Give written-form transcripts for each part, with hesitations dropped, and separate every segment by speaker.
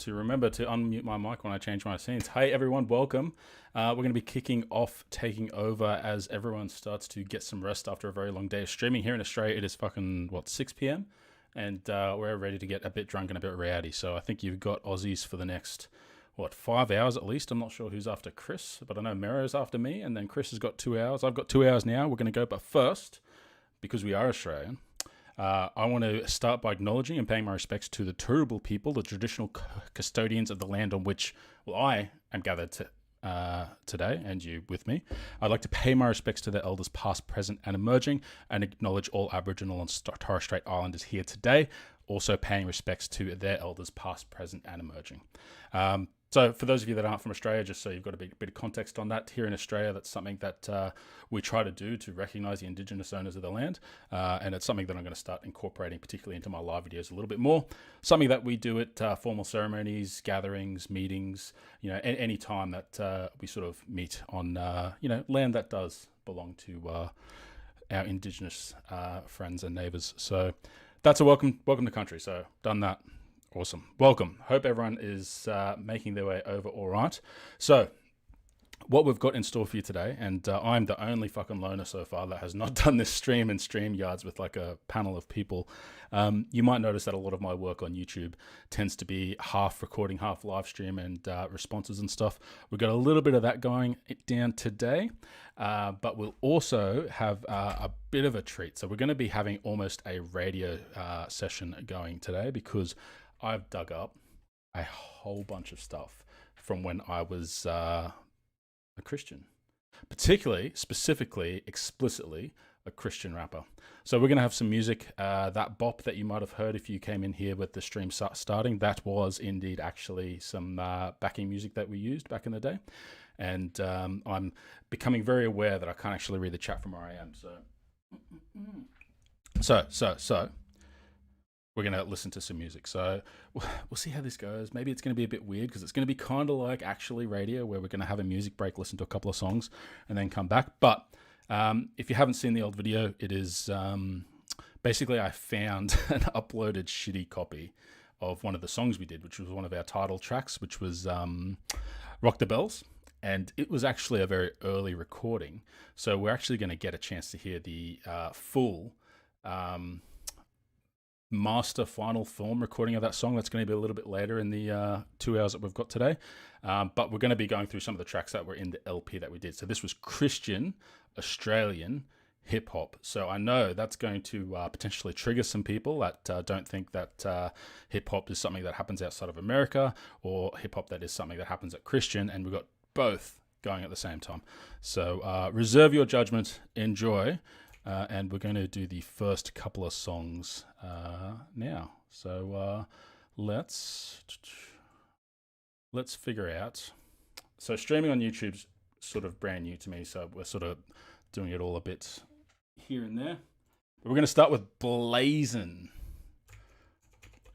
Speaker 1: to remember to unmute my mic when I change my scenes. Hey everyone, welcome. We're going to be kicking off, taking over as everyone starts to get some rest after a very long day of streaming. Here in Australia, it is fucking, 6 p.m? And we're ready to get a bit drunk and a bit rowdy. So I think you've got Aussies for the next, 5 hours at least. I'm not sure who's after Chris, but I know Mero's after me, and then Chris has got 2 hours. I've got 2 hours now. We're going to go, but first, because we are Australian, I want to start by acknowledging and paying my respects to the Turrbal people, the traditional custodians of the land on which, I am gathered today, and you with me. I'd like to pay my respects to their elders past, present, and emerging, and acknowledge all Aboriginal and Torres Strait Islanders here today, also paying respects to their elders past, present, and emerging. So for those of you that aren't from Australia, just so you've got a bit of context on that, here in Australia, that's something that we try to do to recognise the Indigenous owners of the land. And it's something that I'm going to start incorporating particularly into my live videos a little bit more. Something that we do at formal ceremonies, gatherings, meetings, any time that we sort of meet on, land that does belong to our Indigenous friends and neighbours. So that's a welcome to country. So done that. Awesome. Welcome. Hope everyone is making their way over all right. So what we've got in store for you today, and I'm the only fucking loner so far that has not done this stream and StreamYards with like a panel of people. You might notice that a lot of my work on YouTube tends to be half recording, half live stream and responses and stuff. We've got a little bit of that going down today, but we'll also have a bit of a treat. So we're going to be having almost a radio session going today because I've dug up a whole bunch of stuff from when I was a Christian, specifically, explicitly a Christian rapper. So we're going to have some music. That bop that you might have heard if you came in here with the stream starting, that was indeed actually some backing music that we used back in the day. And I'm becoming very aware that I can't actually read the chat from where I am. So we're going to listen to some music. So we'll see how this goes. Maybe it's going to be a bit weird because it's going to be kind of like actually radio where we're going to have a music break, listen to a couple of songs and then come back. But if you haven't seen the old video, it is basically I found an uploaded shitty copy of one of the songs we did, which was one of our title tracks, which was Rock the Bells. And it was actually a very early recording. So we're actually going to get a chance to hear the full master final form recording of that song. That's going to be a little bit later in the 2 hours that we've got today. But we're going to be going through some of the tracks that were in the LP that we did. So this was Christian Australian hip hop. So I know that's going to potentially trigger some people that don't think that hip hop is something that happens outside of America or hip hop that is something that happens at Christian. And we've got both going at the same time. So reserve your judgment, enjoy. And we're going to do the first couple of songs now. So let's figure out. So streaming on YouTube's sort of brand new to me, so we're sort of doing it all a bit here and there. But we're going to start with Blazin'.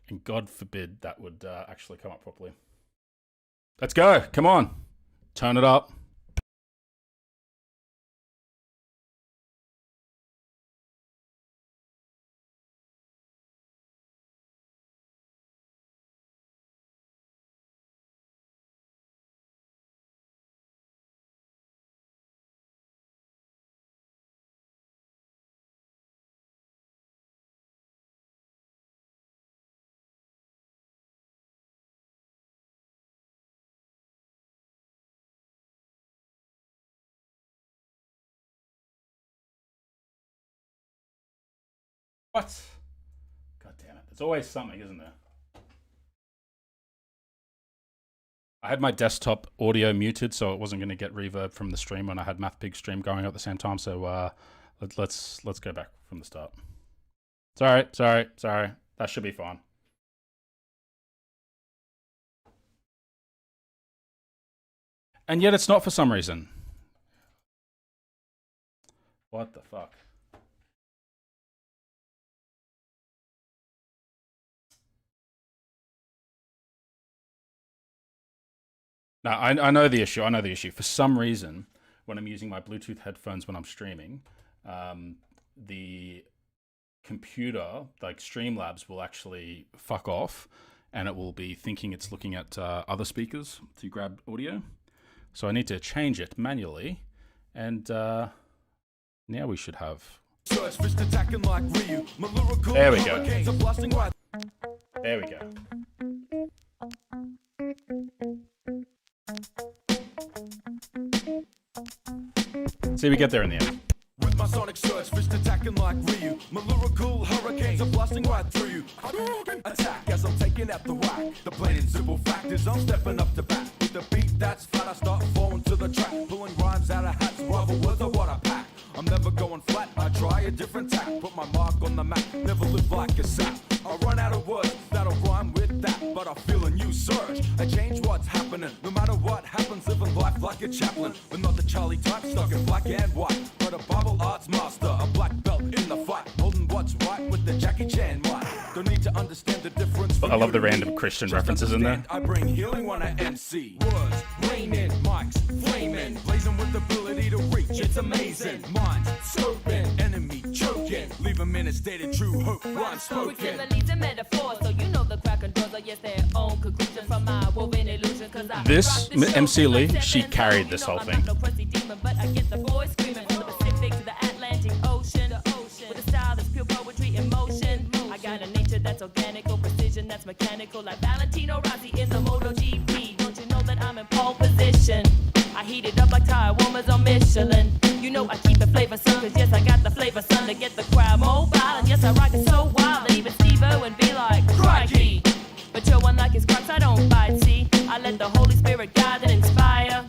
Speaker 1: And God forbid that would actually come up properly. Let's go. Come on. Turn it up. What? God damn it. There's always something, isn't there? I had my desktop audio muted, so it wasn't going to get reverb from the stream when I had MathPig stream going at the same time. So let's go back from the start. Sorry. That should be fine. And yet it's not for some reason. What the fuck? Now, I know the issue. For some reason, when I'm using my Bluetooth headphones when I'm streaming, the computer, like Streamlabs, will actually fuck off and it will be thinking it's looking at other speakers to grab audio. So I need to change it manually, and now we should have... There we go. There we go. See, we get there in the end.
Speaker 2: With my sonic surge, fist attacking like Ryu. My lyrical hurricanes are blasting right through you. Attack as I'm taking out the whack. The plain and simple fact is I'm stepping up to bat. With the beat that's flat, I start falling to the track. Pulling rhymes out of hats, rival words are what I pack. I'm never going flat, I try a different tack. Put my mark on the map, never live like a sap. I run out of words that'll rhyme with that, but I feel a new surge. I change what's happening, no matter what happens. Living life like a chaplain, but not the Charlie type, stuck in black and white. But a Bible arts master, a black belt in the fight, holding what's right with the Jackie Chan mic. Don't need to understand the difference.
Speaker 1: I love the random Christian references in there.
Speaker 2: I bring healing when I MC. Words, raining, mics, flaming, blazing with the ability to reach. It's amazing. Minds, scoping, enemy choking, leave 'em in a state of true hope. Rhyme spoken.
Speaker 3: Similes and metaphors, so you know the crack and doors are yes their own conclusion from my woven illusion.
Speaker 1: This MC Lee, she carried this whole thing.
Speaker 3: But I get the boys screaming from the Pacific to the Atlantic Ocean. With a style that's pure poetry in motion. I got a nature that's organic, or precision that's mechanical, like Valentino Rossi in the MotoGP. Don't you know that I'm in pole position? I heat it up like Thai woman's on Michelin. You know I keep it flavor son, cause yes I got the flavor son to get the crowd mobile. And yes I rock it so wild that even Steve-O and be like, crikey. But you're one like his crux, I don't bite, see. I let the Holy Spirit guide and inspire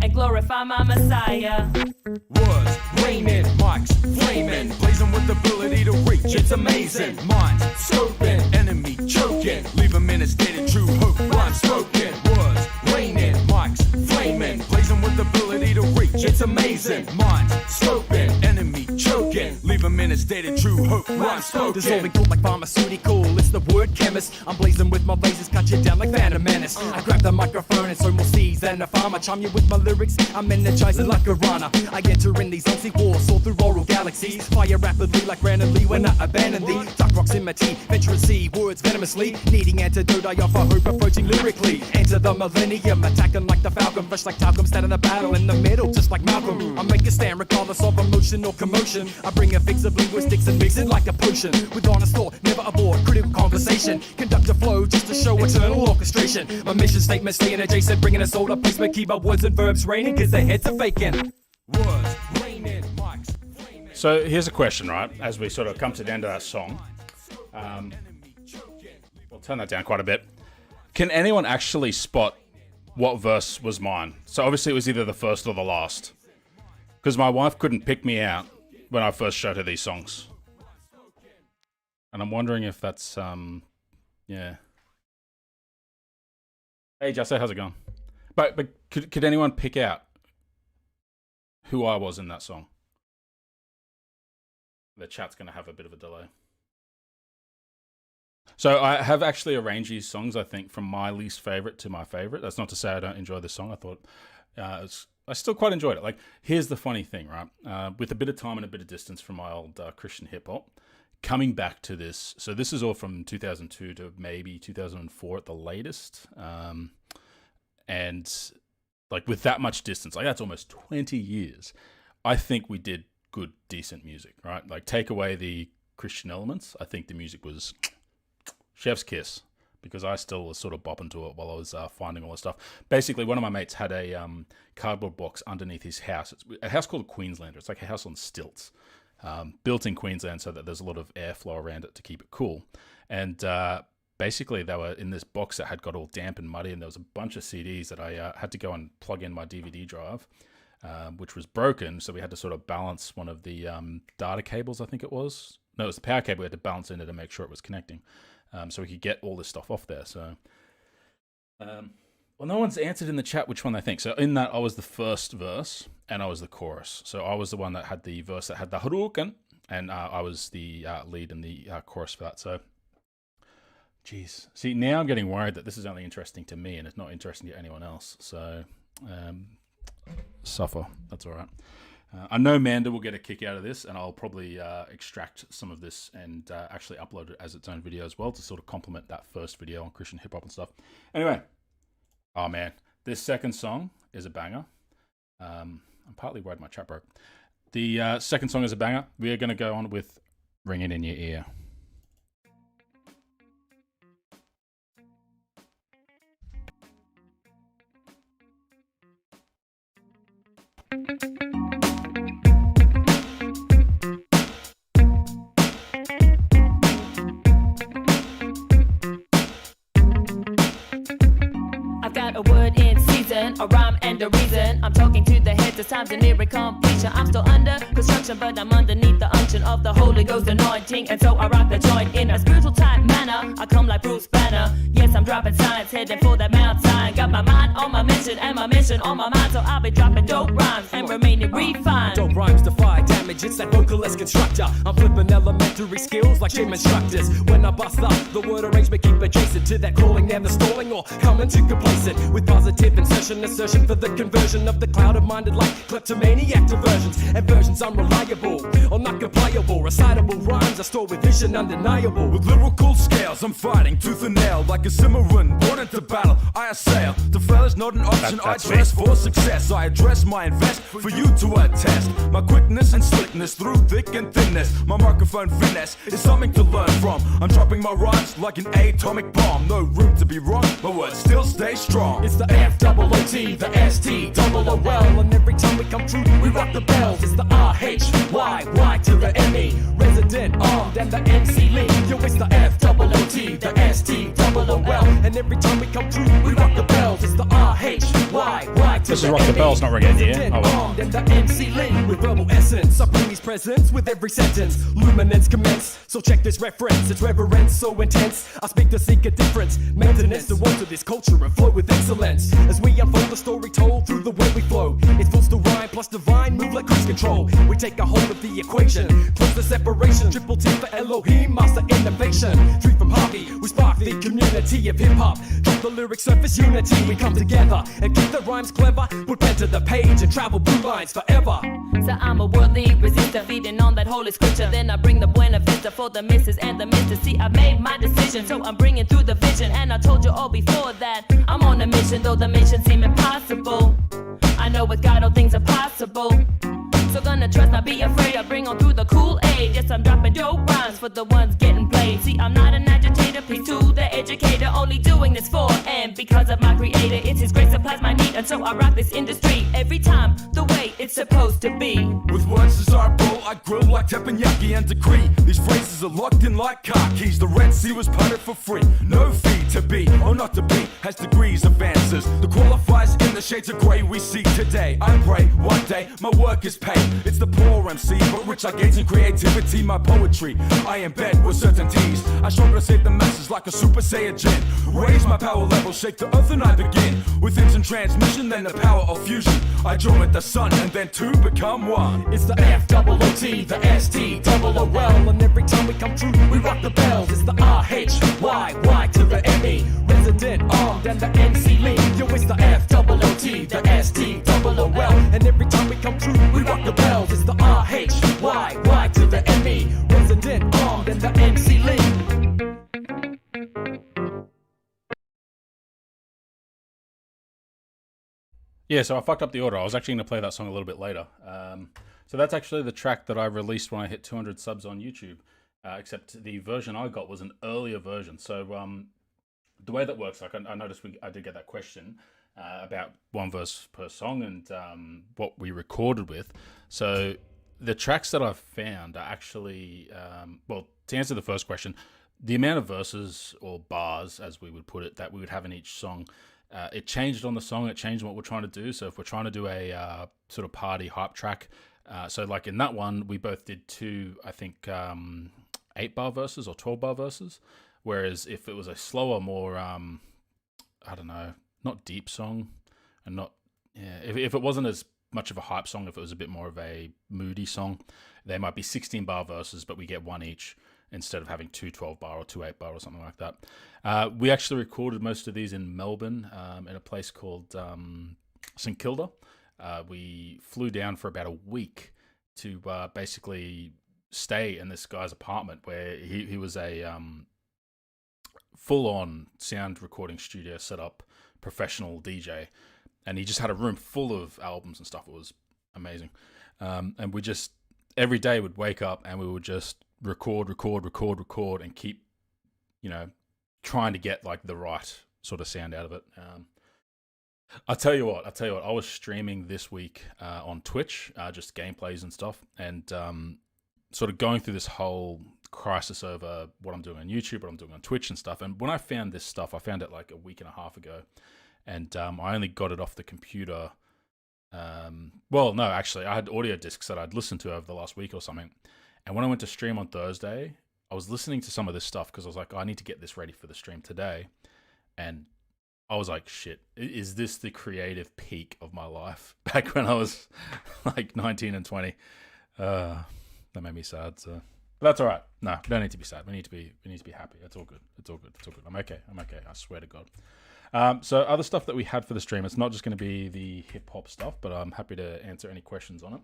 Speaker 3: and glorify my Messiah.
Speaker 2: Words, raining, mics, flaming, blazing with the ability to reach. It's amazing. Minds, scoping, enemy choking, leave 'em in a state of true hope. Rhyme spoken. Words, raining, mics, flaming, blazing with the ability to reach. It's amazing. Minds, scoping, enemy choking, leave 'em in a state of true hope. Rhyme spoken.
Speaker 4: Dissolving thought like pharmaceutical, it's the word chemist. I'm blazing with my lasers, cut you down like Phantom Menace. I grab the microphone and sow more seeds than a farmer. Chime you with my lyrics, I'm energizing like a runner. I enter in these unseen wars, soar through oral galaxies. Fire rapidly like Brandon Lee when I abandon thee. Dark proximity, venture sea, words venomously. Needing antidote, I offer hope approaching lyrically. Enter the millennium, attacking like the Falcon. Fresh like talcum, standing a battle in the middle, just like Malcolm. I make a stand regardless of emotion or commotion. I bring a fix of linguistics and mix it like a potion. With honest thought, never abort critical conversation. Conduct a flow just to show eternal orchestration. My mission statement staying adjacent, bringing a solar placement. Keep our words and verbs raining, cause their heads are faking.
Speaker 2: Words, raining, mics, flaming.
Speaker 1: So here's a question, right? As we sort of come to the end of that song, we'll turn that down quite a bit. Can anyone actually spot what verse was mine? So obviously it was either the first or the last, because my wife couldn't pick me out when I first showed her these songs, and I'm wondering if that's yeah. Hey Jesse, how's it going? But could anyone pick out who I was in that song? The chat's going to have a bit of a delay. So I have actually arranged these songs, I think, from my least favorite to my favorite. That's not to say I don't enjoy this song. I thought I still quite enjoyed it. Like, here's the funny thing, right? With a bit of time and a bit of distance from my old Christian hip hop, coming back to this. So this is all from 2002 to maybe 2004 at the latest. And like with that much distance, like that's almost 20 years. I think we did good, decent music, right? Like take away the Christian elements. I think the music was chef's kiss, because I still was sort of bopping to it while I was finding all this stuff. Basically, one of my mates had a cardboard box underneath his house. It's a house called a Queenslander. It's like a house on stilts, built in Queensland so that there's a lot of airflow around it to keep it cool. And basically, they were in this box that had got all damp and muddy, and there was a bunch of CDs that I had to go and plug in my DVD drive, which was broken. So we had to sort of balance one of the data cables, I think it was. No, it was the power cable we had to balance in it to make sure it was connecting. So we could get all this stuff off there. So, well, no one's answered in the chat which one they think. So in that, I was the first verse and I was the chorus. So I was the one that had the verse that had the Haruken, and I was the lead in the chorus for that. So, geez. See, now I'm getting worried that this is only interesting to me and it's not interesting to anyone else. So, suffer. That's all right. I know Manda will get a kick out of this, and I'll probably extract some of this and actually upload it as its own video as well to sort of complement that first video on Christian hip hop and stuff. Anyway, oh man, this second song is a banger. I'm partly worried my chat broke. The second song is a banger. We are going to go on with Ring It In Your Ear.
Speaker 3: I've got a word in season, a rhyme and a reason. I'm talking to the heads as time's nearing completion. I'm still under construction, but I'm underneath the unction of the Holy Ghost anointing. And so I rock the joint in a spiritual type manner. I come like Bruce Banner. Yes, I'm dropping science, heading for that Mount Zion. Got my mind on my mission and my mission on my mind. So I'll be dropping dope rhymes and remaining refined.
Speaker 4: Dope rhymes defy damage, it's that vocalist constructor. I'm flipping elementary skills like gym instructors. When I bust up, the word arrangement keep adjacent to that calling, never stalling or coming to complacent. With positive insertion, assertion for the conversion of the cloud of minded like kleptomaniac diversions. And versions unreliable or not compilable. Recitable rhymes I store with vision undeniable.
Speaker 2: With lyrical scales, I'm fighting tooth and nail. Like a Cimarron, born into battle, I assail. The fella's not an option, I dress for success. I address my invest for you to attest. My quickness and slickness through thick and thinness. My microphone finesse is something to learn from. I'm dropping my rhymes like an atomic bomb. No room to be wrong, my words still stay strong.
Speaker 4: It's the F-double-O-T, the S-T-double-O-L. And every time we come through, we rock the bells. It's the R-H-Y-Y to the M-E. Resident, armed, and the MC lead. Yo, it's the F-double-O-T, the S-T-double-O-L. And every time we come through, we rock the bells. It's the R-H-Y-Y to
Speaker 1: This
Speaker 4: the
Speaker 1: is Rock the
Speaker 4: M-E.
Speaker 1: Bells, not Ring It In Your Ear.
Speaker 4: Resident,
Speaker 1: Oh, well.
Speaker 4: armed, and the MC lead. With verbal essence, I bring these presents with every sentence. Luminance commence, so check this reference. It's reverence so intense. I speak to seek a difference. Maintenance to water this culture and flow with excellence. As we unfold the story told through the way we flow. It's Footstool Rhyme plus divine, move like cruise control. We take a hold of the equation, close the separation. Triple T for Elohim, master innovation. Three from Harvey, we spark the community of hip hop. Drop the lyric surface unity, we come together and keep the rhymes clever. Put pen to the page and travel blue lines forever.
Speaker 3: So I'm a worldly resistor, feeding on that holy scripture. Then I bring the buena vista for the misses and the misters. See, I made my decision, so I'm bringing through the vision. And I told you all before that I'm on a mission, though the mission seem impossible. I know with God all things are possible. So gonna trust, not be afraid. I bring on through the Kool-Aid. Yes, I'm dropping dope rhymes for the ones getting played. See, I'm not an agitator, peace to the educator. Only doing this for and because of my creator. It's his grace supplies my need, and so I rock this industry every time the way it's supposed to be.
Speaker 2: With words desirable, I grill like teppanyaki and decree. These phrases are locked in like car keys. The Red Sea was parted for free. No fee to be or not to be has degrees of answers. The qualifiers in the shades of grey we see today. I pray one day my work is paid. It's the poor MC, but rich I gains in creativity. My poetry, I embed with certainties. I strive to save the masses like a super saiyajin. Raise my power level, shake the earth and I begin. With instant transmission, then the power of fusion. I join with the sun and then two become one.
Speaker 4: It's the F-double-O-T, the S-T-double-O-L. And every time we come through, we rock the bells. It's the R-H-Y-Y to the M-E. Resident, armed, and the MC lead. Yo, it's the F-double-O-T, the S-T-double-O-L. And every time we come through, we rock the bells. It's the R-H-Y-Y to the M-E. Resident, armed, and the MC lead.
Speaker 1: Yeah, so I fucked up the order. I was actually going to play that song a little bit later. So that's actually the track that I released when I hit 200 subs on YouTube, except the version I got was an earlier version. So the way that works, like I noticed I did get that question about one verse per song and what we recorded with. So the tracks that I've found are actually, well, to answer the first question, the amount of verses or bars, as we would put it, that we would have in each song, it changed on the song. It changed what we're trying to do. So if we're trying to do a sort of party hype track, so like in that one, we both did two, I think, 8-bar verses or 12-bar verses. Whereas if it was a slower, more, I don't know, not deep song, and not, yeah, if it wasn't as much of a hype song, if it was a bit more of a moody song, there might be 16-bar verses, but we get one each instead of having two 12-bar or two 8-bar or something like that. We actually recorded most of these in Melbourne, in a place called St Kilda. we flew down for about a week to basically stay in this guy's apartment where he was a full-on sound recording studio setup, professional DJ, and he just had a room full of albums and stuff. It was amazing. And we just every day would wake up and we would just record and keep, trying to get like the right sort of sound out of it. I'll tell you what, I was streaming this week on Twitch, just gameplays and stuff, and sort of going through this whole crisis over what I'm doing on YouTube, what I'm doing on Twitch and stuff. And when I found this stuff, I found it like a week and a half ago, and I only got it off the computer. Well, no, actually, I had audio discs that I'd listened to over the last week or something. And when I went to stream on Thursday, I was listening to some of this stuff because I was like, I need to get this ready for the stream today. And I was like, shit, is this the creative peak of my life back when I was like 19 and 20? That made me sad. So but that's all right. No, we don't need to be sad. We need to be happy. It's all good. I'm okay. I swear to God. So other stuff that we had for the stream, it's not just going to be the hip hop stuff, but I'm happy to answer any questions on it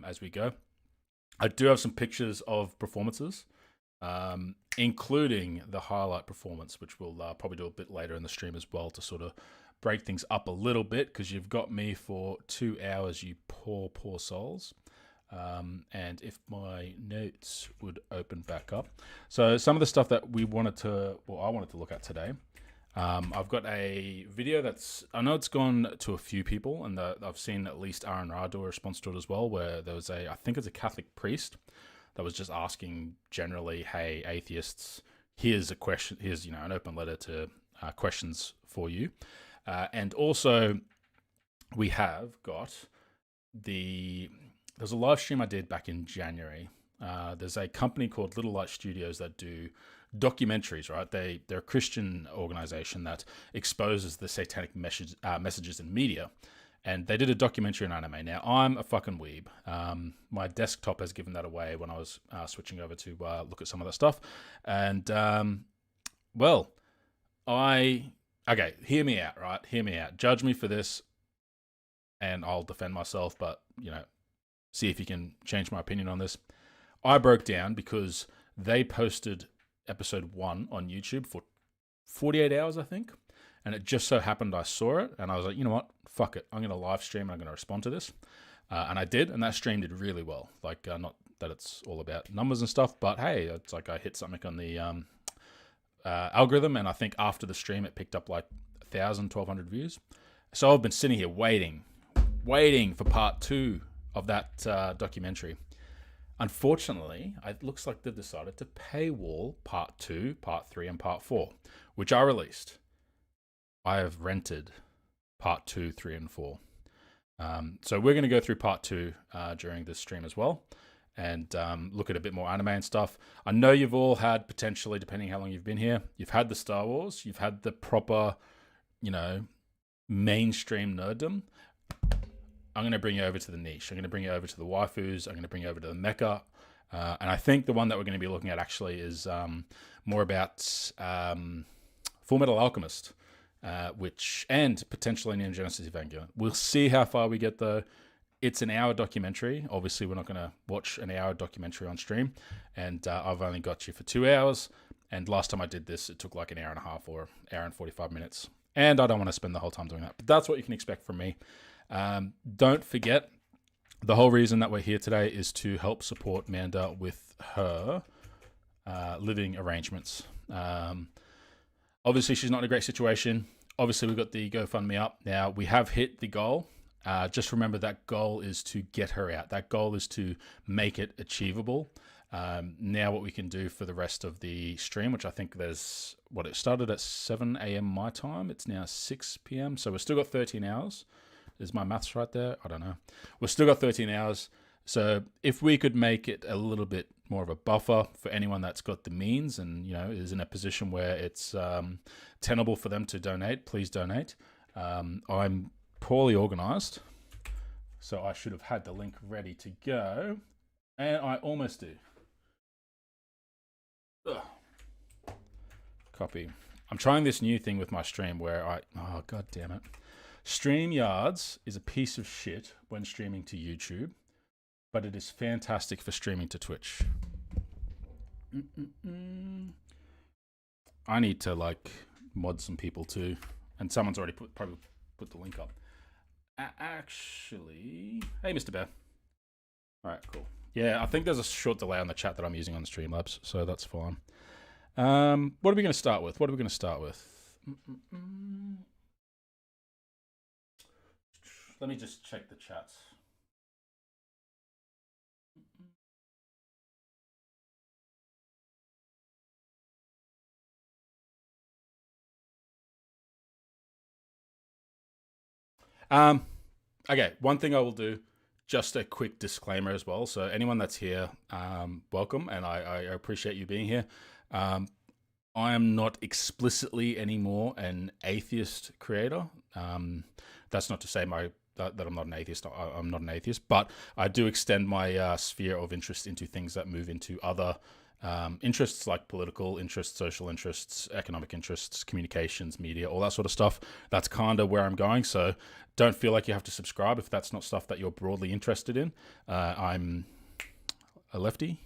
Speaker 1: as we go. I do have some pictures of performances, including the highlight performance, which we'll probably do a bit later in the stream as well to sort of break things up a little bit, because you've got me for 2 hours, you poor souls. And if my notes would open back up. So some of the stuff that I wanted to look at today. I've got a video I know it's gone to a few people, and I've seen at least Aaron Ra do a response to it as well, where there was I think it's a Catholic priest that was just asking generally, hey, atheists, here's a question, here's, an open letter to questions for you. And also we have got there's a live stream I did back in January. There's a company called Little Light Studios that do documentaries, right? They're a Christian organization that exposes the satanic messages in media. And they did a documentary on anime. Now, I'm a fucking weeb. My desktop has given that away when I was switching over to look at some of that stuff. And, okay, hear me out, right? Hear me out. Judge me for this, and I'll defend myself, but, see if you can change my opinion on this. I broke down because they posted episode 1 on YouTube for 48 hours, I think. And it just so happened I saw it, and I was like, you know what? Fuck it. I'm going to live stream and I'm going to respond to this. And I did, and that stream did really well. Like, not that it's all about numbers and stuff, but hey, it's like I hit something on the algorithm, and I think after the stream it picked up like 1,000, 1,200 views. So I've been sitting here waiting for part 2 of that documentary. Unfortunately, it looks like they've decided to paywall part 2, part 3, and part 4, which I released. I have rented part 2, 3, and 4. So we're going to go through part 2 during this stream as well, and look at a bit more anime and stuff. I know you've all had, potentially, depending how long you've been here, you've had the Star Wars, you've had the proper, mainstream nerddom. I'm going to bring you over to the niche. I'm going to bring you over to the waifus. I'm going to bring you over to the mecha. And I think the one that we're going to be looking at actually is more about Full Metal Alchemist, and potentially Neon Genesis Evangelion. We'll see how far we get though. It's an hour documentary. Obviously, we're not going to watch an hour documentary on stream. And I've only got you for 2 hours. And last time I did this, it took like an hour and a half or hour and 45 minutes. And I don't want to spend the whole time doing that. But that's what you can expect from me. Don't forget, the whole reason that we're here today is to help support Manda with her living arrangements. Obviously, she's not in a great situation. Obviously, we've got the GoFundMe up. Now, we have hit the goal. Just remember that goal is to get her out. That goal is to make it achievable. Now what we can do for the rest of the stream, which I think it started at 7 a.m. my time. It's now 6 p.m. So we've still got 13 hours. Is my maths right there? I don't know. We've still got 13 hours. So if we could make it a little bit more of a buffer for anyone that's got the means and, is in a position where it's tenable for them to donate, please donate. I'm poorly organized, so I should have had the link ready to go. And I almost do. Ugh. Copy. I'm trying this new thing with my stream where oh, God damn it. StreamYards is a piece of shit when streaming to YouTube, but it is fantastic for streaming to Twitch. I need to like mod some people too, and someone's already probably put the link up. Actually, hey, Mr. Bear. All right, cool. Yeah, I think there's a short delay on the chat that I'm using on the Streamlabs, so that's fine. What are we going to start with? Let me just check the chats. Okay, one thing I will do, just a quick disclaimer as well. So anyone that's here, welcome, and I appreciate you being here. I am not explicitly anymore an atheist creator. That's not to say that I'm not an atheist. I'm not an atheist, but I do extend my sphere of interest into things that move into other interests, like political interests, social interests, economic interests, communications, media, all that sort of stuff. That's kind of where I'm going. So don't feel like you have to subscribe if that's not stuff that you're broadly interested in. I'm a lefty,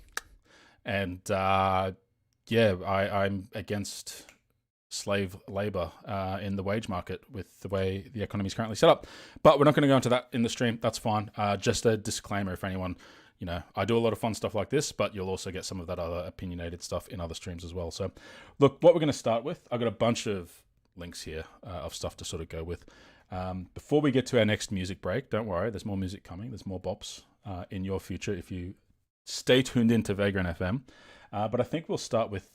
Speaker 1: and I'm against slave labor in the wage market with the way the economy is currently set up. But we're not going to go into that in the stream. That's fine. Just a disclaimer if anyone, you know, I do a lot of fun stuff like this, but you'll also get some of that other opinionated stuff in other streams as well. So look, what we're going to start with, I've got a bunch of links here of stuff to sort of go with. Before we get to our next music break, don't worry, there's more music coming. There's more bops in your future if you stay tuned into Vagrant FM. But I think we'll start with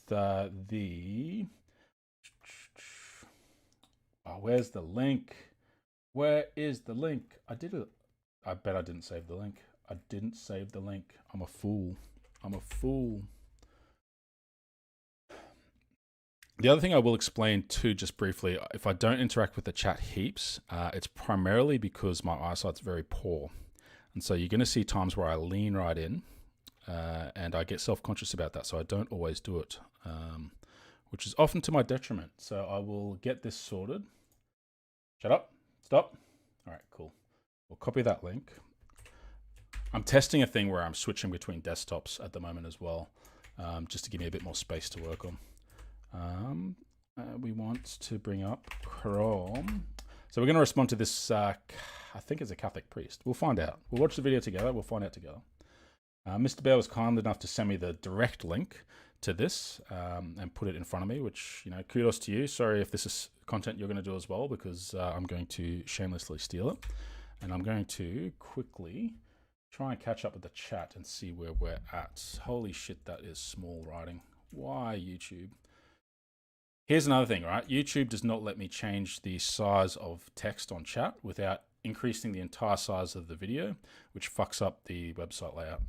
Speaker 1: where's the link? Where is the link? I bet I didn't save the link. I didn't save the link. I'm a fool. The other thing I will explain too, just briefly, if I don't interact with the chat heaps, it's primarily because my eyesight's very poor. And so you're going to see times where I lean right in, and I get self-conscious about that, so I don't always do it, which is often to my detriment. So I will get this sorted. Shut up. Stop. All right, cool. We'll copy that link. I'm testing a thing where I'm switching between desktops at the moment as well, just to give me a bit more space to work on. We want to bring up Chrome. So we're going to respond to this, I think it's a Catholic priest. We'll find out. We'll watch the video together. We'll find out together. Mr. Bear was kind enough to send me the direct link to this and put it in front of me, which, you know, kudos to you. Sorry if this is content you're going to do as well, because I'm going to shamelessly steal it. And I'm going to quickly try and catch up with the chat and see where we're at. Holy shit, that is small writing. Why, YouTube? Here's another thing, right? YouTube does not let me change the size of text on chat without increasing the entire size of the video, which fucks up the website layout.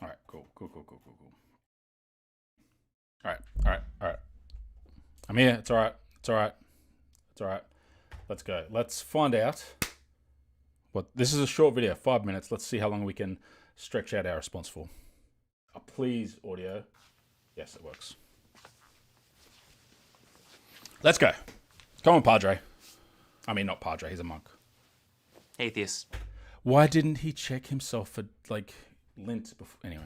Speaker 1: All right, cool. All right. I'm here. It's all right. Let's go. Let's find out what this is. A short video, 5 minutes. Let's see how long we can stretch out our response for. Please, audio. Yes, it works. Let's go. Come on, Padre. I mean, not Padre. He's a monk.
Speaker 5: Atheist.
Speaker 1: Why didn't he check himself for like lint before? Anyway.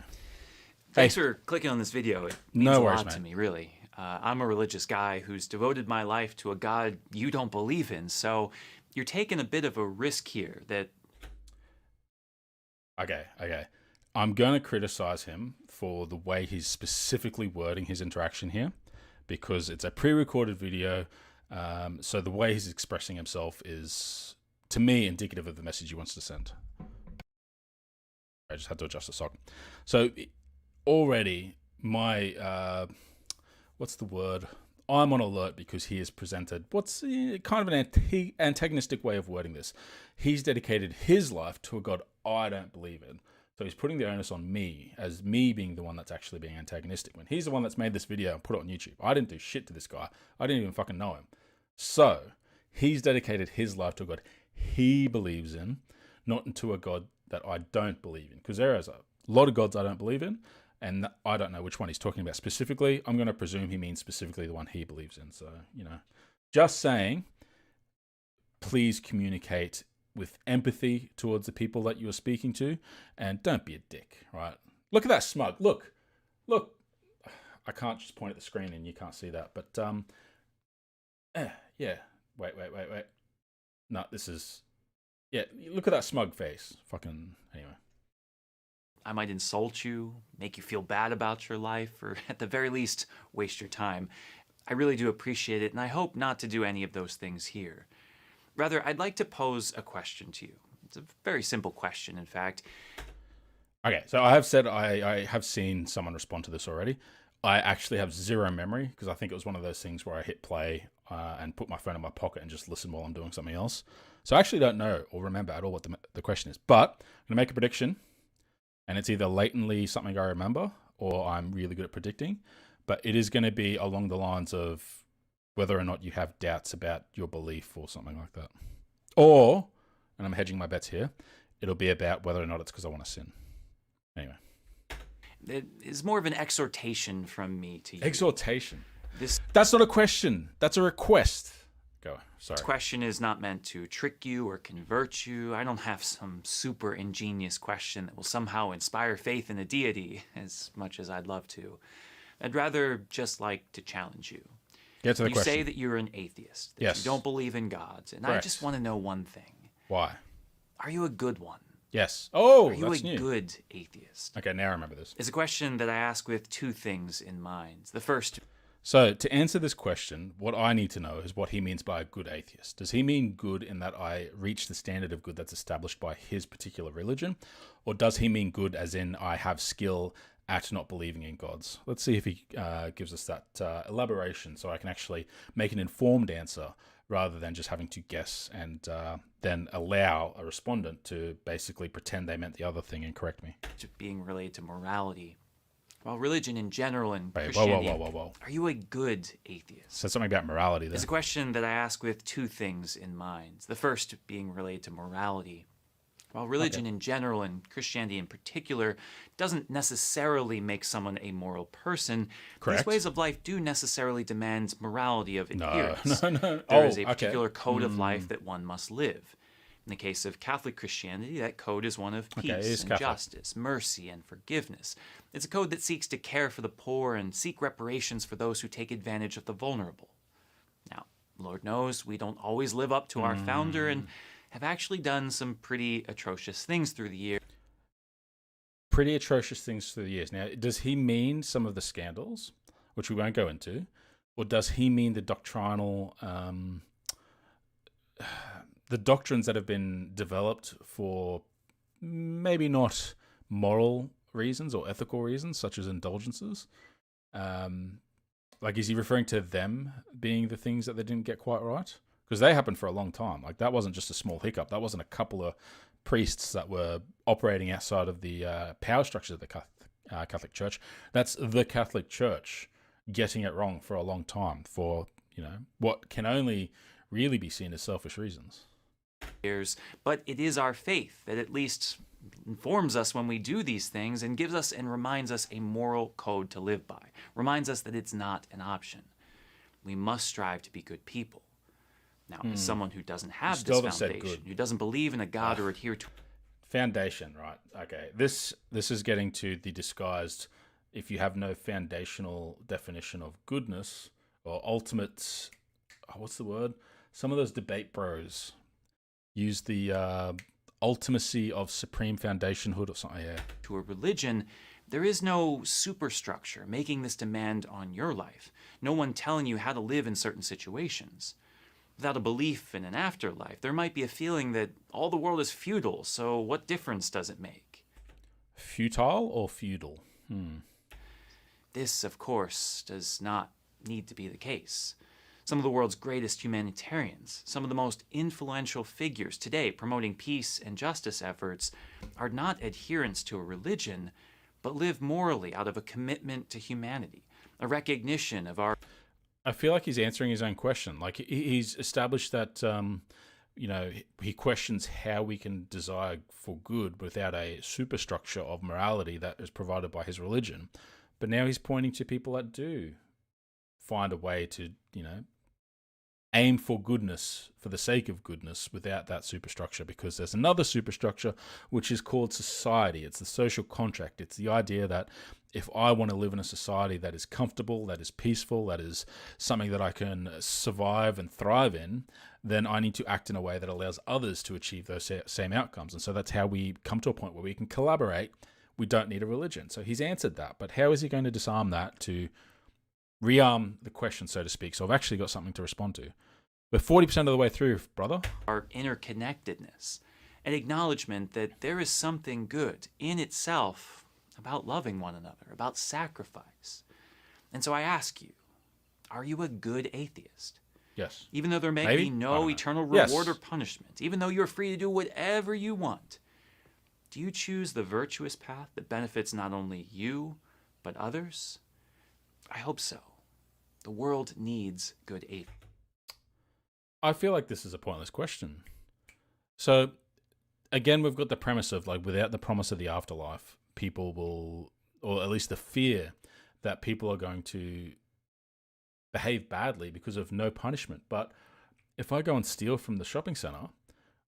Speaker 5: Thanks for clicking on this video. It means
Speaker 1: No
Speaker 5: a
Speaker 1: worries,
Speaker 5: lot
Speaker 1: mate.
Speaker 5: to me, really. I'm a religious guy who's devoted my life to a God you don't believe in, so you're taking a bit of a risk here that...
Speaker 1: Okay. I'm going to criticize him for the way he's specifically wording his interaction here, because it's a pre-recorded video, so the way he's expressing himself is, to me, indicative of the message he wants to send. I just had to adjust the sock. So already my, what's the word? I'm on alert because he has presented what's kind of an antagonistic way of wording this. He's dedicated his life to a God I don't believe in. So he's putting the onus on me as me being the one that's actually being antagonistic, when he's the one that's made this video and put it on YouTube. I didn't do shit to this guy. I didn't even fucking know him. So He's dedicated his life to a God he believes in, not into a God that I don't believe in. Because there is a lot of gods I don't believe in, and I don't know which one he's talking about specifically. I'm going to presume he means specifically the one he believes in. So, just saying, please communicate with empathy towards the people that you are speaking to, and don't be a dick, right? Look at that smug. Look. I can't just point at the screen and you can't see that, but yeah. Wait. No, this is, yeah. Look at that smug face. Fucking anyway.
Speaker 5: I might insult you, make you feel bad about your life, or at the very least, waste your time. I really do appreciate it, and I hope not to do any of those things here. Rather, I'd like to pose a question to you. It's a very simple question, in fact.
Speaker 1: Okay, so I have said I have seen someone respond to this already. I actually have zero memory because I think it was one of those things where I hit play and put my phone in my pocket and just listen while I'm doing something else. So I actually don't know or remember at all what the question is. But I'm going to make a prediction, and it's either latently something I remember or I'm really good at predicting. But it is going to be along the lines of whether or not you have doubts about your belief or something like that. Or, and I'm hedging my bets here, it'll be about whether or not it's because I want to sin. Anyway.
Speaker 5: It is more of an exhortation from me to you.
Speaker 1: Exhortation?
Speaker 5: This
Speaker 1: That's not a question. That's a request. Go. Sorry.
Speaker 5: This question is not meant to trick you or convert you. I don't have some super ingenious question that will somehow inspire faith in a deity, as much as I'd love to. I'd rather just like to challenge you.
Speaker 1: Get to the question.
Speaker 5: You say that you're an atheist, that
Speaker 1: Yes.
Speaker 5: you don't believe in gods, and
Speaker 1: Correct.
Speaker 5: I just want to know one thing.
Speaker 1: Why?
Speaker 5: Are you a good one?
Speaker 1: Yes. Oh,
Speaker 5: Are you
Speaker 1: that's
Speaker 5: a
Speaker 1: new.
Speaker 5: good atheist?
Speaker 1: Okay, now I remember this.
Speaker 5: It's a question that I ask with two things in mind. The first,
Speaker 1: So to answer this question, what I need to know is what he means by a good atheist. Does he mean good in that I reach the standard of good that's established by his particular religion? Or does he mean good as in I have skill at not believing in gods? Let's see if he gives us that elaboration so I can actually make an informed answer rather than just having to guess and then allow a respondent to basically pretend they meant the other thing and correct me.
Speaker 5: being related to morality. While religion in general and
Speaker 1: Wait,
Speaker 5: Christianity,
Speaker 1: whoa.
Speaker 5: are you a good atheist?
Speaker 1: Said something about morality there.
Speaker 5: It's a question that I ask with two things in mind. The first being related to morality. While religion in general and Christianity in particular doesn't necessarily make someone a moral person,
Speaker 1: Correct.
Speaker 5: these ways of life do necessarily demand morality of adherence.
Speaker 1: No.
Speaker 5: There is a particular code of life that one must live. In the case of Catholic Christianity, that code is one of
Speaker 1: Okay, it
Speaker 5: peace
Speaker 1: is
Speaker 5: and
Speaker 1: Catholic.
Speaker 5: justice, mercy and forgiveness. It's a code that seeks to care for the poor and seek reparations for those who take advantage of the vulnerable. Now, Lord knows we don't always live up to our founder and have actually done some pretty atrocious things through the years.
Speaker 1: Pretty atrocious things through the years. Now, does he mean some of the scandals, which we won't go into, or does he mean the doctrinal, the doctrines that have been developed for maybe not moral reasons or ethical reasons, such as indulgences? Like, is he referring to them being the things that they didn't get quite right? Because they happened for a long time. Like, that wasn't just a small hiccup. That wasn't a couple of priests that were operating outside of the power structure of the Catholic Church. That's the Catholic Church getting it wrong for a long time for, what can only really be seen as selfish reasons.
Speaker 5: But it is our faith that at least informs us when we do these things and gives us and reminds us a moral code to live by, reminds us that it's not an option. We must strive to be good people. Now, as someone who doesn't have this foundation, who doesn't believe in a God or adhere to
Speaker 1: Foundation, right? Okay, this is getting to the disguised. If you have no foundational definition of goodness or ultimate, what's the word? Some of those debate bros use the ultimacy of supreme foundationhood or something. Yeah.
Speaker 5: to a religion, there is no superstructure making this demand on your life. No one telling you how to live in certain situations. Without a belief in an afterlife, there might be a feeling that all the world is futile, so what difference does it make?
Speaker 1: Futile or feudal?
Speaker 5: This, of course, does not need to be the case. Some of the world's greatest humanitarians, some of the most influential figures today promoting peace and justice efforts, are not adherents to a religion, but live morally out of a commitment to humanity, a recognition of our...
Speaker 1: I feel like he's answering his own question. Like he's established that, he questions how we can desire for good without a superstructure of morality that is provided by his religion. But now he's pointing to people that do find a way to, aim for goodness for the sake of goodness without that superstructure, because there's another superstructure which is called society. It's the social contract. It's the idea that if I want to live in a society that is comfortable, that is peaceful, that is something that I can survive and thrive in, then I need to act in a way that allows others to achieve those same outcomes. And so that's how we come to a point where we can collaborate. We don't need a religion. So he's answered that. But how is he going to disarm that to rearm the question, so to speak? So I've actually got something to respond to. We're 40% of the way through, brother.
Speaker 5: Our interconnectedness, an acknowledgement that there is something good in itself about loving one another, about sacrifice. And so I ask you, are you a good atheist?
Speaker 1: Yes.
Speaker 5: Even though there may
Speaker 1: Maybe?
Speaker 5: be no eternal reward or punishment, even though you're free to do whatever you want, do you choose the virtuous path that benefits not only you, but others? I hope so. The world needs good atheists.
Speaker 1: I feel like this is a pointless question. So, again, we've got the premise of, like, without the promise of the afterlife, people will, or at least the fear that people are going to behave badly because of no punishment. But if I go and steal from the shopping center,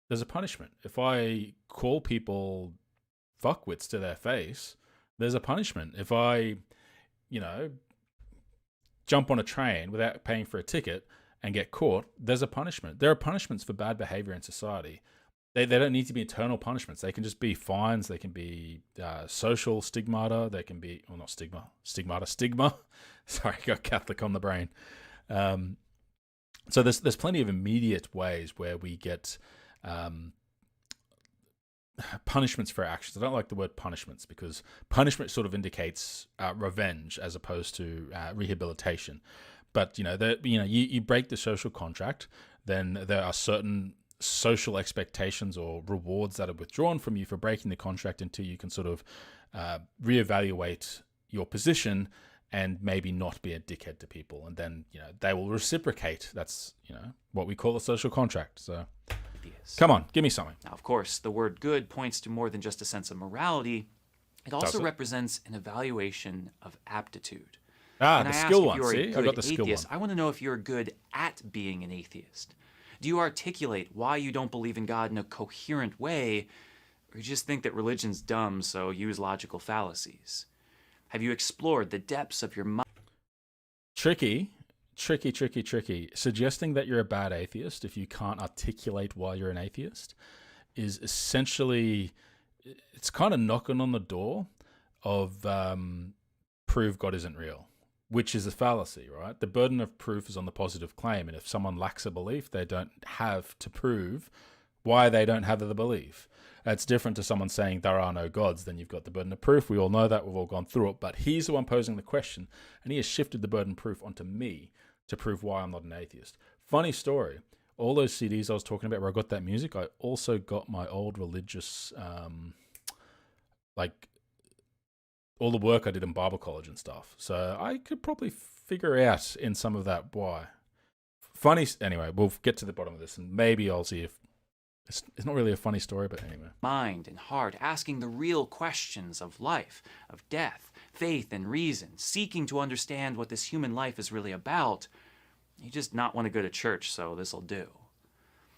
Speaker 1: there's a punishment. If I call people fuckwits to their face, there's a punishment. If I, jump on a train without paying for a ticket and get caught, there's a punishment. There are punishments for bad behavior in society. They don't need to be eternal punishments. They can just be fines. They can be social stigmata. They can be, well, not stigma. Sorry, got Catholic on the brain. So there's plenty of immediate ways where we get punishments for our actions. I don't like the word punishments because punishment sort of indicates revenge as opposed to rehabilitation. But you break the social contract, then there are certain social expectations or rewards that are withdrawn from you for breaking the contract until you can sort of reevaluate your position and maybe not be a dickhead to people, and then they will reciprocate. That's what we call a social contract. So come on, give me something.
Speaker 5: Now, of course, the word good points to more than just a sense of morality. It also represents an evaluation of aptitude.
Speaker 1: The skill one. See, I got the skill one.
Speaker 5: I want to know if you're good at being an atheist. Do you articulate why you don't believe in God in a coherent way, or you just think that religion's dumb, so use logical fallacies? Have you explored the depths of your mind?
Speaker 1: Tricky. Suggesting that you're a bad atheist if you can't articulate why you're an atheist is essentially, it's kind of knocking on the door of prove God isn't real, which is a fallacy, right? The burden of proof is on the positive claim, and if someone lacks a belief, they don't have to prove why they don't have the belief. That's different to someone saying there are no gods. Then you've got the burden of proof. We all know that. We've all gone through it. But he's the one posing the question, and he has shifted the burden of proof onto me to prove why I'm not an atheist. Funny story. All those CDs I was talking about where I got that music, I also got my old religious, all the work I did in Bible college and stuff. So I could probably figure out in some of that why. Funny. Anyway, we'll get to the bottom of this, and maybe I'll see if it's not really a funny story, but anyway.
Speaker 5: Mind and heart, asking the real questions of life, of death, faith and reason, seeking to understand what this human life is really about. You just not want to go to church, so this'll do.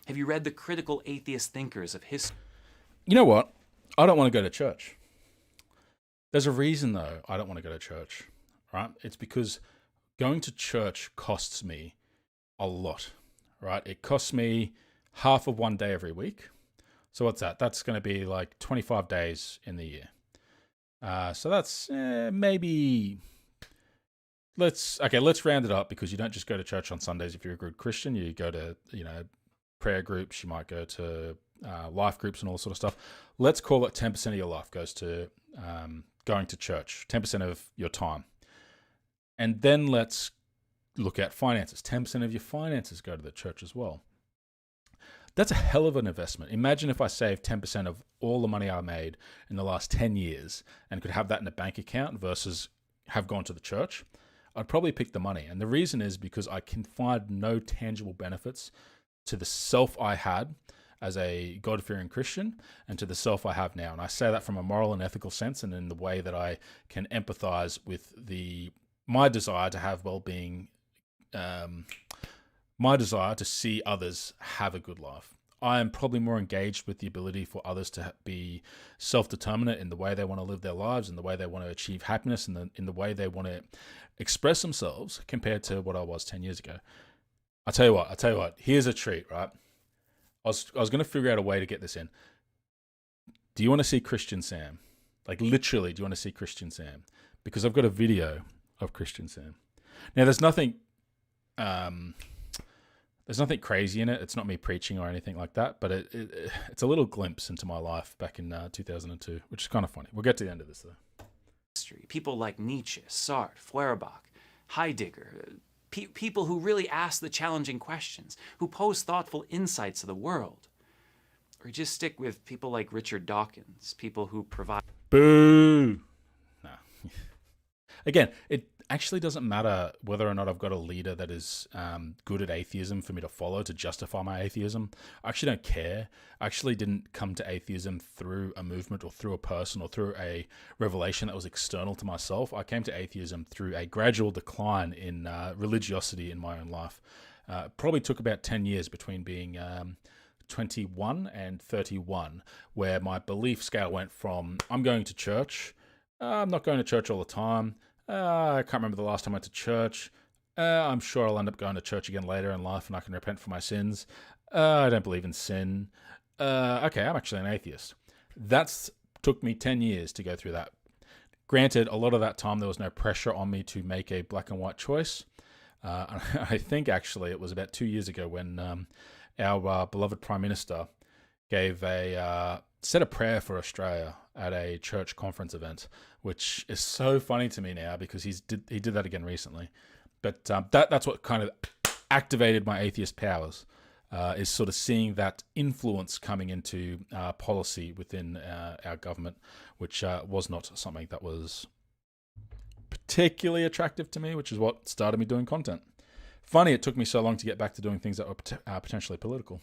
Speaker 5: Have you read the critical atheist thinkers of history?
Speaker 1: You know what? I don't want to go to church. There's a reason, though, I don't want to go to church, right? It's because going to church costs me a lot, right? It costs me half of one day every week. So what's that? That's going to be like 25 days in the year. So that's maybe... Let's round it up, because you don't just go to church on Sundays if you're a good Christian. You go to, prayer groups. You might go to life groups and all sort of stuff. Let's call it 10% of your life goes to going to church, 10% of your time. And then let's look at finances. 10% of your finances go to the church as well. That's a hell of an investment. Imagine if I saved 10% of all the money I made in the last 10 years and could have that in a bank account versus have gone to the church. I'd probably pick the money. And the reason is because I can find no tangible benefits to the self I had as a God-fearing Christian and to the self I have now. And I say that from a moral and ethical sense, and in the way that I can empathize with my desire to have well-being, my desire to see others have a good life. I am probably more engaged with the ability for others to be self-determinate in the way they want to live their lives, in the way they want to achieve happiness, and in the way they want to express themselves compared to what I was 10 years ago. I'll tell you what, here's a treat, right? I was going to figure out a way to get this in. Do you want to see Christian Sam? Like, literally, do you want to see Christian Sam? Because I've got a video of Christian Sam. Now, there's nothing crazy in it. It's not me preaching or anything like that, but it's a little glimpse into my life back in 2002, which is kind of funny. We'll get to the end of this, though.
Speaker 5: People like Nietzsche, Sartre, Feuerbach, Heidegger, people who really ask the challenging questions, who pose thoughtful insights of the world. Or you just stick with people like Richard Dawkins, people who provide...
Speaker 1: Boo! No. Again, it actually doesn't matter whether or not I've got a leader that is good at atheism for me to follow to justify my atheism. I actually don't care. I actually didn't come to atheism through a movement or through a person or through a revelation that was external to myself. I came to atheism through a gradual decline in religiosity in my own life. Probably took about 10 years between being 21 and 31, where my belief scale went from I'm going to church, I'm not going to church all the time, I can't remember the last time I went to church. I'm sure I'll end up going to church again later in life and I can repent for my sins. I don't believe in sin. Okay, I'm actually an atheist. That's took me 10 years to go through that. Granted, a lot of that time there was no pressure on me to make a black and white choice. I think actually it was about 2 years ago when our beloved Prime Minister gave said a prayer for Australia at a church conference event, which is so funny to me now because he did that again recently. But that's what kind of activated my atheist powers, is sort of seeing that influence coming into policy within our government, which was not something that was particularly attractive to me, which is what started me doing content. Funny, it took me so long to get back to doing things that were potentially political.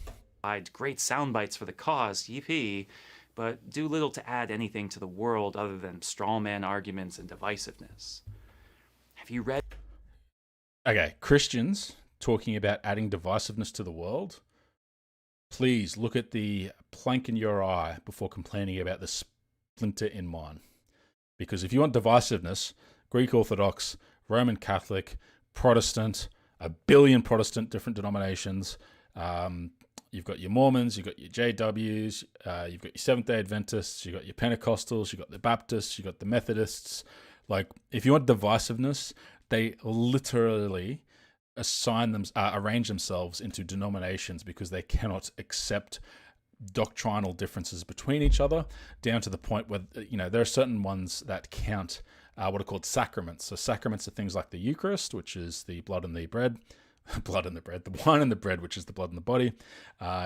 Speaker 5: Great sound bites for the cause, yippee, but do little to add anything to the world other than strawman arguments and divisiveness. Have you read...
Speaker 1: Okay, Christians talking about adding divisiveness to the world. Please look at the plank in your eye before complaining about the splinter in mine. Because if you want divisiveness, Greek Orthodox, Roman Catholic, Protestant, a billion Protestant different denominations, you've got your Mormons, you've got your JWs, you've got your Seventh-day Adventists, you've got your Pentecostals, you've got the Baptists, you've got the Methodists. Like, if you want divisiveness, they literally arrange themselves into denominations because they cannot accept doctrinal differences between each other, down to the point where, there are certain ones that count what are called sacraments. So sacraments are things like the Eucharist, which is the blood and the bread, the wine and the bread, which is the blood and the body.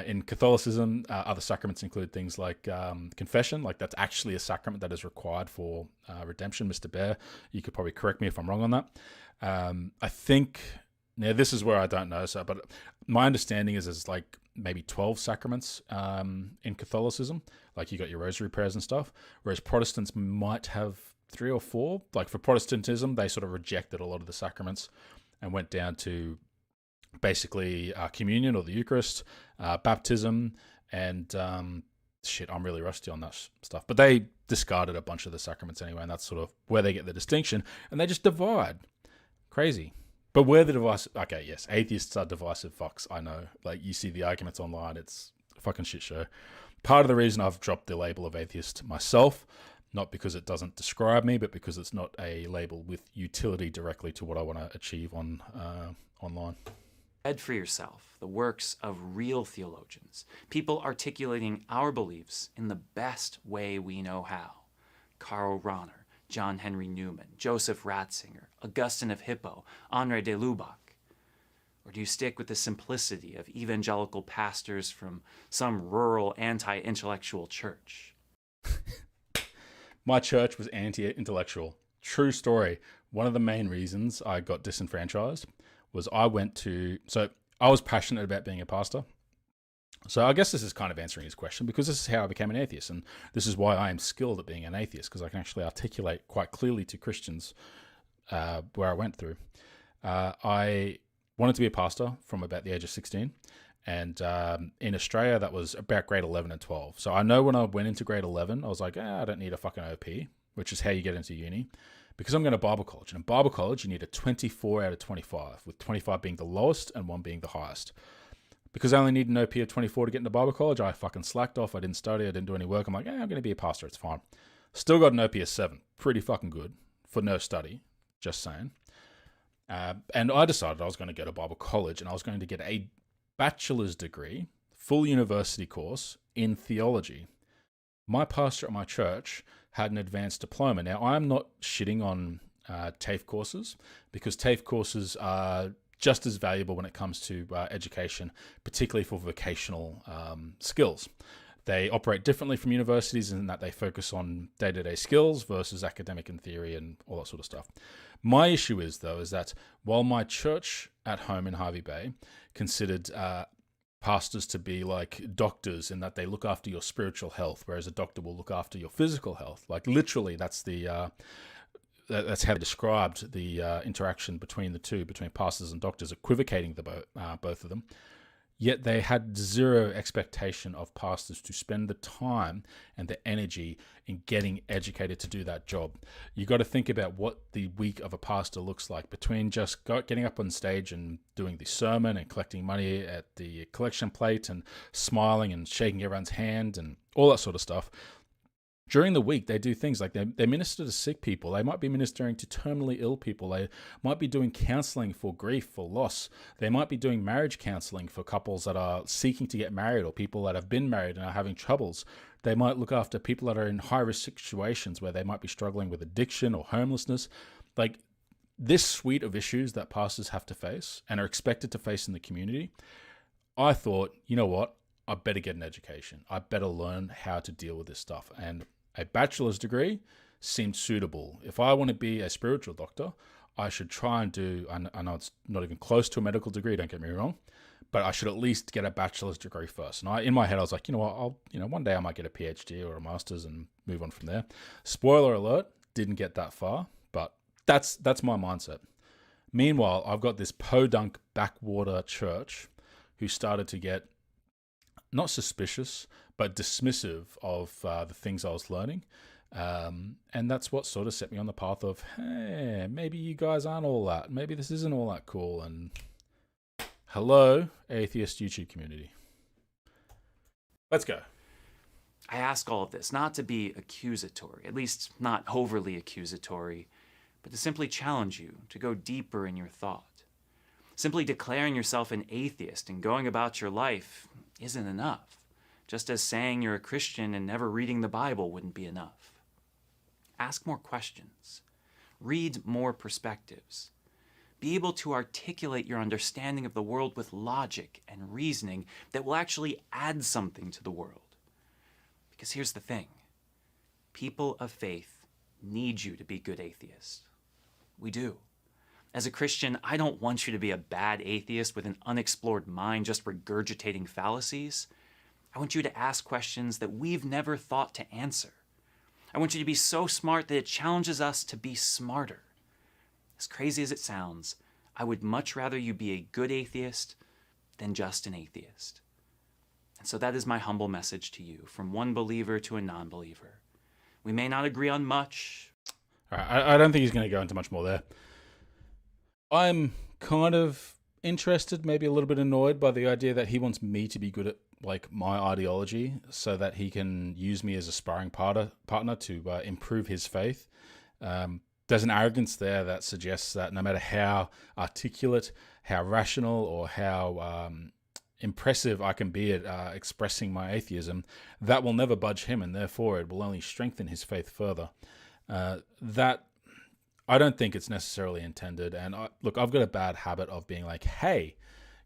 Speaker 1: In Catholicism, other sacraments include things like confession, like that's actually a sacrament that is required for redemption. Mr. Bear, you could probably correct me if I'm wrong on that. I think, now this is where I don't know, but my understanding is like maybe 12 sacraments in Catholicism, like you got your rosary prayers and stuff, whereas Protestants might have 3 or 4. Like for Protestantism, they sort of rejected a lot of the sacraments and went down to basically communion or the Eucharist, baptism, and I'm really rusty on that stuff. But they discarded a bunch of the sacraments anyway, and that's sort of where they get the distinction, and they just divide. Crazy. But where the divisive... Okay, yes, atheists are divisive fucks, I know. Like, you see the arguments online, it's a fucking shit show. Part of the reason I've dropped the label of atheist myself, not because it doesn't describe me, but because it's not a label with utility directly to what I want to achieve on online.
Speaker 5: Read for yourself the works of real theologians, people articulating our beliefs in the best way we know how. Karl Rahner, John Henry Newman, Joseph Ratzinger, Augustine of Hippo, Henri de Lubac? Or do you stick with the simplicity of evangelical pastors from some rural anti-intellectual church?
Speaker 1: My church was anti-intellectual. True story. one of the main reasons I got disenfranchised was I was passionate about being a pastor. So I guess this is kind of answering his question, because this is how I became an atheist, and this is why I am skilled at being an atheist, because I can actually articulate quite clearly to Christians where I went through. I wanted to be a pastor from about the age of 16, and in Australia that was about grade 11 and 12. So I know when I went into grade 11, I was like, I don't need a fucking OP, which is how you get into uni, because I'm going to Bible college. And in Bible college, you need a 24 out of 25, with 25 being the lowest and 1 being the highest. Because I only need an OP of 24 to get into Bible college, I fucking slacked off. I didn't study. I didn't do any work. I'm like, I'm going to be a pastor. It's fine. Still got an OP of 7. Pretty fucking good for no study. Just saying. And I decided I was going to go to Bible college, and I was going to get a bachelor's degree, full university course in theology. My pastor at my church had an advanced diploma. Now, I'm not shitting on TAFE courses, because TAFE courses are just as valuable when it comes to education, particularly for vocational skills. They operate differently from universities in that they focus on day-to-day skills versus academic and theory and all that sort of stuff. My issue is, though, is that while my church at home in Hervey Bay considered pastors to be like doctors in that they look after your spiritual health, whereas a doctor will look after your physical health. Like literally, that's how they described the interaction between the two, between pastors and doctors, equivocating both of them. Yet they had zero expectation of pastors to spend the time and the energy in getting educated to do that job. You got to think about what the week of a pastor looks like, between just getting up on stage and doing the sermon and collecting money at the collection plate and smiling and shaking everyone's hand and all that sort of stuff. During the week, they do things like they minister to sick people. They might be ministering to terminally ill people. They might be doing counseling for grief, for loss. They might be doing marriage counseling for couples that are seeking to get married, or people that have been married and are having troubles. They might look after people that are in high-risk situations where they might be struggling with addiction or homelessness. Like this suite of issues that pastors have to face and are expected to face in the community, I thought, you know what? I better get an education. I better learn how to deal with this stuff. And a bachelor's degree seemed suitable. If I want to be a spiritual doctor, I should try and do, I know it's not even close to a medical degree, don't get me wrong, but I should at least get a bachelor's degree first. And in my head, I was like, you know what, one day I might get a PhD or a master's and move on from there. Spoiler alert, didn't get that far, but that's my mindset. Meanwhile, I've got this podunk backwater church who started to get not suspicious, but dismissive of the things I was learning. And that's what sort of set me on the path of, hey, maybe you guys aren't all that. Maybe this isn't all that cool. And hello, atheist YouTube community. Let's go.
Speaker 5: I ask all of this not to be accusatory, at least not overly accusatory, but to simply challenge you to go deeper in your thought. Simply declaring yourself an atheist and going about your life isn't enough, just as saying you're a Christian and never reading the Bible wouldn't be enough. Ask more questions. Read more perspectives. Be able to articulate your understanding of the world with logic and reasoning that will actually add something to the world. Because here's the thing. People of faith need you to be good atheists. We do. As a Christian, I don't want you to be a bad atheist with an unexplored mind just regurgitating fallacies. I want you to ask questions that we've never thought to answer. I want you to be so smart that it challenges us to be smarter. As crazy as it sounds, I would much rather you be a good atheist than just an atheist. And so that is my humble message to you, from one believer to a non-believer. We may not agree on much.
Speaker 1: All right, I don't think he's going to go into much more there. I'm kind of interested, maybe a little bit annoyed by the idea that he wants me to be good at like my ideology so that he can use me as a sparring partner to improve his faith. There's an arrogance there that suggests that no matter how articulate, how rational, or how impressive I can be at expressing my atheism, that will never budge him, and therefore it will only strengthen his faith further. That I don't think it's necessarily intended. And look, I've got a bad habit of being like, hey,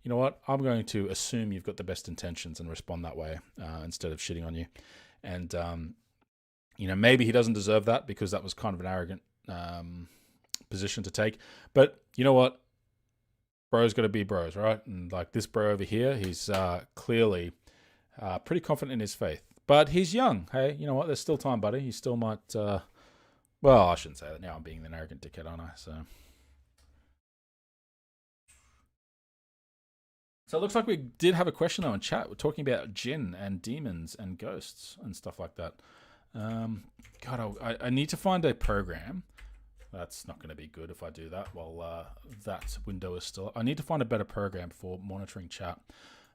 Speaker 1: you know what? I'm going to assume you've got the best intentions and respond that way instead of shitting on you. And, maybe he doesn't deserve that because that was kind of an arrogant position to take. But you know what? Bro's got to be bros, right? And like this bro over here, he's clearly pretty confident in his faith. But he's young. Hey, you know what? There's still time, buddy. He still might... well, I shouldn't say that. Now I'm being an arrogant dickhead, aren't I? So it looks like we did have a question though in chat. We're talking about jinn and demons and ghosts and stuff like that. God, I need to find a program. That's not going to be good if I do that while that window is still... I need to find a better program for monitoring chat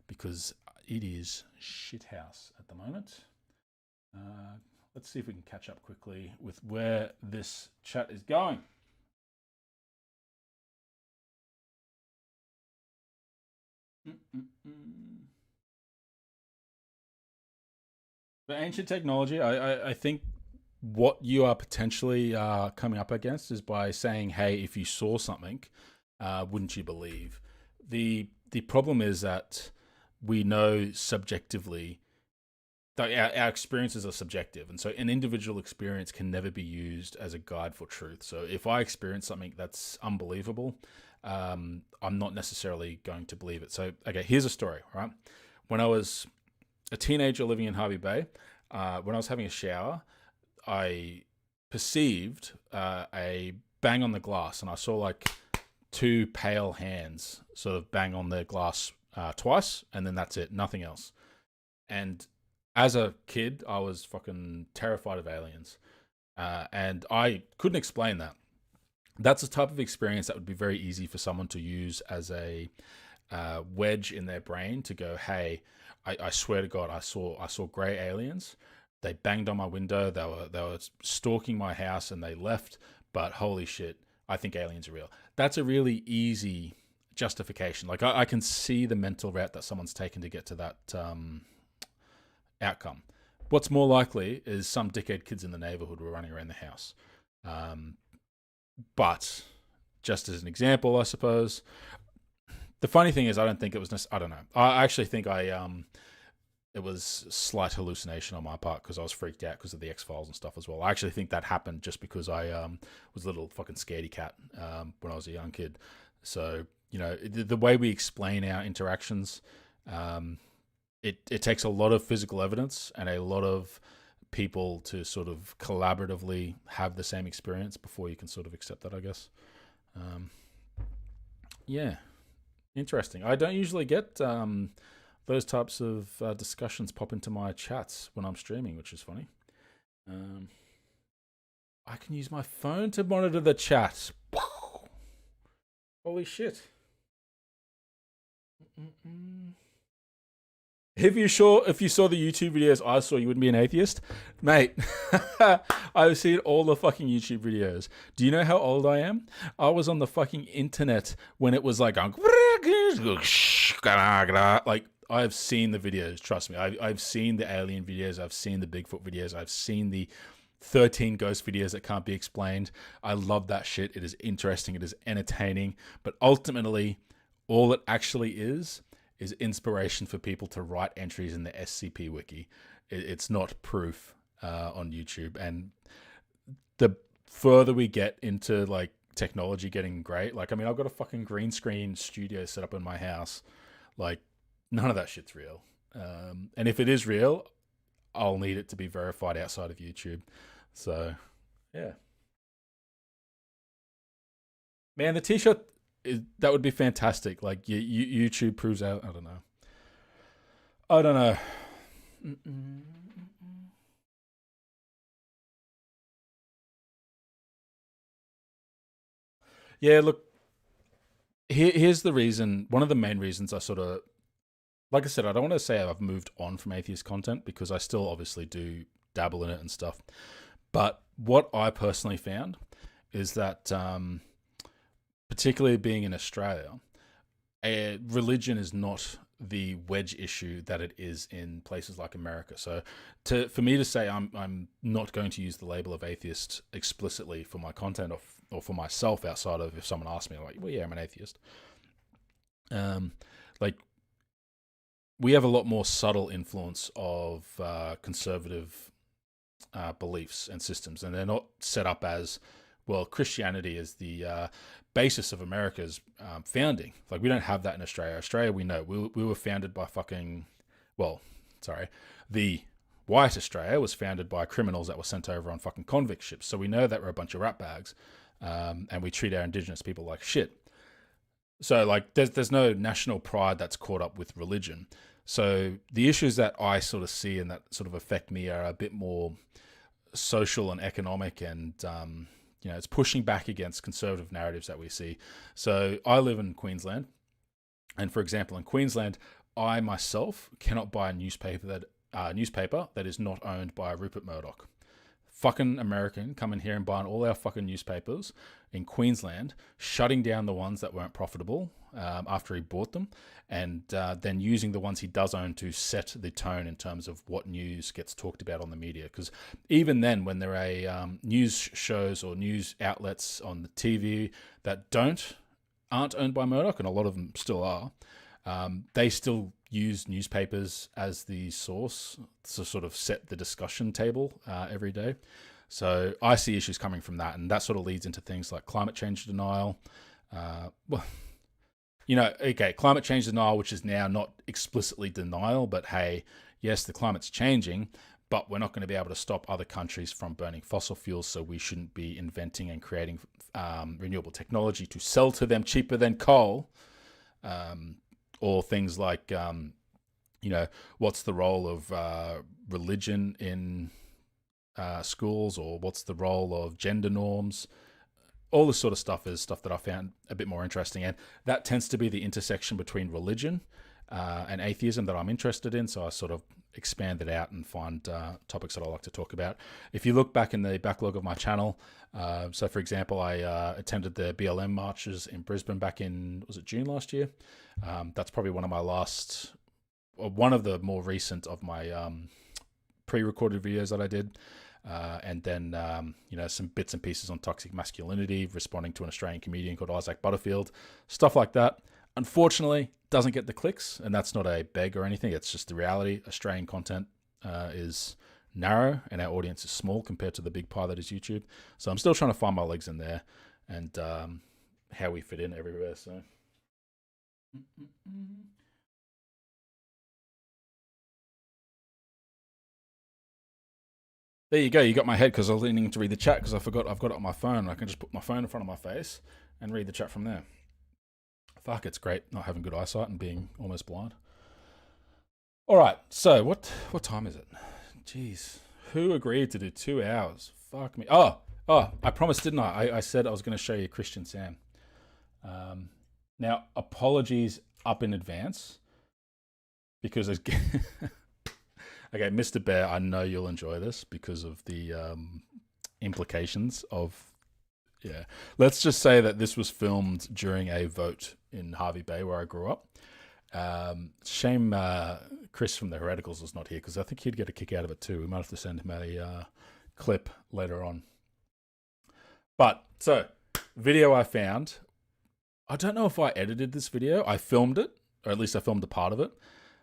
Speaker 1: because it is shithouse at the moment. Let's see if we can catch up quickly with where this chat is going. The ancient technology, I think what you are potentially coming up against is by saying, hey, if you saw something, wouldn't you believe? The problem is that we know subjectively that our experiences are subjective, and so an individual experience can never be used as a guide for truth. So if I experience something that's unbelievable, I'm not necessarily going to believe it. So, okay, here's a story, right? When I was a teenager living in Harvey Bay, when I was having a shower, I perceived a bang on the glass, and I saw like two pale hands sort of bang on the glass twice, and then that's it, nothing else. And as a kid, I was fucking terrified of aliens, and I couldn't explain that. That's a type of experience that would be very easy for someone to use as a wedge in their brain to go, hey, I swear to God, I saw grey aliens. They banged on my window. They were stalking my house, and they left. But holy shit, I think aliens are real. That's a really easy justification. Like I can see the mental route that someone's taken to get to that outcome. What's more likely is some dickhead kids in the neighborhood were running around the house. But just as an example, I suppose, the funny thing is I don't think it was I don't know. I actually think it was slight hallucination on my part because I was freaked out because of the X-Files and stuff as well. I actually think that happened just because I was a little fucking scaredy cat when I was a young kid. So, you know, the way we explain our interactions, it takes a lot of physical evidence and a lot of people to sort of collaboratively have the same experience before you can sort of accept that, I guess. Yeah, interesting. I don't usually get those types of discussions pop into my chats when I'm streaming, which is funny. I can use my phone to monitor the chat. Holy shit. If you saw the YouTube videos I saw, you wouldn't be an atheist? Mate, I've seen all the fucking YouTube videos. Do you know how old I am? I was on the fucking internet when it was like, like, I've seen the videos, trust me. I've seen the alien videos. I've seen the Bigfoot videos. I've seen the 13 ghost videos that can't be explained. I love that shit. It is interesting. It is entertaining. But ultimately, all it actually is inspiration for people to write entries in the SCP wiki. It's not proof on YouTube. And the further we get into like technology getting great, like, I mean, I've got a fucking green screen studio set up in my house. Like, none of that shit's real. And if it is real, I'll need it to be verified outside of YouTube. So, yeah. Man, the t-shirt, that would be fantastic. Like, YouTube proves out. I don't know. Yeah, look, here's the reason. One of the main reasons I sort of, like I said, I don't want to say I've moved on from atheist content because I still obviously do dabble in it and stuff. But what I personally found is that, particularly being in Australia, religion is not the wedge issue that it is in places like America. So for me to say I'm not going to use the label of atheist explicitly for my content or for myself outside of if someone asks me, like, well, yeah, I'm an atheist. Like, we have a lot more subtle influence of conservative beliefs and systems, and they're not set up as well, Christianity is the basis of America's founding. Like, we don't have that in Australia. Australia, we know, we were founded by the white Australia was founded by criminals that were sent over on fucking convict ships. So we know that we're a bunch of ratbags, and we treat our indigenous people like shit. So, like, there's no national pride that's caught up with religion. So the issues that I sort of see and that sort of affect me are a bit more social and economic, and it's pushing back against conservative narratives that we see. So I live in Queensland, and for example, in Queensland, I myself cannot buy a newspaper that is not owned by Rupert Murdoch. Fucking American coming here and buying all our fucking newspapers in Queensland, shutting down the ones that weren't profitable after he bought them, and then using the ones he does own to set the tone in terms of what news gets talked about on the media. Because even then, when there are news shows or news outlets on the TV that aren't owned by Murdoch, and a lot of them still are, they still use newspapers as the source to sort of set the discussion table every day. So I see issues coming from that, and that sort of leads into things like climate change denial. Climate change denial, which is now not explicitly denial, but hey, yes, the climate's changing, but we're not going to be able to stop other countries from burning fossil fuels, so we shouldn't be inventing and creating renewable technology to sell to them cheaper than coal. Or things like, what's the role of religion in schools, or what's the role of gender norms? All this sort of stuff is stuff that I found a bit more interesting. And that tends to be the intersection between religion and atheism that I'm interested in. So I sort of expand it out and find topics that I like to talk about. If you look back in the backlog of my channel, so for example, I attended the BLM marches in Brisbane back in, was it June last year? That's probably one of the more recent of my pre-recorded videos that I did. And then, some bits and pieces on toxic masculinity, responding to an Australian comedian called Isaac Butterfield, stuff like that. Unfortunately, doesn't get the clicks, and that's not a beg or anything. It's just the reality. Australian content is narrow, and our audience is small compared to the big pie that is YouTube. So I'm still trying to find my legs in there, and how we fit in everywhere. So. There you go. You got my head because I was leaning to read the chat because I forgot I've got it on my phone. I can just put my phone in front of my face and read the chat from there. Fuck, it's great not having good eyesight and being almost blind. All right, so what time is it? Jeez, who agreed to do 2 hours? Fuck me. Oh, I promised, didn't I? I said I was going to show you Christian Sam. Now, apologies up in advance because okay, Mr. Bear, I know you'll enjoy this because of the implications of. Yeah, let's just say that this was filmed during a vote in Hervey Bay where I grew up. Shame Chris from the Hereticals was not here because I think he'd get a kick out of it too. We might have to send him a clip later on. But, so, video I found. I don't know if I edited this video. I filmed it, or at least I filmed a part of it.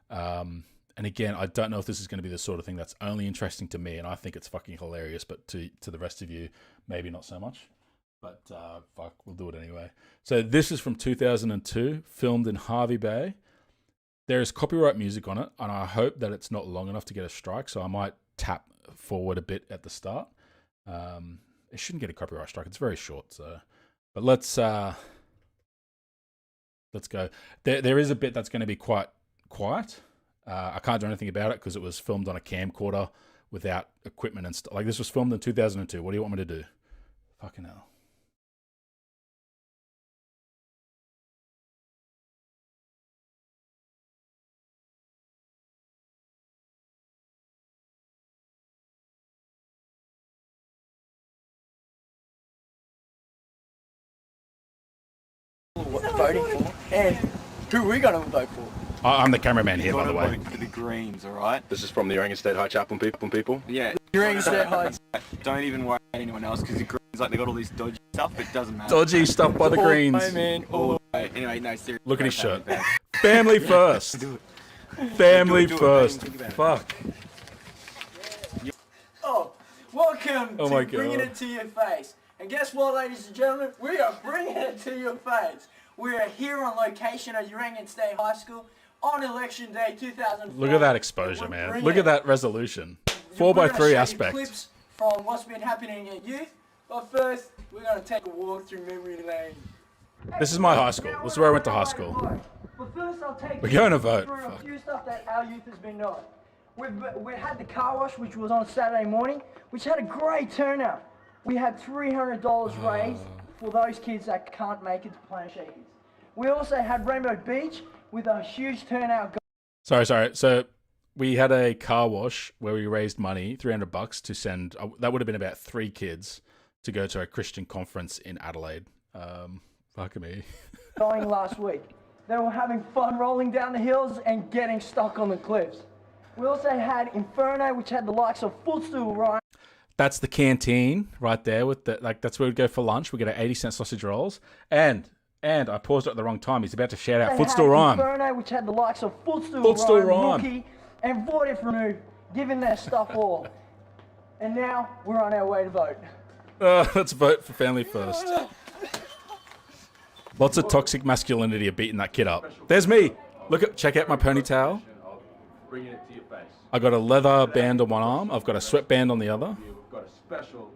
Speaker 1: And again, I don't know if this is going to be the sort of thing that's only interesting to me, and I think it's fucking hilarious, but to the rest of you, maybe not so much. But fuck, we'll do it anyway. So this is from 2002, filmed in Hervey Bay. There is copyright music on it, and I hope that it's not long enough to get a strike, so I might tap forward a bit at the start. It shouldn't get a copyright strike. It's very short, so. But let's go. There is a bit that's going to be quite quiet. I can't do anything about it because it was filmed on a camcorder without equipment and stuff. Like, this was filmed in 2002. What do you want me to do? Fucking hell.
Speaker 6: Voting for, and who are we going to vote for?
Speaker 1: I'm the cameraman here, by the way.
Speaker 7: For the Greens, all right?
Speaker 8: This is from the Orange State High Chapel people.
Speaker 7: Yeah.
Speaker 6: Green State Heights.
Speaker 7: Don't even worry about anyone else because the Greens, like, they got all this dodgy stuff. It doesn't matter.
Speaker 1: Dodgy stuff by the Greens.
Speaker 6: Hey, man.
Speaker 7: Anyway, no, seriously.
Speaker 1: Look at his shirt. Family first.
Speaker 7: Do it.
Speaker 1: Family
Speaker 7: Do it.
Speaker 1: first.
Speaker 7: Think about it.
Speaker 1: Fuck.
Speaker 6: Oh, welcome
Speaker 1: Oh my
Speaker 6: to Bringing
Speaker 1: God.
Speaker 6: It to Your Face. And guess what, ladies and gentlemen? We are bringing it to your face. We are here on location at Urangan State High School on election day 2004.
Speaker 1: Look at that exposure, man. Look at that resolution. 4x3 aspect.
Speaker 6: Clips from what's been happening at youth. But first, we're going to take a walk through memory lane.
Speaker 1: This is my high school. This is where I went to high school.
Speaker 6: But first, I'll take
Speaker 1: We're going to vote.
Speaker 6: through a few stuff that our youth has been doing. We had the car wash, which was on Saturday morning, which had a great turnout. We had $300 raised for those kids that can't make it to Planet Shakers. We also had Rainbow Beach with a huge turnout.
Speaker 1: Sorry. So we had a car wash where we raised money, $300 to send. That would have been about 3 kids to go to a Christian conference in Adelaide. Fuck me.
Speaker 6: Going last week. They were having fun rolling down the hills and getting stuck on the cliffs. We also had Inferno, which had the likes of Footstool Rhyme.
Speaker 1: That's the canteen right there with the that's where we'd go for lunch. We get our 80-cent sausage rolls. And I paused it at the wrong time. He's about to shout out Footstool Rhyme.
Speaker 6: Inferno, which had the likes of Footstool Rhyme, Rookie, and Void Renew, giving their stuff all. And now we're on our way to vote.
Speaker 1: Let's vote for Family First. Lots of toxic masculinity are beating that kid up. There's me. Check out my ponytail.
Speaker 8: Bringing it to your face.
Speaker 1: I got a leather band on one arm. I've got a sweatband on the other.
Speaker 8: You've got a special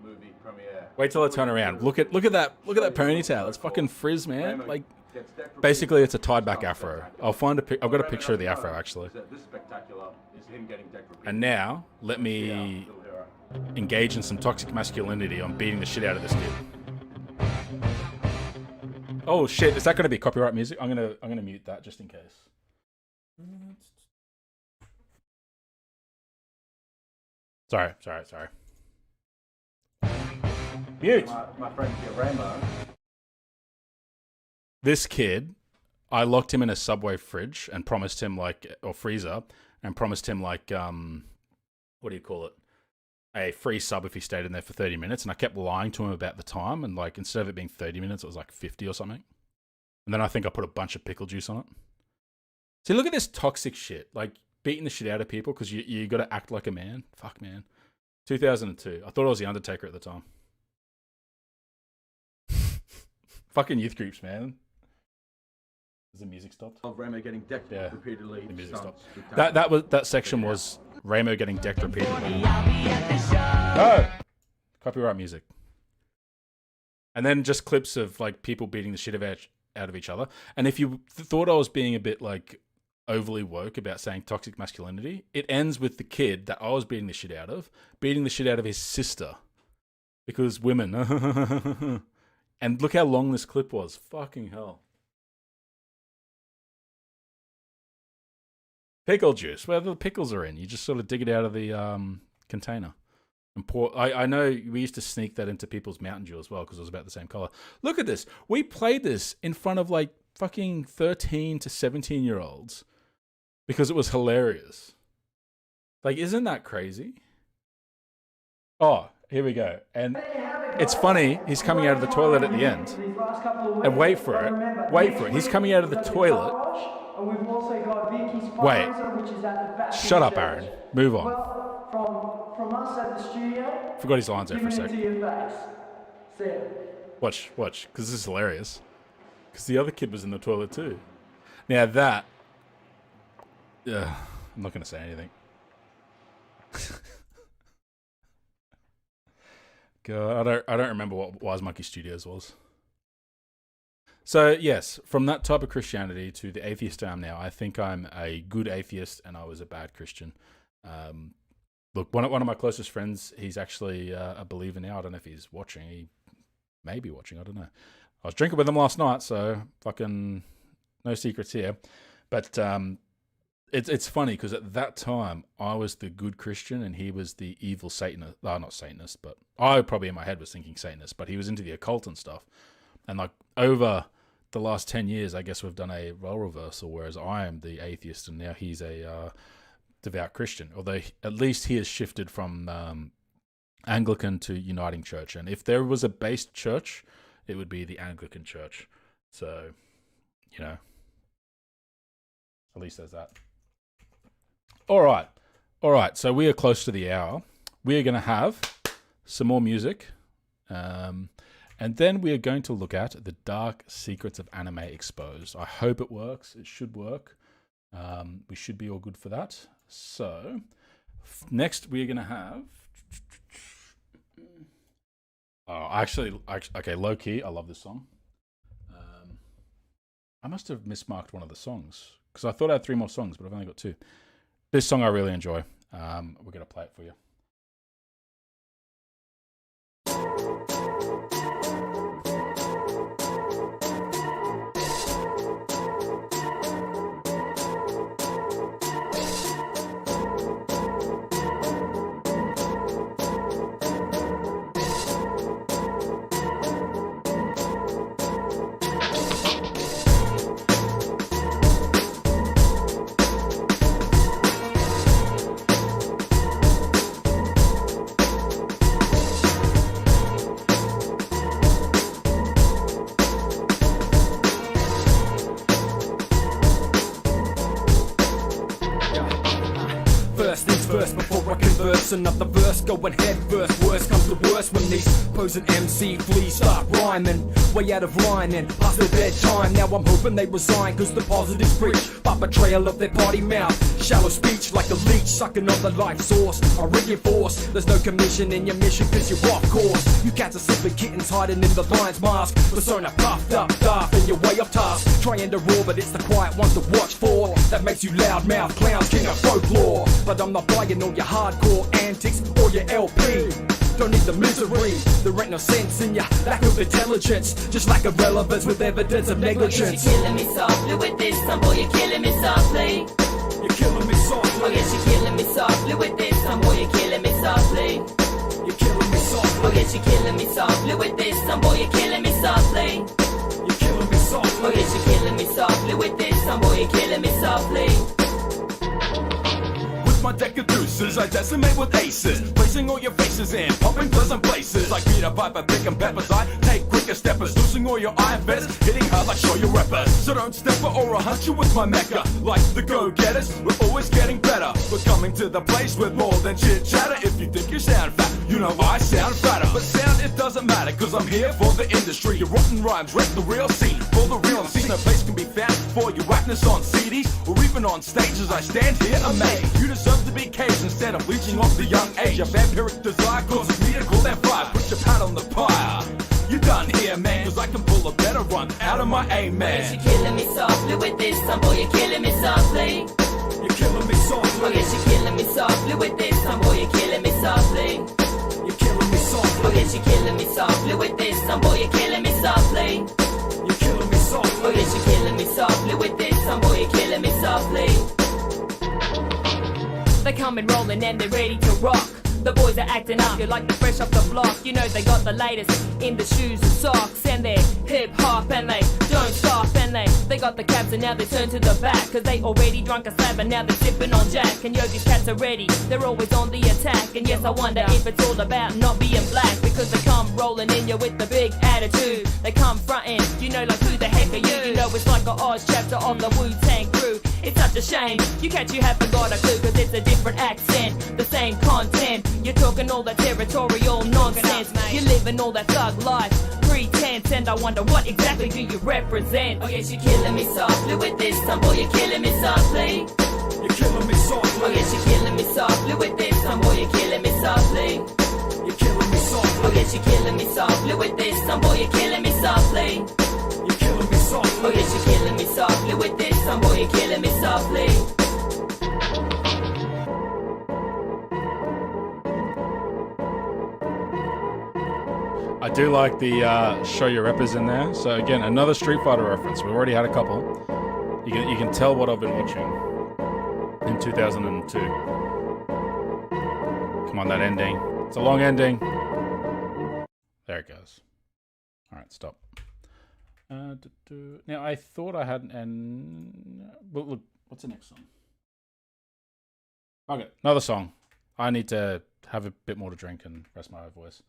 Speaker 8: movie premiere.
Speaker 1: Wait till I turn around. Look at that ponytail. It's fucking frizz, man. Like, basically, it's a tied back afro. I've got a picture of the afro actually.
Speaker 8: This spectacular is him getting decked.
Speaker 1: And now let me engage in some toxic masculinity on beating the shit out of this kid. Oh shit! Is that going to be copyright music? I'm gonna mute that just in case. Sorry. Mute.
Speaker 8: My friend here, Rainbow.
Speaker 1: This kid, I locked him in a Subway fridge and promised him or freezer, and promised him what do you call it? A free sub if he stayed in there for 30 minutes. And I kept lying to him about the time. And instead of it being 30 minutes, it was 50 or something. And then I think I put a bunch of pickle juice on it. See, look at this toxic shit. Beating the shit out of people because you got to act like a man. Fuck, man. 2002. I thought I was the Undertaker at the time. Fucking youth groups, man. Has the music stopped?
Speaker 8: Of Ramo getting decked repeatedly.
Speaker 1: The music stopped. That section was Ramo getting decked repeatedly. No! Copyright music. And then just clips of people beating the shit out of each other. And if you thought I was being a bit overly woke about saying toxic masculinity, it ends with the kid that I was beating the shit out of his sister. Because women. And look how long this clip was. Fucking hell. Pickle juice. Where the pickles are in. You just sort of dig it out of the container. And pour. I know we used to sneak that into people's Mountain Dew as well because it was about the same color. Look at this. We played this in front of fucking 13 to 17-year-olds because it was hilarious. Isn't that crazy? Oh, here we go. And it's funny, he's coming out of the toilet at the end. And wait for it. He's coming out of the toilet. Wait. Shut up, Aaron. Move on.
Speaker 6: From us at the studio.
Speaker 1: Forgot his lines there for a sec.
Speaker 6: To your face. See ya.
Speaker 1: Watch, because this is hilarious. Because the other kid was in the toilet too. Now that... I'm not going to say anything. God, I don't remember what Wise Monkey Studios was. So yes, from that type of Christianity to the atheist I am now, I think I'm a good atheist and I was a bad Christian. Look, one of my closest friends, he's actually a believer now. I don't know if he's watching. He may be watching. I don't know. I was drinking with him last night, so fucking no secrets here. But it's funny because at that time I was the good Christian and he was the evil Satanist. Not Satanist, but I probably in my head was thinking Satanist. But he was into the occult and stuff. And over the last 10 years, I guess we've done a role reversal, whereas I am the atheist and now he's a devout Christian. Although at least he has shifted from Anglican to Uniting Church. And if there was a based church, it would be the Anglican Church. So, at least there's that. All right. So we are close to the hour. We are going to have some more music. And then we are going to look at the dark secrets of anime exposed. I hope it works. It should work. We should be all good for that. So next we're going to have... Oh, okay, low key, I love this song. I must have mismarked one of the songs because I thought I had 3 more songs, but I've only got 2. This song I really enjoy. We're going to play it for you.
Speaker 4: Another verse going head first. Worst comes to worst when these posing MC fleas start rhyming. Way out of line and past their bedtime. Now I'm hoping they resign, cause the positives preach by betrayal of their party mouth. Shallow speech like a leech sucking on the life source. I reinforce there's no commission in your mission, cause you're off course. You cats are simply kittens hiding in the lion's mask. Persona puffed up, daft in your way of task. Trying to roar, but it's the quiet ones to watch for. That makes you loudmouth clowns, king of folklore. But I'm not buying all your hardcore antics or your LP. Don't need the misery. There ain't no sense in your lack of intelligence. Just lack of relevance with evidence of negligence.
Speaker 3: You're killing me softly with this song, boy, you're killing me softly.
Speaker 4: You're killing me softly.
Speaker 3: Oh yes, you're killing me softly with this song, boy, you're killing me softly.
Speaker 4: You're killing me softly.
Speaker 3: Oh yes, you're killing me softly with this song, boy, you're killing me softly.
Speaker 4: You're killing me softly.
Speaker 3: Oh yes, you're killing me softly with this song, boy, you're killing me softly.
Speaker 2: My deck of deuces, I decimate with aces, placing all your faces in pumping pleasant places like Peter Piper picking peppers. I take quicker steppers, losing all your iron vests, hitting hard like show your reppers. So don't step or I'll hunt you with my mecca. Like the go-getters, we're always getting better. We're coming to the place with more than chit chatter. If you think you sound fat, you know I sound fatter. But sound, it doesn't matter, cause I'm here for the industry. Your rotten rhymes wreck the real scene. For the real MCs, no place can be found for your whackness on CDs or even on stages. I stand here amazed. You deserve to be caged instead of leeching off the young age. A vampiric desire causes me to call that fire. Put your pat on the pyre. You done here, man, cause I can pull a better run out of my A, man.
Speaker 3: You're killing me softly with this song, boy, you're killing me softly.
Speaker 4: You're killing me softly.
Speaker 3: Oh yes, you're killing me softly with this song, boy, you're killing me softly.
Speaker 4: You're killing me softly.
Speaker 3: Oh yes, you're killing me softly with this song, boy, you're killing me softly.
Speaker 4: You're killing me softly.
Speaker 3: Oh yes, you're killing me softly with this song, boy, you're killing me softly. They coming rolling and they're ready to rock. The boys are acting up, you're like the fresh off the block. You know they got the latest in the shoes and socks. And they're hip hop and they don't stop. And they got the caps and now they turn to the back. Cause they already drunk a slab and now they're sipping on Jack. And yo, these cats are ready, they're always on the attack. And yes, I wonder if it's all about not being black. Because they come rolling in you with the big attitude. They come frontin', you know, like who the heck are you? You know it's like a Oz chapter of the Wu-Tang crew. It's such a shame, you catch you haven't got a clue. Cause it's a different accent, the same content. You're talking all that territorial nonsense. You're living all that thug life, pretense. And I wonder what exactly do you represent? Oh yes, you're killing me softly with this song, boy, you're killing me softly.
Speaker 4: You're killing me softly.
Speaker 3: Oh yes, you're killing me softly with this song, boy, you're killing me softly.
Speaker 4: You're killing me softly.
Speaker 3: Oh yes, you're killing me softly with this song, boy, you're killing me softly.
Speaker 4: You're killing me softly.
Speaker 3: Oh yes, you're killing me softly with this song, boy, you're killing me softly.
Speaker 1: I do like the show your reppers in there. So again, another Street Fighter reference. We've already had a couple. You can tell what I've been watching in 2002. Come on, that ending. It's a long ending. There it goes. All right, stop. Now I thought I had but look, what's the next song? Okay, another song. I need to have a bit more to drink and rest my voice.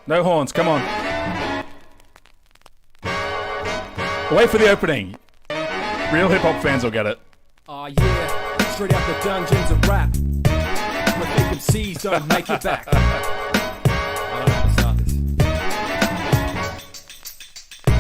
Speaker 1: No horns, come on. Wait for the opening. Real hip hop fans will get it.
Speaker 4: Oh yeah, straight out the dungeons of rap. My favorite MCs don't make it back. I don't know how to start this.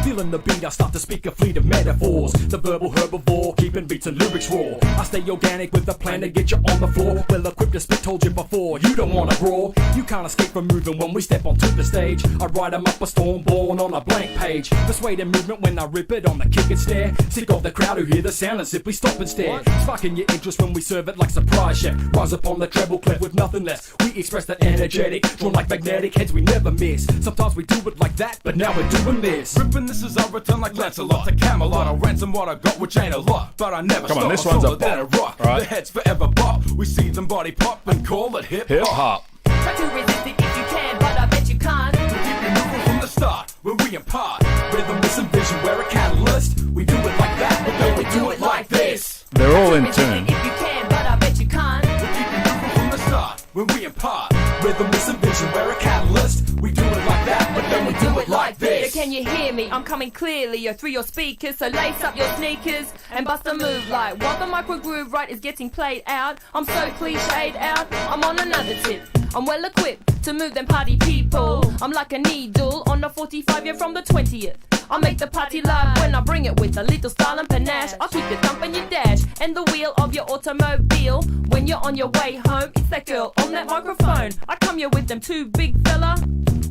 Speaker 4: Feeling the beat, I start to speak a fleet of metaphors. The verbal herbivore, keeping beats and lyrics raw. I stay organic with a plan to get you on the floor. Well equipped to spit, told you before, you don't wanna roar. You can't escape from moving when we step onto the stage. I ride 'em up a storm born on a blank page. Persuading movement when I rip it on the kick and stare. Sick of the crowd who hear the sound and simply stop and stare. Sparking your interest when we serve it like surprise chef. Rise upon the treble clef with nothing less. We express that energetic, drawn like magnetic heads we never miss. Sometimes we do it like that, but now we're doing this.
Speaker 2: Ripping, this is our return like Lancelot to Camelot. I'll ransom what I got, which ain't a lot, but I never
Speaker 1: Come
Speaker 2: stop.
Speaker 1: on, this
Speaker 2: I'm
Speaker 1: one's a
Speaker 2: solid than
Speaker 1: bop.
Speaker 2: rock.
Speaker 1: Right.
Speaker 2: The head's forever pop. We see them body pop and call it hip
Speaker 1: Hip
Speaker 2: hop.
Speaker 1: hop.
Speaker 3: Try to resist it if you can, but I bet you can't.
Speaker 2: We keep it moving from the start, when we impart rhythm, this and vision, we're a catalyst. We do it like that, but then we do it like this.
Speaker 1: They're all in
Speaker 3: Resist it
Speaker 1: tune.
Speaker 3: if you can, but I bet you can't.
Speaker 2: We keep it moving from the start, when we impart rhythm, this and vision, we're a catalyst. We do it like that, but then we do it like
Speaker 3: Yeah,
Speaker 2: this.
Speaker 3: can you hear me? I'm coming clearly, you're through your speakers, so lace up your sneakers and bust a move like while the micro groove right is getting played out. I'm so cliched out, I'm on another tip. I'm well equipped to move them party people. I'm like a needle on a 45 year from the 20th. I'll make the party live when I bring it with a little style and panache. I'll keep you thumping your dash and the wheel of your automobile. When you're on your way home, it's that girl on that microphone. I come here with them two big fella.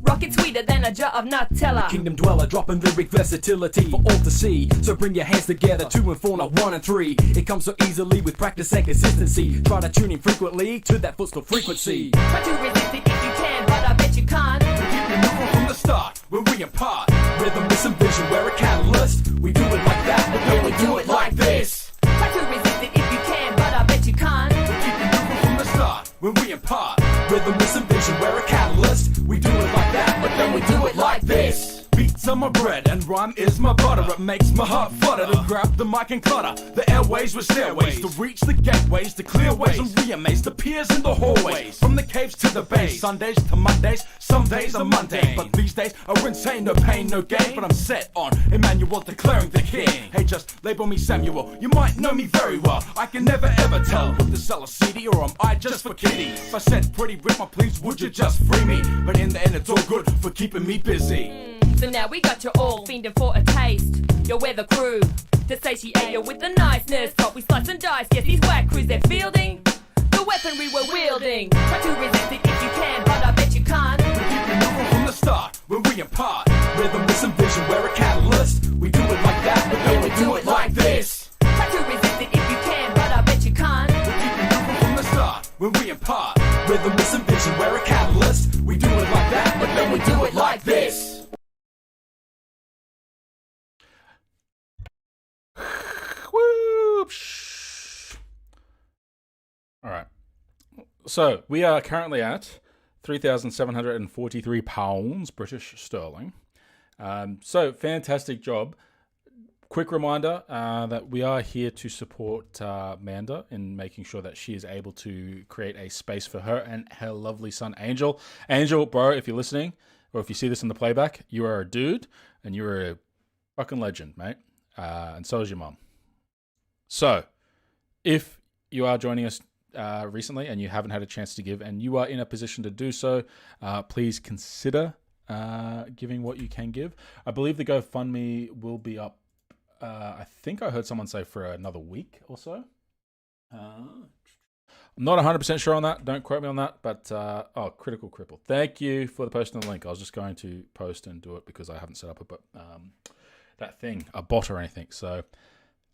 Speaker 3: Rocket sweeter than a jar of Nutella.
Speaker 4: Kingdom dweller, dropping lyric versatility for all to see. So bring your hands together, 2 and 4, not 1 and 3. It comes so easily with practice and consistency. Try to tune in frequently to that footstool frequency.
Speaker 3: Try to resist it if you can, but I bet you can't.
Speaker 2: We keep it moving from the start, when we impart rhythm, this and vision, we're a catalyst. We do it like that, but then we do it like this.
Speaker 3: Try to resist it if you can, but I bet you can't.
Speaker 2: We keep it moving from the start, when we impart rhythm, this and vision, we're a catalyst. We do it like that, but then we do it like this. Beats are my bread and rhyme is my butter. It makes my heart flutter to grab the mic and clutter the airways with stairways to reach the gateways, the clear ways and re-amaze the peers in the hallways. From the caves to the base, Sundays to Mondays, some days are mundane, but these days are insane. No pain, no gain, but I'm set on Emmanuel declaring the king. Hey, just label me Samuel, you might know me very well. I can never ever tell if to sell a CD or am I just for kiddie. If I said pretty with my please, would you just free me? But in the end it's all good for keeping me busy.
Speaker 3: So now we got you all fiending for a taste. You're with the crew to satiate you with the niceness. But we slice and dice, yes, these whack crews they're fielding the weaponry we're wielding. Try to resist it if you can, but I bet you can't.
Speaker 2: We keep it moving from the start, when we impart rhythm, this and vision, we're a catalyst. We do it like that, but then we do it like this.
Speaker 3: Try to resist it if you can, but I bet you can't.
Speaker 2: We keep it moving from the start, when we impart rhythm, this and vision, we're a catalyst. We do it like that, but then we do it like this.
Speaker 1: All right. So we are currently at £3,743 British sterling. So fantastic job. Quick reminder that we are here to support Manda in making sure that she is able to create a space for her and her lovely son, Angel. Angel, bro, if you're listening, or if you see this in the playback, you are a dude and you're a fucking legend, mate. And so is your mum. So, if you are joining us recently and you haven't had a chance to give and you are in a position to do so, please consider giving what you can give. I believe the GoFundMe will be up, I think I heard someone say for another week or so. I'm not 100% sure on that. Don't quote me on that. But, Critical Cripple. Thank you for the posting the link. I was just going to post and do it because I haven't set up a bot or anything. So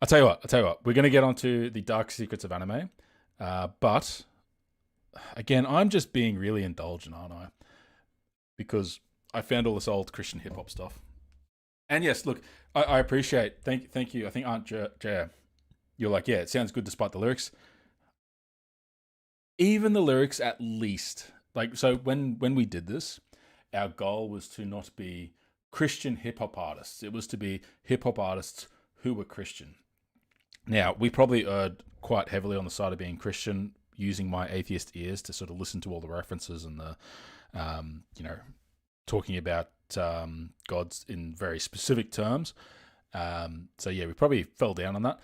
Speaker 1: I'll tell you what, we're going to get onto the dark secrets of anime. But again, I'm just being really indulgent, aren't I? Because I found all this old Christian hip hop stuff. And yes, look, I appreciate, thank you. I think Aunt Jaya, you're like, yeah, it sounds good despite the lyrics. Even the lyrics, at least, like, so when we did this, our goal was to not be Christian hip hop artists. It was to be hip hop artists who were Christian. Now, we probably erred quite heavily on the side of being Christian, using my atheist ears to sort of listen to all the references and the, talking about gods in very specific terms. So yeah, we probably fell down on that.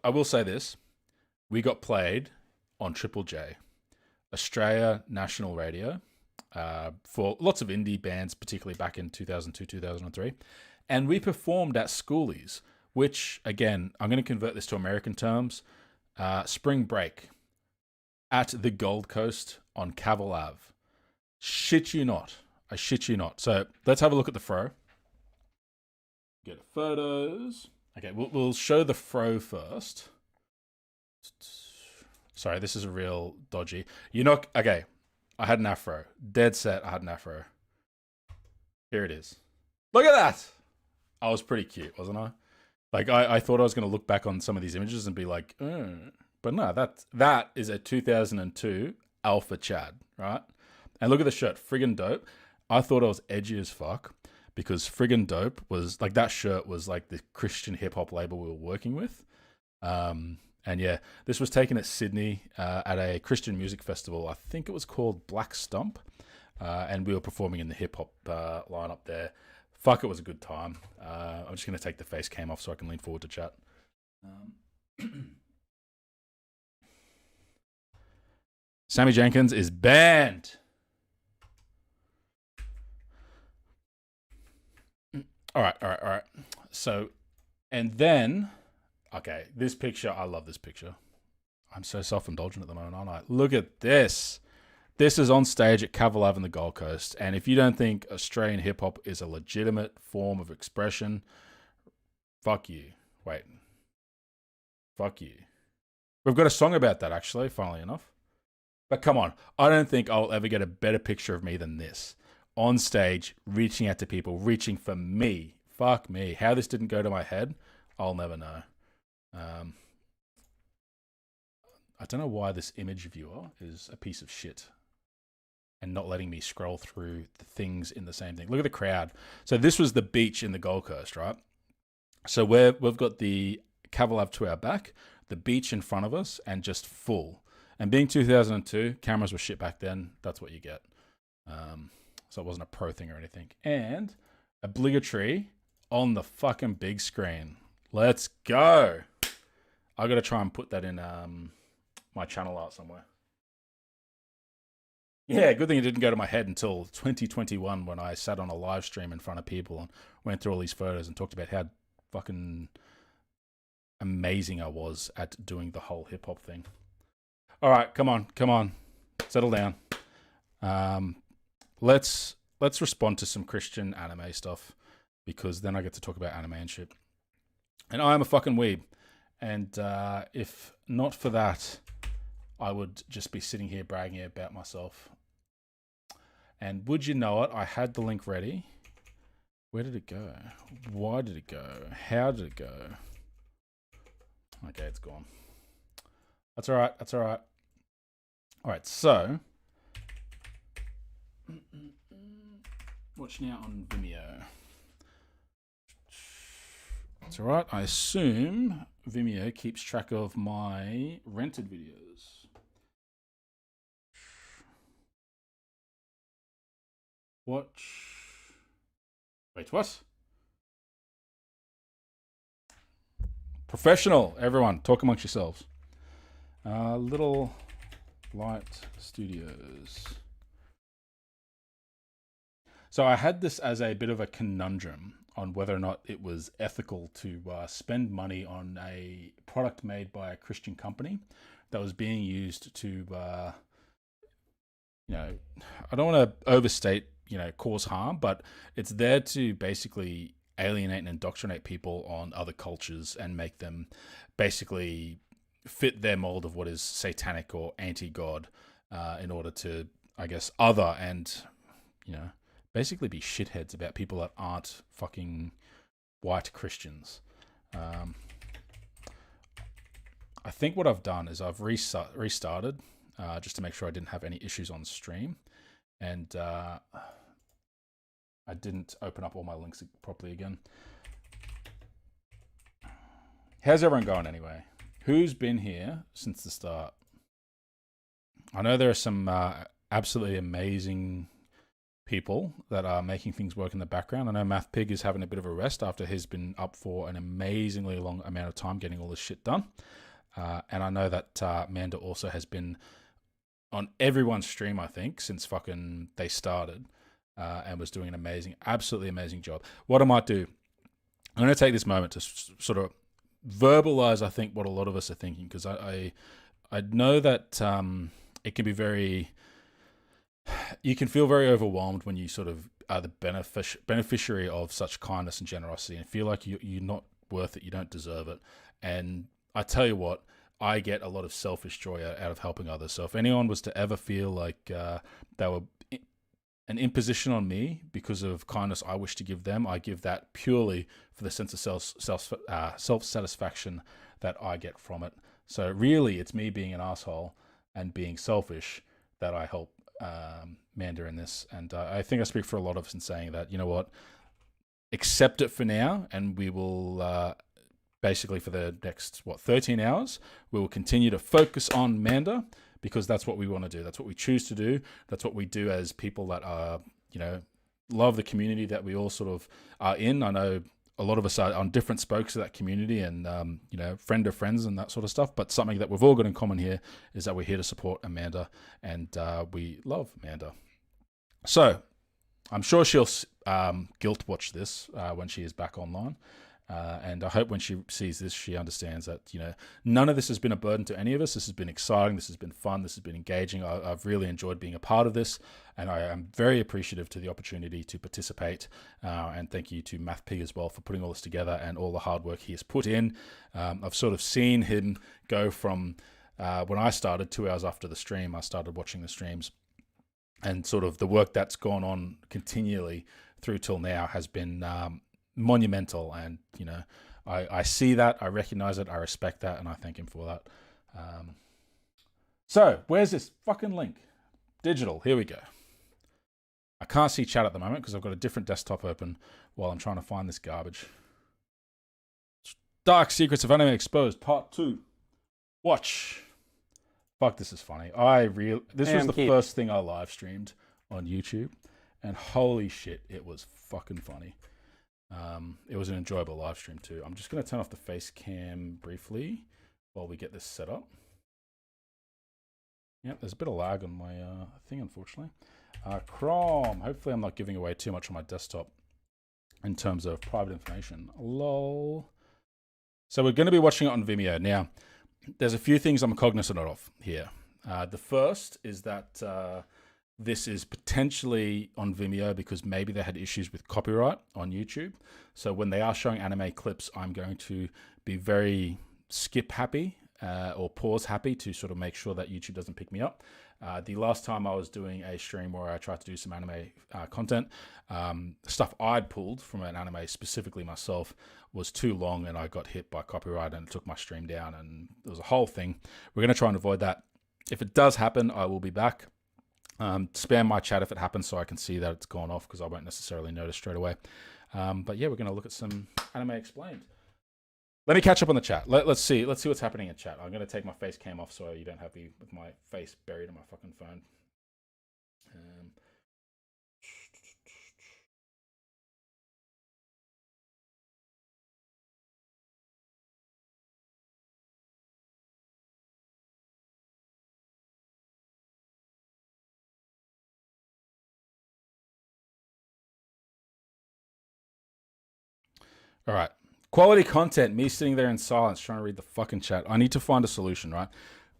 Speaker 1: I will say this. We got played on Triple J. Australia National Radio for lots of indie bands, particularly back in 2002, 2003. And we performed at schoolies, which, again, I'm going to convert this to American terms. Spring break at the Gold Coast on Cavill Ave. Shit you not. I shit you not. So let's have a look at the fro. Get photos. Okay, we'll show the fro first. Sorry, this is a real dodgy. You're not... Okay, I had an afro. Dead set, I had an afro. Here it is. Look at that! I was pretty cute, wasn't I? Like, I thought I was going to look back on some of these images and be like, but no, that is a 2002 Alpha Chad, right? And look at the shirt, friggin' dope. I thought I was edgy as fuck because friggin' dope was, like, that shirt was like the Christian hip-hop label we were working with. And yeah, this was taken at Sydney at a Christian music festival. I think it was called Black Stump. And we were performing in the hip-hop lineup there. Fuck, it was a good time. I'm just going to take the face cam off so I can lean forward to chat. Sammy Jenkins is banned. All right. So, and then... Okay, this picture, I love this picture. I'm so self-indulgent at the moment, aren't I? Look at this. This is on stage at Cavill Ave in the Gold Coast. And if you don't think Australian hip-hop is a legitimate form of expression, fuck you. Wait. Fuck you. We've got a song about that, actually, funnily enough. But come on, I don't think I'll ever get a better picture of me than this. On stage, reaching out to people, reaching for me. Fuck me. How this didn't go to my head, I'll never know. I don't know why this image viewer is a piece of shit and not letting me scroll through the things in the same thing. Look at the crowd. So this was the beach in the Gold Coast, right? So we've got the Cavill Ave to our back, the beach in front of us, and just full. And being 2002, cameras were shit back then. That's what you get. So it wasn't a pro thing or anything. And obligatory on the fucking big screen. Let's go. I got to try and put that in my channel art somewhere. Yeah, good thing it didn't go to my head until 2021 when I sat on a live stream in front of people and went through all these photos and talked about how fucking amazing I was at doing the whole hip hop thing. All right, come on. Settle down. Let's respond to some Christian anime stuff because then I get to talk about anime and shit. And I am a fucking weeb. And if not for that, I would just be sitting here bragging about myself. And would you know it, I had the link ready. Where did it go? Why did it go? How did it go? Okay, it's gone. That's all right. All right, so watch now on Vimeo. That's all right. I assume Vimeo keeps track of my rented videos. Watch. Wait, what? Professional, everyone. Talk amongst yourselves. Little Light Studios. So I had this as a bit of a conundrum on whether or not it was ethical to spend money on a product made by a Christian company that was being used to, I don't want to overstate, cause harm, but it's there to basically alienate and indoctrinate people on other cultures and make them basically fit their mold of what is satanic or anti-God in order to, I guess, other and, basically be shitheads about people that aren't fucking white Christians. I think what I've done is I've restarted just to make sure I didn't have any issues on stream. And I didn't open up all my links properly again. How's everyone going anyway? Who's been here since the start? I know there are some absolutely amazing people that are making things work in the background. I know Math Pig is having a bit of a rest after he's been up for an amazingly long amount of time getting all this shit done. And I know that Manda also has been on everyone's stream, I think, since fucking they started, and was doing an absolutely amazing job. What I might do, I'm going to take this moment to sort of verbalize, I think, what a lot of us are thinking, because I know that it can be you can feel very overwhelmed when you sort of are the beneficiary of such kindness and generosity, and feel like you're not worth it, you don't deserve it. And I tell you what, I get a lot of selfish joy out of helping others. So if anyone was to ever feel like they were an imposition on me because of kindness I wish to give them, I give that purely for the sense of self-satisfaction that I get from it. So really, it's me being an asshole and being selfish that I help Manda in this. And I think I speak for a lot of us in saying that, you know what, accept it for now, and we will... basically for the next 13 hours, we will continue to focus on Manda, because that's what we want to do. That's what we choose to do. That's what we do as people that are, love the community that we all sort of are in. I know a lot of us are on different spokes of that community, and friend of friends and that sort of stuff. But something that we've all got in common here is that we're here to support Amanda, and we love Amanda. So I'm sure she'll guilt watch this when she is back online. And I hope when she sees this, she understands that, none of this has been a burden to any of us. This has been exciting. This has been fun. This has been engaging. I've really enjoyed being a part of this, and I am very appreciative to the opportunity to participate. And thank you to MathP as well for putting all this together and all the hard work he has put in. I've sort of seen him go from when I started 2 hours after the stream, I started watching the streams, and sort of the work that's gone on continually through till now has been monumental. And I see that, I recognize it, I respect that, and I thank him for that. So where's this fucking link? Digital, here we go. I can't see chat at the moment because I've got a different desktop open while I'm trying to find this garbage. Dark Secrets of Anime Exposed Part 2. Watch. Fuck, this is funny. This was the first thing I live streamed on YouTube, and holy shit, it was fucking funny. It was an enjoyable live stream too. I'm just going to turn off the face cam briefly while we get this set up. Yep, there's a bit of lag on my thing, unfortunately. Chrome. Hopefully I'm not giving away too much on my desktop in terms of private information. Lol. So we're going to be watching it on Vimeo. Now, there's a few things I'm cognizant of here. The first is that this is potentially on Vimeo because maybe they had issues with copyright on YouTube. So when they are showing anime clips, I'm going to be very skip happy or pause happy to sort of make sure that YouTube doesn't pick me up. The last time I was doing a stream where I tried to do some anime content, stuff I'd pulled from an anime, specifically myself, was too long, and I got hit by copyright and it took my stream down, and it was a whole thing. We're going to try and avoid that. If it does happen, I will be back. Spam my chat if it happens so I can see that it's gone off, because I won't necessarily notice straight away. But yeah, we're going to look at some Anime Explained. Let me catch up on the chat. Let's see what's happening in chat. I'm going to take my face cam off so you don't have me with my face buried in my fucking phone. All right. Quality content, me sitting there in silence trying to read the fucking chat. I need to find a solution, right?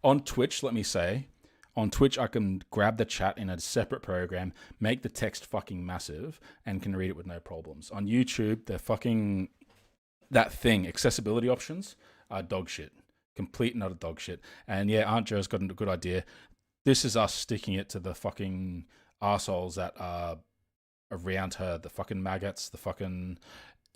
Speaker 1: On Twitch, let me say, on Twitch, I can grab the chat in a separate program, make the text fucking massive, and can read it with no problems. On YouTube, they're fucking, that thing, accessibility options, are dog shit. Complete and utter dog shit. And yeah, Aunt Joe's got a good idea. This is us sticking it to the fucking arseholes that are around her, the fucking maggots, the fucking...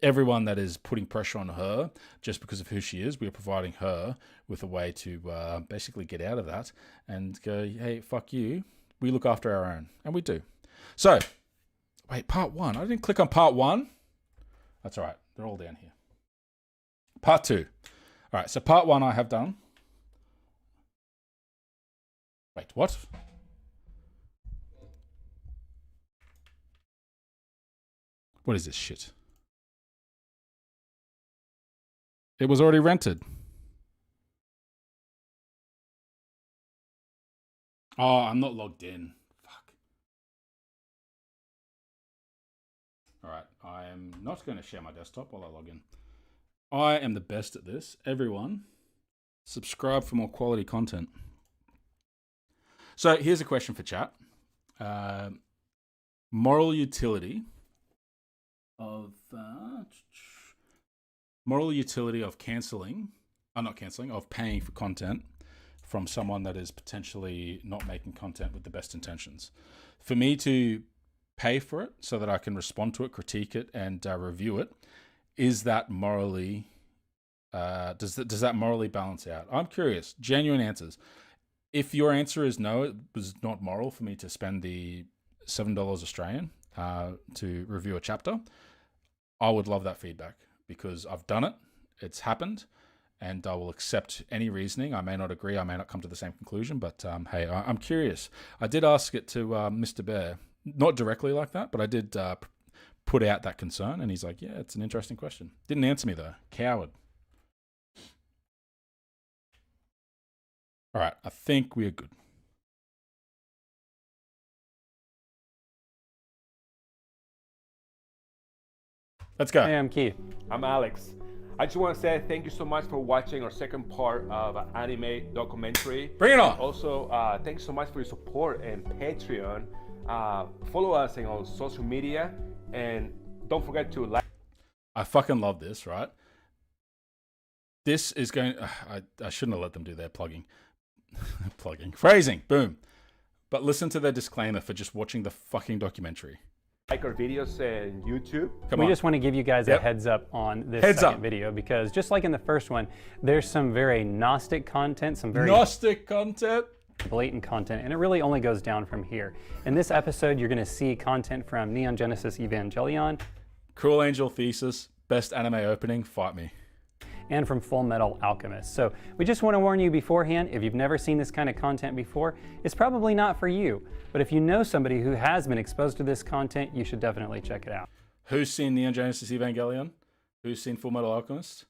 Speaker 1: everyone that is putting pressure on her just because of who she is. We are providing her with a way to basically get out of that and go, hey, fuck you. We look after our own. And we do. So, wait, part 1. I didn't click on part 1. That's all right. They're all down here. Part 2. All right, so part 1 I have done. Wait, what? What is this shit? It was already rented. Oh, I'm not logged in. Fuck. All right, I am not going to share my desktop while I log in. I am the best at this. Everyone, subscribe for more quality content. So here's a question for chat. Moral utility of of paying for content from someone that is potentially not making content with the best intentions. For me to pay for it so that I can respond to it, critique it, and review it, is that morally, does that morally balance out? I'm curious, genuine answers. If your answer is no, it was not moral for me to spend the $7 Australian to review a chapter, I would love that feedback because I've done it, it's happened, and I will accept any reasoning. I may not agree, I may not come to the same conclusion, but hey, I'm curious. I did ask it to Mr. Bear, not directly like that, but I did put out that concern, and he's like, yeah, it's an interesting question. Didn't answer me though, coward. All right, I think we are good. Let's go.
Speaker 9: Hey, I'm Keith.
Speaker 10: I'm Alex. I just want to say thank you so much for watching our second part of an anime documentary.
Speaker 1: Bring it on.
Speaker 10: Also, thanks so much for your support and Patreon. Follow us on social media and don't forget to like.
Speaker 1: I fucking love this, right? This is going... I shouldn't have let them do their plugging. Phrasing. Boom. But listen to their disclaimer for just watching the fucking documentary.
Speaker 10: Like our videos on YouTube.
Speaker 9: We just want to give you guys a heads up on this second video because just like in the first one, there's some very Gnostic content, some very blatant content, and it really only goes down from here. In this episode, you're going to see content from Neon Genesis Evangelion,
Speaker 1: Cruel Angel Thesis, best anime opening, fight me,
Speaker 9: and from Full Metal Alchemist. So we just want to warn you beforehand, if you've never seen this kind of content before, it's probably not for you. But if you know somebody who has been exposed to this content, you should definitely check it out.
Speaker 1: Who's seen Neon Genesis Evangelion? Who's seen Full Metal Alchemist?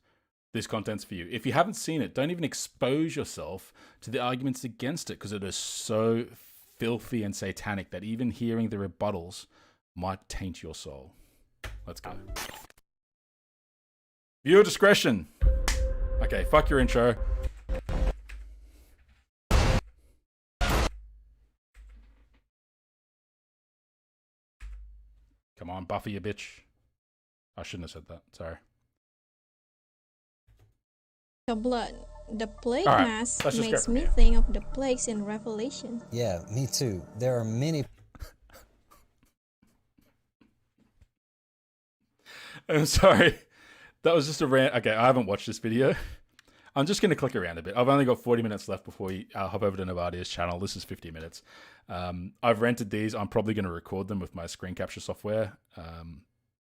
Speaker 1: This content's for you. If you haven't seen it, don't even expose yourself to the arguments against it because it is so filthy and satanic that even hearing the rebuttals might taint your soul. Let's go. Viewer discretion. Okay, fuck your intro. Come on, buffer you bitch. I shouldn't have said that. Sorry.
Speaker 11: The blood. The plague
Speaker 1: All right,
Speaker 11: mask
Speaker 1: let's just
Speaker 11: makes
Speaker 1: go.
Speaker 11: me think of the plagues in Revelation.
Speaker 12: Yeah, me too. There are many.
Speaker 1: I'm sorry. That was just a rant. Okay, I haven't watched this video. I'm just going to click around a bit. I've only got 40 minutes left before we hop over to Nervardia's channel. This is 50 minutes. I've rented these. I'm probably going to record them with my screen capture software.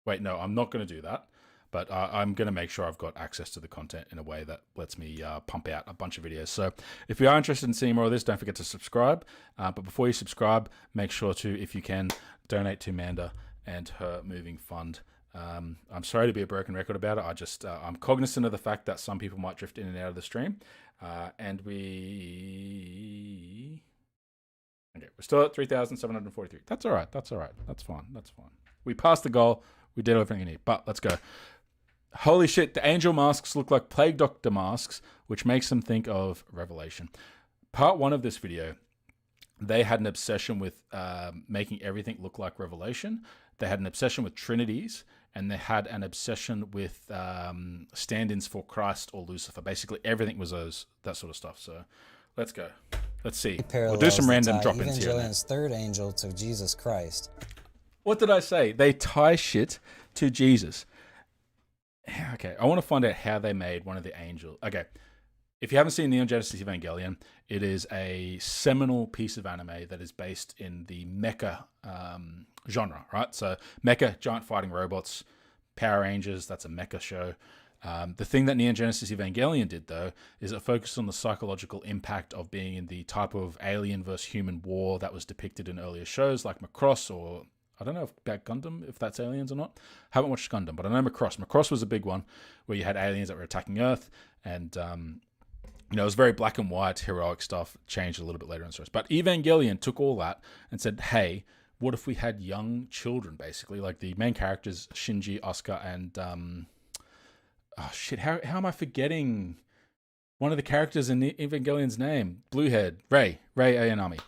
Speaker 1: Wait, no, I'm not going to do that. But I'm going to make sure I've got access to the content in a way that lets me pump out a bunch of videos. So if you are interested in seeing more of this, don't forget to subscribe. But before you subscribe, make sure to, if you can, donate to Manda and her Moving Fund. I'm sorry to be a broken record about it. I'm cognizant of the fact that some people might drift in and out of the stream. And we're still at 3,743. That's all right. That's all right. That's fine. That's fine. We passed the goal. We did everything we need. But let's go. Holy shit. The angel masks look like Plague Doctor masks, which makes them think of Revelation. Part 1 of this video, they had an obsession with making everything look like Revelation. They had an obsession with trinities, and they had an obsession with stand-ins for Christ or Lucifer. Basically, everything was that sort of stuff. So let's go. Let's see. We'll do some random drop-ins here.
Speaker 12: Evangelion's third angel to Jesus Christ.
Speaker 1: What did I say? They tie shit to Jesus. Okay, I want to find out how they made one of the angels. Okay, if you haven't seen Neon Genesis Evangelion, it is a seminal piece of anime that is based in the mecha genre, right? So mecha, giant fighting robots, Power Rangers, that's a mecha show. The thing that Neon Genesis Evangelion did, though, is it focused on the psychological impact of being in the type of alien versus human war that was depicted in earlier shows like Macross, or I don't know about Gundam, if that's aliens or not. Haven't watched Gundam, but I know Macross. Macross was a big one where you had aliens that were attacking Earth, and You know, it was very black and white, heroic stuff. Changed a little bit later in the stories. But Evangelion took all that and said, hey, what if we had young children, basically? Like the main characters, Shinji, Asuka, and... oh, shit. How am I forgetting one of the characters in Evangelion's name? Bluehead. Rei Ayanami.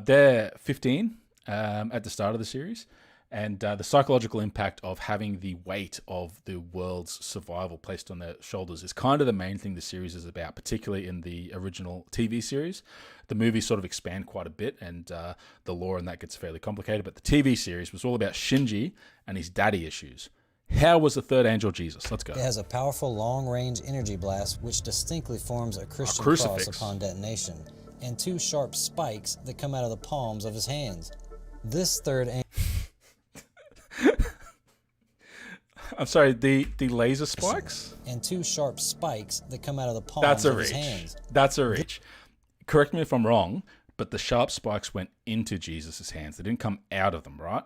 Speaker 1: They're 15 at the start of the series. And the psychological impact of having the weight of the world's survival placed on their shoulders is kind of the main thing the series is about, particularly in the original TV series. The movies sort of expand quite a bit, and the lore in that gets fairly complicated. But the TV series was all about Shinji and his daddy issues. How was the third angel Jesus? Let's go.
Speaker 12: It has a powerful long-range energy blast which distinctly forms a Christian cross upon detonation, and 2 sharp spikes that come out of the palms of his hands. This third angel...
Speaker 1: I'm sorry, the laser spikes?
Speaker 12: And 2 sharp spikes that come out of the palms of his hands.
Speaker 1: That's a reach. Correct me if I'm wrong, but the sharp spikes went into Jesus' hands. They didn't come out of them, right?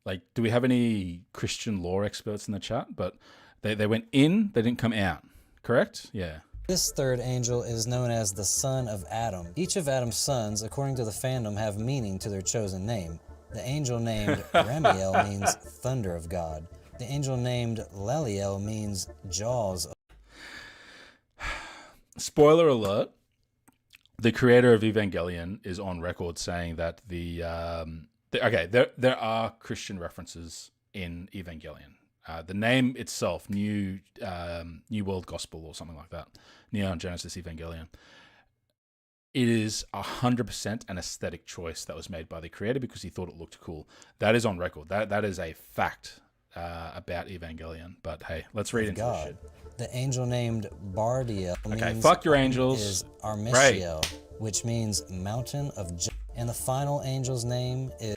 Speaker 1: Like, do we have any Christian lore experts in the chat? But they went in, they didn't come out. Correct? Yeah.
Speaker 12: This third angel is known as the son of Adam. Each of Adam's sons, according to the fandom, have meaning to their chosen name. The angel named Ramiel means thunder of God. The angel named Leliel means jaws.
Speaker 1: Spoiler alert. The creator of Evangelion is on record saying that there are Christian references in Evangelion. The name itself, New World Gospel or something like that, Neon Genesis Evangelion. It is 100% an aesthetic choice that was made by the creator because he thought it looked cool. That is on record. That is a fact about Evangelion. But hey, let's read into this shit.
Speaker 12: The angel named Bardia
Speaker 1: fuck your angels.
Speaker 12: Is Armisiel, which means mountain of and the final angel's name is...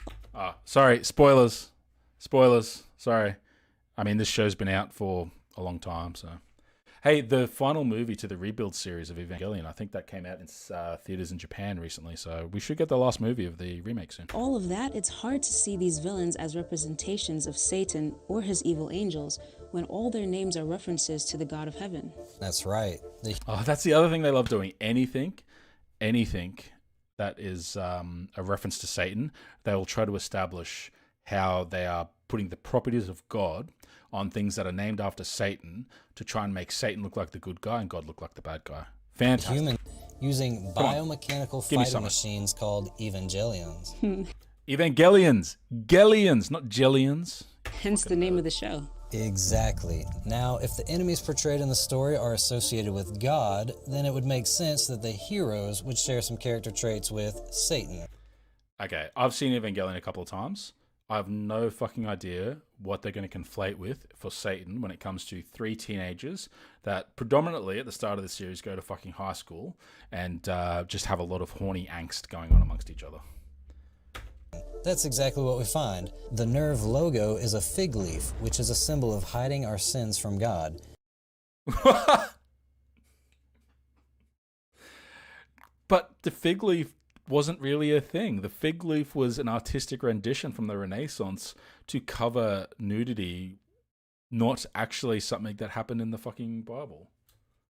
Speaker 1: sorry, spoilers. Sorry. I mean, this show's been out for a long time, so... Hey, the final movie to the rebuild series of Evangelion, I think that came out in theaters in Japan recently, so we should get the last movie of the remake soon.
Speaker 13: All of that, it's hard to see these villains as representations of Satan or his evil angels when all their names are references to the God of Heaven.
Speaker 12: That's right.
Speaker 1: That's the other thing they love doing. Anything that is a reference to Satan, they will try to establish how they are putting the properties of God on things that are named after Satan to try and make Satan look like the good guy and God look like the bad guy. Fantastic.
Speaker 12: Human using biomechanical fighting machines called Evangelions.
Speaker 1: Gellions, not Jellions.
Speaker 13: Hence the name of the show.
Speaker 12: Exactly. Now, if the enemies portrayed in the story are associated with God, then it would make sense that the heroes would share some character traits with Satan.
Speaker 1: Okay, I've seen Evangelion a couple of times. I have no fucking idea what they're going to conflate with for Satan when it comes to 3 teenagers that predominantly at the start of the series go to fucking high school and just have a lot of horny angst going on amongst each other.
Speaker 12: That's exactly what we find. The Nerve logo is a fig leaf, which is a symbol of hiding our sins from God.
Speaker 1: But the fig leaf wasn't really a thing. The fig leaf was an artistic rendition from the Renaissance to cover nudity, not actually something that happened in the fucking Bible.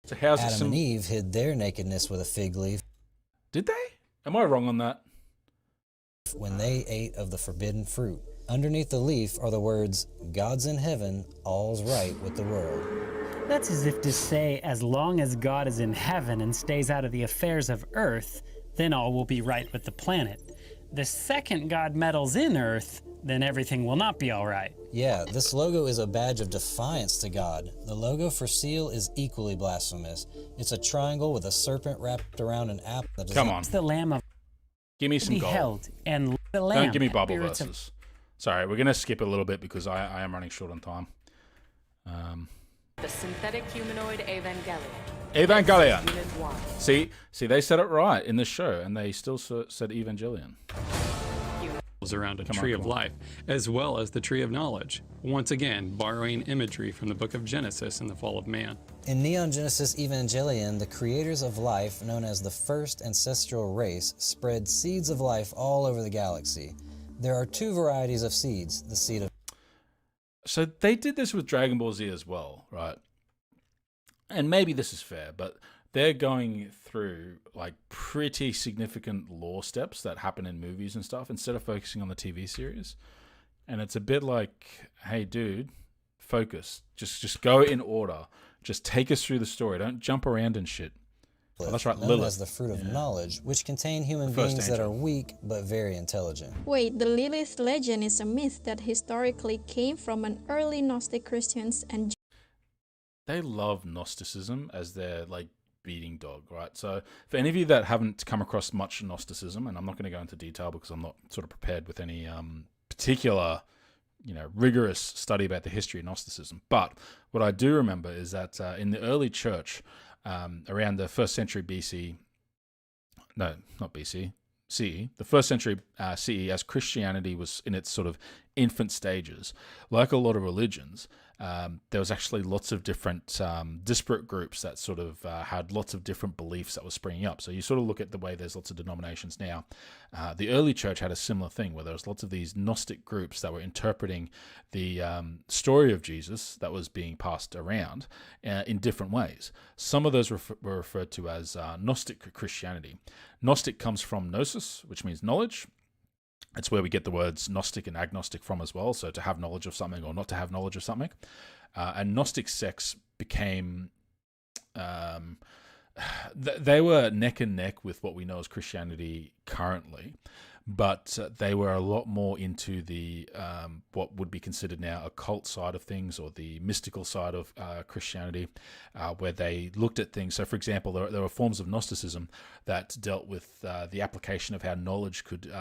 Speaker 1: So how's
Speaker 12: Adam and Eve hid their nakedness with a fig leaf.
Speaker 1: Did they? Am I wrong on that?
Speaker 12: When they ate of the forbidden fruit. Underneath the leaf are the words, God's in heaven, all's right with the world.
Speaker 14: That's as if to say, as long as God is in heaven and stays out of the affairs of earth, then all will be right with the planet. The second God meddles in Earth, then everything will not be all right.
Speaker 12: Yeah, this logo is a badge of defiance to God. The logo for seal is equally blasphemous. It's a triangle with a serpent wrapped around an apple. That
Speaker 1: Come on.
Speaker 14: The Lamb of
Speaker 1: give me some gold.
Speaker 14: And the Lamb.
Speaker 1: Don't give me Bible verses. Sorry, we're going to skip a little bit because I am running short on time.
Speaker 15: The synthetic humanoid
Speaker 1: Evangelion. See, they said it right in this show, and they still said Evangelion.
Speaker 16: Around a tree of life, as well as the tree of knowledge, once again borrowing imagery from the book of Genesis and the fall of man.
Speaker 12: In Neon Genesis Evangelion, the creators of life, known as the first ancestral race, spread seeds of life all over the galaxy. There are 2 varieties of seeds, the seed of...
Speaker 1: So they did this with Dragon Ball Z as well, right? And maybe this is fair, but they're going through like pretty significant lore steps that happen in movies and stuff instead of focusing on the TV series. And it's a bit like, hey, dude, focus. Just go in order. Just take us through the story. Don't jump around and shit. Oh, that's right,
Speaker 12: known
Speaker 1: Lilith.
Speaker 12: as the fruit of knowledge, which contain human beings that are weak but very intelligent.
Speaker 11: Wait, the Lilith legend is a myth that historically came from an early Gnostic Christians and
Speaker 1: They love Gnosticism as their like beating dog, right? So for any of you that haven't come across much Gnosticism, and I'm not going to go into detail because I'm not sort of prepared with any particular, rigorous study about the history of Gnosticism. But what I do remember is that in the early church, around the 1st century BC, no, not BC, CE, the 1st century CE, as Christianity was in its sort of infant stages, like a lot of religions, there was actually lots of different disparate groups that sort of had lots of different beliefs that were springing up. So you sort of look at the way there's lots of denominations now. The early church had a similar thing where there was lots of these Gnostic groups that were interpreting the story of Jesus that was being passed around in different ways. Some of those were referred to as Gnostic Christianity. Gnostic comes from gnosis, which means knowledge. It's where we get the words Gnostic and agnostic from as well. So to have knowledge of something or not to have knowledge of something. And Gnostic sects became, they were neck and neck with what we know as Christianity currently. But they were a lot more into the, what would be considered now occult side of things, or the mystical side of Christianity, where they looked at things. So for example, there were forms of Gnosticism that dealt with the application of how knowledge could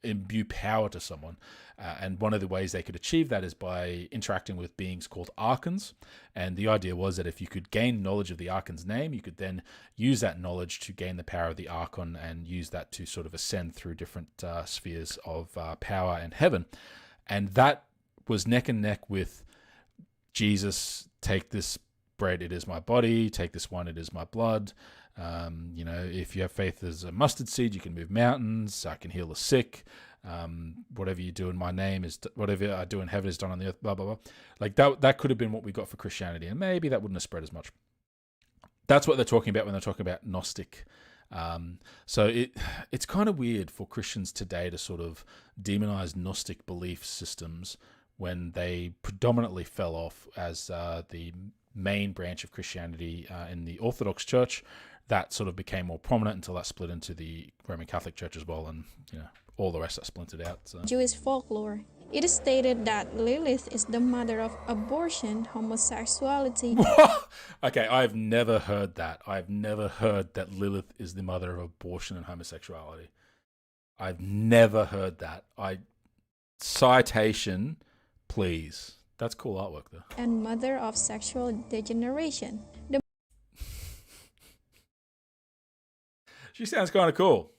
Speaker 1: imbue power to someone, and one of the ways they could achieve that is by interacting with beings called archons. And the idea was that if you could gain knowledge of the archon's name, you could then use that knowledge to gain the power of the archon and use that to sort of ascend through different spheres of power and heaven. And that was neck and neck with Jesus, take this bread, it is my body, take this wine, it is my blood. If you have faith as a mustard seed, you can move mountains. I can heal the sick. Whatever you do in my name is whatever I do in heaven is done on the earth. Blah blah blah. Like that could have been what we got for Christianity, and maybe that wouldn't have spread as much. That's what they're talking about when they're talking about Gnostic. So it's kind of weird for Christians today to sort of demonize Gnostic belief systems when they predominantly fell off as the main branch of Christianity in the Orthodox Church. That sort of became more prominent until that split into the Roman Catholic Church as well, and all the rest that splintered out. So.
Speaker 11: Jewish folklore. It is stated that Lilith is the mother of abortion, homosexuality.
Speaker 1: Okay, I've never heard that. I've never heard that Lilith is the mother of abortion and homosexuality. I've never heard that. Citation, please. That's cool artwork, though.
Speaker 11: And mother of sexual degeneration.
Speaker 1: She sounds kind of cool,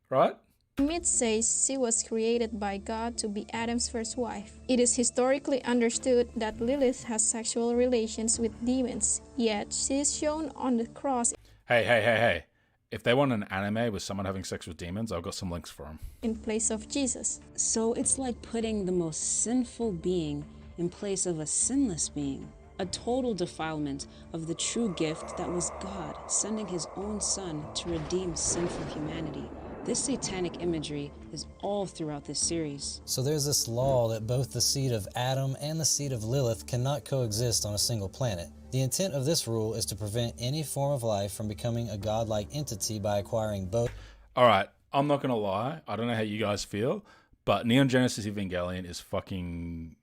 Speaker 1: right?
Speaker 11: The myth says she was created by God to be Adam's first wife. It is historically understood that Lilith has sexual relations with demons, yet she is shown on the cross.
Speaker 1: Hey. If they want an anime with someone having sex with demons, I've got some links for them.
Speaker 11: In place of Jesus.
Speaker 13: So it's like putting the most sinful being in place of a sinless being. A total defilement of the true gift that was God sending his own son to redeem sinful humanity. This satanic imagery is all throughout this series.
Speaker 12: So there's this law that both the seed of Adam and the seed of Lilith cannot coexist on a single planet. The intent of this rule is to prevent any form of life from becoming a godlike entity by acquiring both.
Speaker 1: All right, I'm not going to lie. I don't know how you guys feel, but Neon Genesis Evangelion is fucking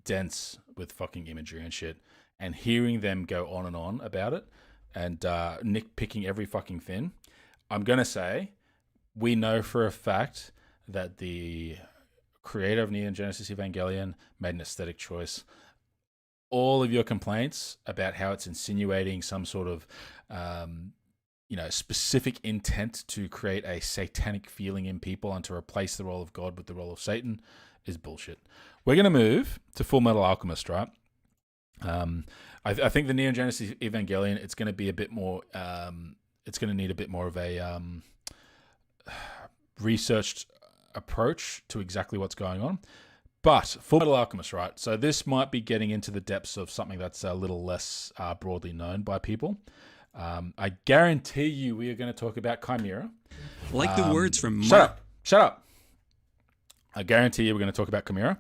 Speaker 1: dense with fucking imagery and shit. And hearing them go on and on about it and nitpicking every fucking thing, I'm going to say we know for a fact that the creator of Neon Genesis Evangelion made an aesthetic choice. All of your complaints about how it's insinuating some sort of, specific intent to create a satanic feeling in people and to replace the role of God with the role of Satan is bullshit. We're going to move to Full Metal Alchemist, right? I think the Neon Genesis Evangelion, it's going to be a bit more, it's going to need a bit more of a researched approach to exactly what's going on. But Full Metal Alchemist, right? So this might be getting into the depths of something that's a little less broadly known by people. I guarantee you we are going to talk about Chimera.
Speaker 16: Like the words from
Speaker 1: Shut up. I guarantee you we're going to talk about Chimera.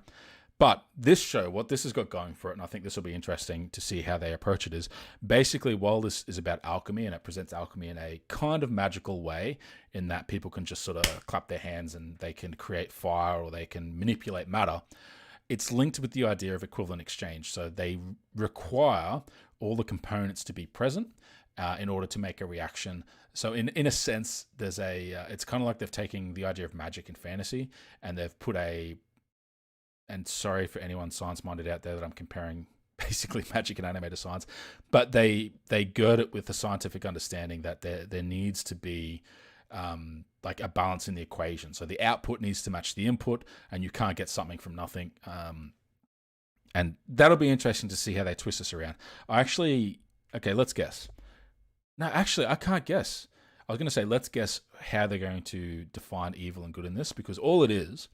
Speaker 1: But this show, what this has got going for it, and I think this will be interesting to see how they approach it, is basically while this is about alchemy and it presents alchemy in a kind of magical way, in that people can just sort of clap their hands and they can create fire or they can manipulate matter, it's linked with the idea of equivalent exchange. So they require all the components to be present in order to make a reaction. So in a sense, there's it's kind of like they've taken the idea of magic and fantasy and they've put and sorry for anyone science-minded out there that I'm comparing basically magic and animated science, but they gird it with the scientific understanding that there needs to be like a balance in the equation. So the output needs to match the input, and you can't get something from nothing. And that'll be interesting to see how they twist this around. Okay, let's guess. No, actually, I can't guess. I was going to say, let's guess how they're going to define evil and good in this, because all it is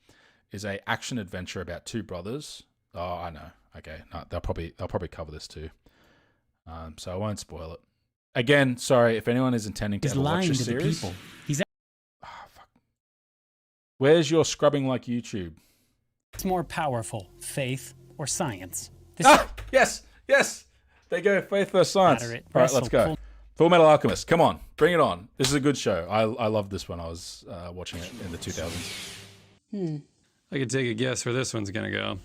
Speaker 1: a action adventure about two brothers. Oh, I know. Okay, no, they'll probably cover this too. So I won't spoil it. Again, sorry if anyone is intending to ever watch this series.
Speaker 14: He's
Speaker 1: fuck. Where's your scrubbing like YouTube?
Speaker 14: It's more powerful, faith or science.
Speaker 1: Yes. They go faith versus science. All right, let's go. Full Metal Alchemist. Come on, bring it on. This is a good show. I loved this when I was watching it in the 2000s.
Speaker 16: I could take a guess where this one's going to go.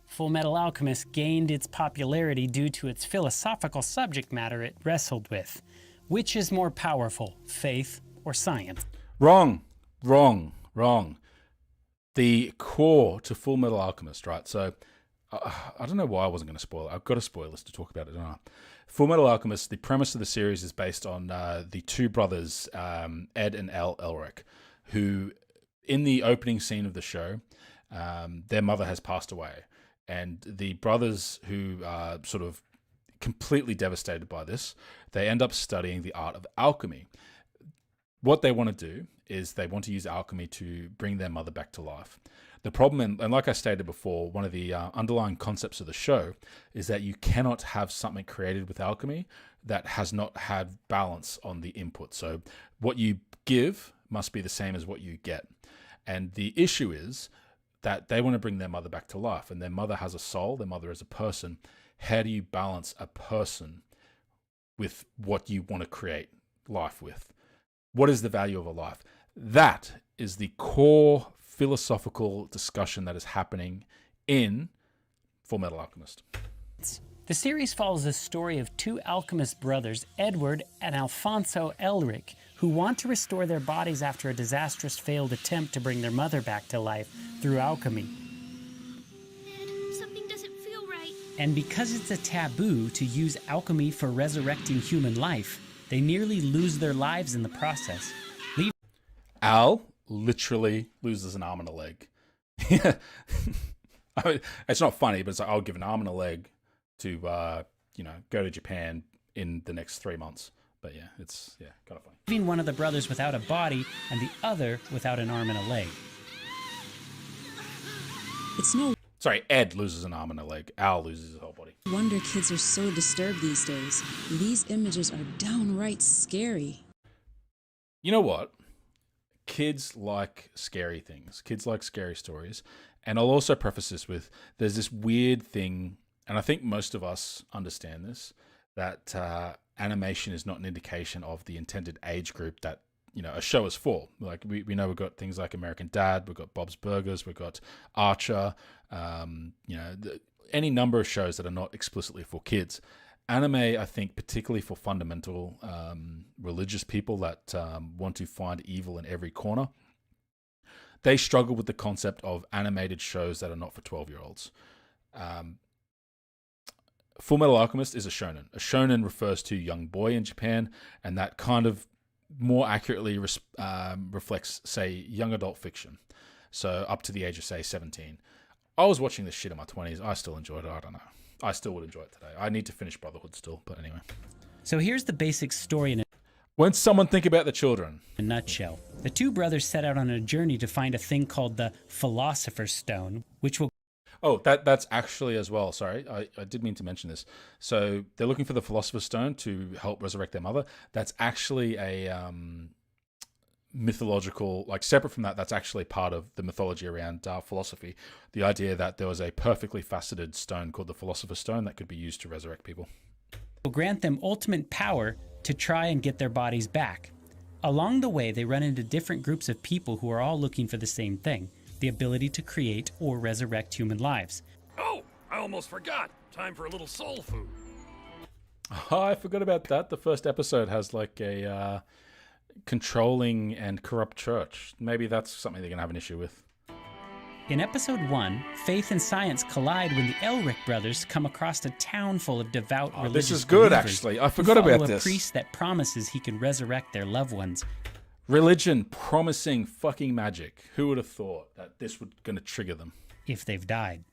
Speaker 14: Full Metal Alchemist gained its popularity due to its philosophical subject matter it wrestled with. Which is more powerful, faith or science?
Speaker 1: Wrong. The core to Full Metal Alchemist, right? So I don't know why I wasn't going to spoil it. I've got to spoil this to talk about it, don't I? Full Metal Alchemist, the premise of the series is based on the two brothers, Ed and Al Elric, who, in the opening scene of the show, their mother has passed away. And the brothers, who are sort of completely devastated by this, they end up studying the art of alchemy. What they want to do is they want to use alchemy to bring their mother back to life. The problem, and like I stated before, one of the underlying concepts of the show is that you cannot have something created with alchemy that has not had balance on the input. So what you give must be the same as what you get. And the issue is that they want to bring their mother back to life, and their mother has a soul, their mother is a person. How do you balance a person with what you want to create life with? What is the value of a life? That is the core philosophical discussion that is happening in Full Metal Alchemist.
Speaker 14: The series follows the story of two alchemist brothers, Edward and Alfonso Elric, who want to restore their bodies after a disastrous failed attempt to bring their mother back to life through alchemy.
Speaker 17: Ned, something doesn't feel right.
Speaker 14: And because it's a taboo to use alchemy for resurrecting human life, they nearly lose their lives in the process.
Speaker 1: Al literally loses an arm and a leg. I mean, it's not funny, but it's like, I'll give an arm and a leg to go to Japan in the next 3 months. But yeah, it's kind of funny.
Speaker 14: Leaving one of the brothers without a body and the other without an arm and a leg.
Speaker 13: It's no
Speaker 1: Sorry, Ed loses an arm and a leg. Al loses his whole body.
Speaker 13: wonder kids are so disturbed these days. These images are downright scary.
Speaker 1: You know what? Kids like scary things. Kids like scary stories. And I'll also preface this with, there's this weird thing, and I think most of us understand this, that animation is not an indication of the intended age group that a show is for. Like we know we've got things like American Dad, we've got Bob's Burgers, we've got Archer, any number of shows that are not explicitly for kids. Anime, I think, particularly for fundamental religious people that want to find evil in every corner, they struggle with the concept of animated shows that are not for 12-year-olds. Full Metal Alchemist is a shonen. A shonen refers to young boy in Japan, and that kind of more accurately reflects, say, young adult fiction. So up to the age of, say, 17. I was watching this shit in my 20s. I still enjoyed it. I don't know. I still would enjoy it today. I need to finish Brotherhood still, but anyway.
Speaker 14: So here's the basic story in
Speaker 1: When someone think about the children.
Speaker 14: a nutshell. The two brothers set out on a journey to find a thing called the Philosopher's Stone, which will...
Speaker 1: Oh, that's actually as well. Sorry, I did mean to mention this. So they're looking for the Philosopher's Stone to help resurrect their mother. That's actually a mythological, like separate from that, that's actually part of the mythology around philosophy. The idea that there was a perfectly faceted stone called the Philosopher's Stone that could be used to resurrect people.
Speaker 14: Will grant them ultimate power to try and get their bodies back. Along the way, they run into different groups of people who are all looking for the same thing, the ability to create or resurrect human lives.
Speaker 18: Oh, I almost forgot. Time for a little soul food.
Speaker 1: Oh, I forgot about that. The first episode has like a controlling and corrupt church. Maybe that's something they're going to have an issue with.
Speaker 14: In episode 1, faith and science collide when the Elric brothers come across a town full of devout religious
Speaker 1: this is good,
Speaker 14: believers
Speaker 1: actually. I forgot about
Speaker 14: a
Speaker 1: this.
Speaker 14: priest that promises he can resurrect their loved ones.
Speaker 1: Religion promising fucking magic. Who would have thought that this was going to trigger them?
Speaker 14: If they've died.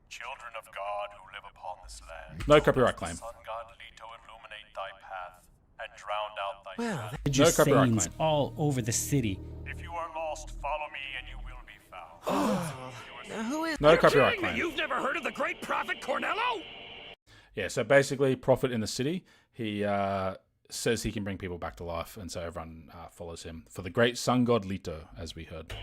Speaker 18: Children of God who live upon this land.
Speaker 1: No copyright claim.
Speaker 18: Sun God Leto illuminate thy path and drown out thy
Speaker 14: Well,
Speaker 18: shadow.
Speaker 14: religious
Speaker 1: No copyright
Speaker 14: sayings
Speaker 1: claim.
Speaker 14: all over the city.
Speaker 18: If you are lost, follow me and you will be found.
Speaker 15: Who is?
Speaker 1: No copyright claim.
Speaker 18: You've never heard of the great prophet Cornello?
Speaker 1: Yeah, so basically, prophet in the city, he says he can bring people back to life, and so everyone follows him for the great sun god Leto, as we heard.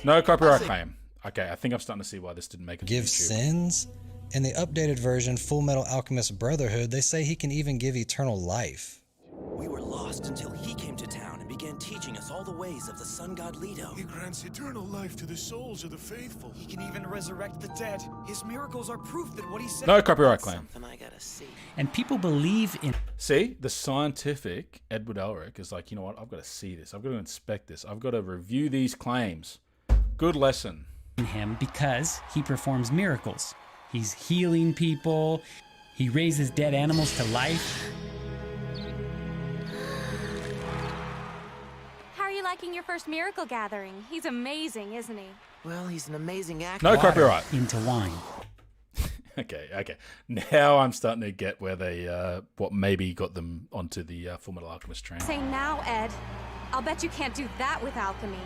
Speaker 1: No copyright claim. Okay, I think I'm starting to see why this didn't make it.
Speaker 12: Give sins? In the updated version, Full Metal Alchemist Brotherhood, they say he can even give eternal life.
Speaker 19: We were lost until he came to town and began teaching us all the ways of the sun god Leto.
Speaker 20: He grants eternal life to the souls of the faithful.
Speaker 21: He can even resurrect the dead. His miracles are proof that what he said.
Speaker 1: No copyright claim.
Speaker 19: Something I gotta see.
Speaker 14: And people believe in...
Speaker 1: See, the scientific Edward Elric is like, you know what, I've got to see this. I've got to inspect this. I've got to review these claims. Good lesson.
Speaker 14: him because he performs miracles. He's healing people. He raises dead animals to life.
Speaker 22: How are you liking your first miracle gathering? He's amazing, isn't he?
Speaker 15: Well, he's an amazing actor.
Speaker 1: No copyright.
Speaker 14: Into wine.
Speaker 1: Okay. Now I'm starting to get where they, what maybe got them onto the Full Metal Alchemist train.
Speaker 22: Say now, Ed. I'll bet you can't do that with alchemy.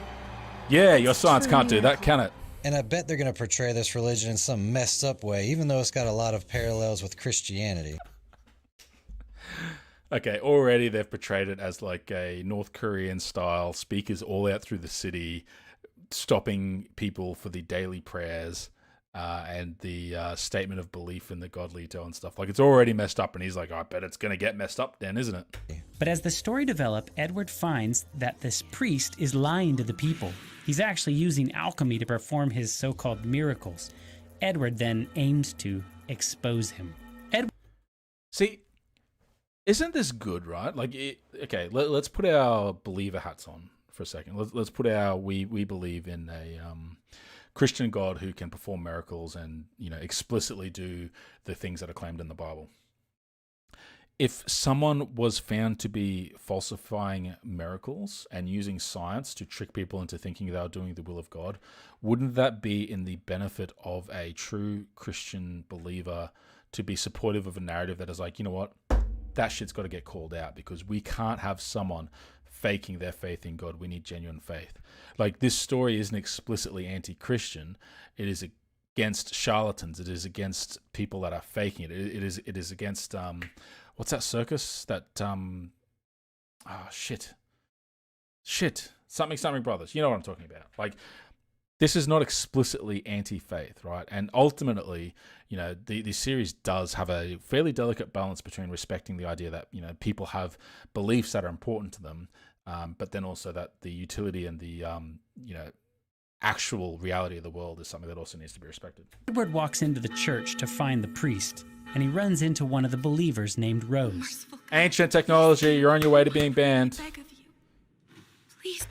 Speaker 1: Yeah, your science can't do that, can it?
Speaker 12: And I bet they're going to portray this religion in some messed up way, even though it's got a lot of parallels with Christianity.
Speaker 1: Okay, already they've portrayed it as like a North Korean style, speakers all out through the city, stopping people for the daily prayers and the statement of belief in the god Leto and stuff. Like, it's already messed up, and he's like, I bet it's going to get messed up then, isn't it?
Speaker 14: But as the story develops, Edward finds that this priest is lying to the people. He's actually using alchemy to perform his so-called miracles. Edward then aims to expose him.
Speaker 1: See, isn't this good, right? Like, okay, let's put our believer hats on for a second. Let's put our we believe in a Christian God who can perform miracles and, you know, explicitly do the things that are claimed in the Bible. If someone was found to be falsifying miracles and using science to trick people into thinking they were doing the will of God, wouldn't that be in the benefit of a true Christian believer to be supportive of a narrative that is like, you know what, that shit's got to get called out, because we can't have someone faking their faith in God. We need genuine faith. Like, this story isn't explicitly anti-Christian. It is against charlatans. It is against people that are faking it. It is against what's that circus that something brothers. You know what I'm talking about. Like, this is not explicitly anti-faith, right? And ultimately, you know, the series does have a fairly delicate balance between respecting the idea that, you know, people have beliefs that are important to them, but then also that the utility and the, you know, actual reality of the world is something that also needs to be respected.
Speaker 14: Edward walks into the church to find the priest, and he runs into one of the believers named Rose.
Speaker 1: Ancient technology, you're on your way to being banned.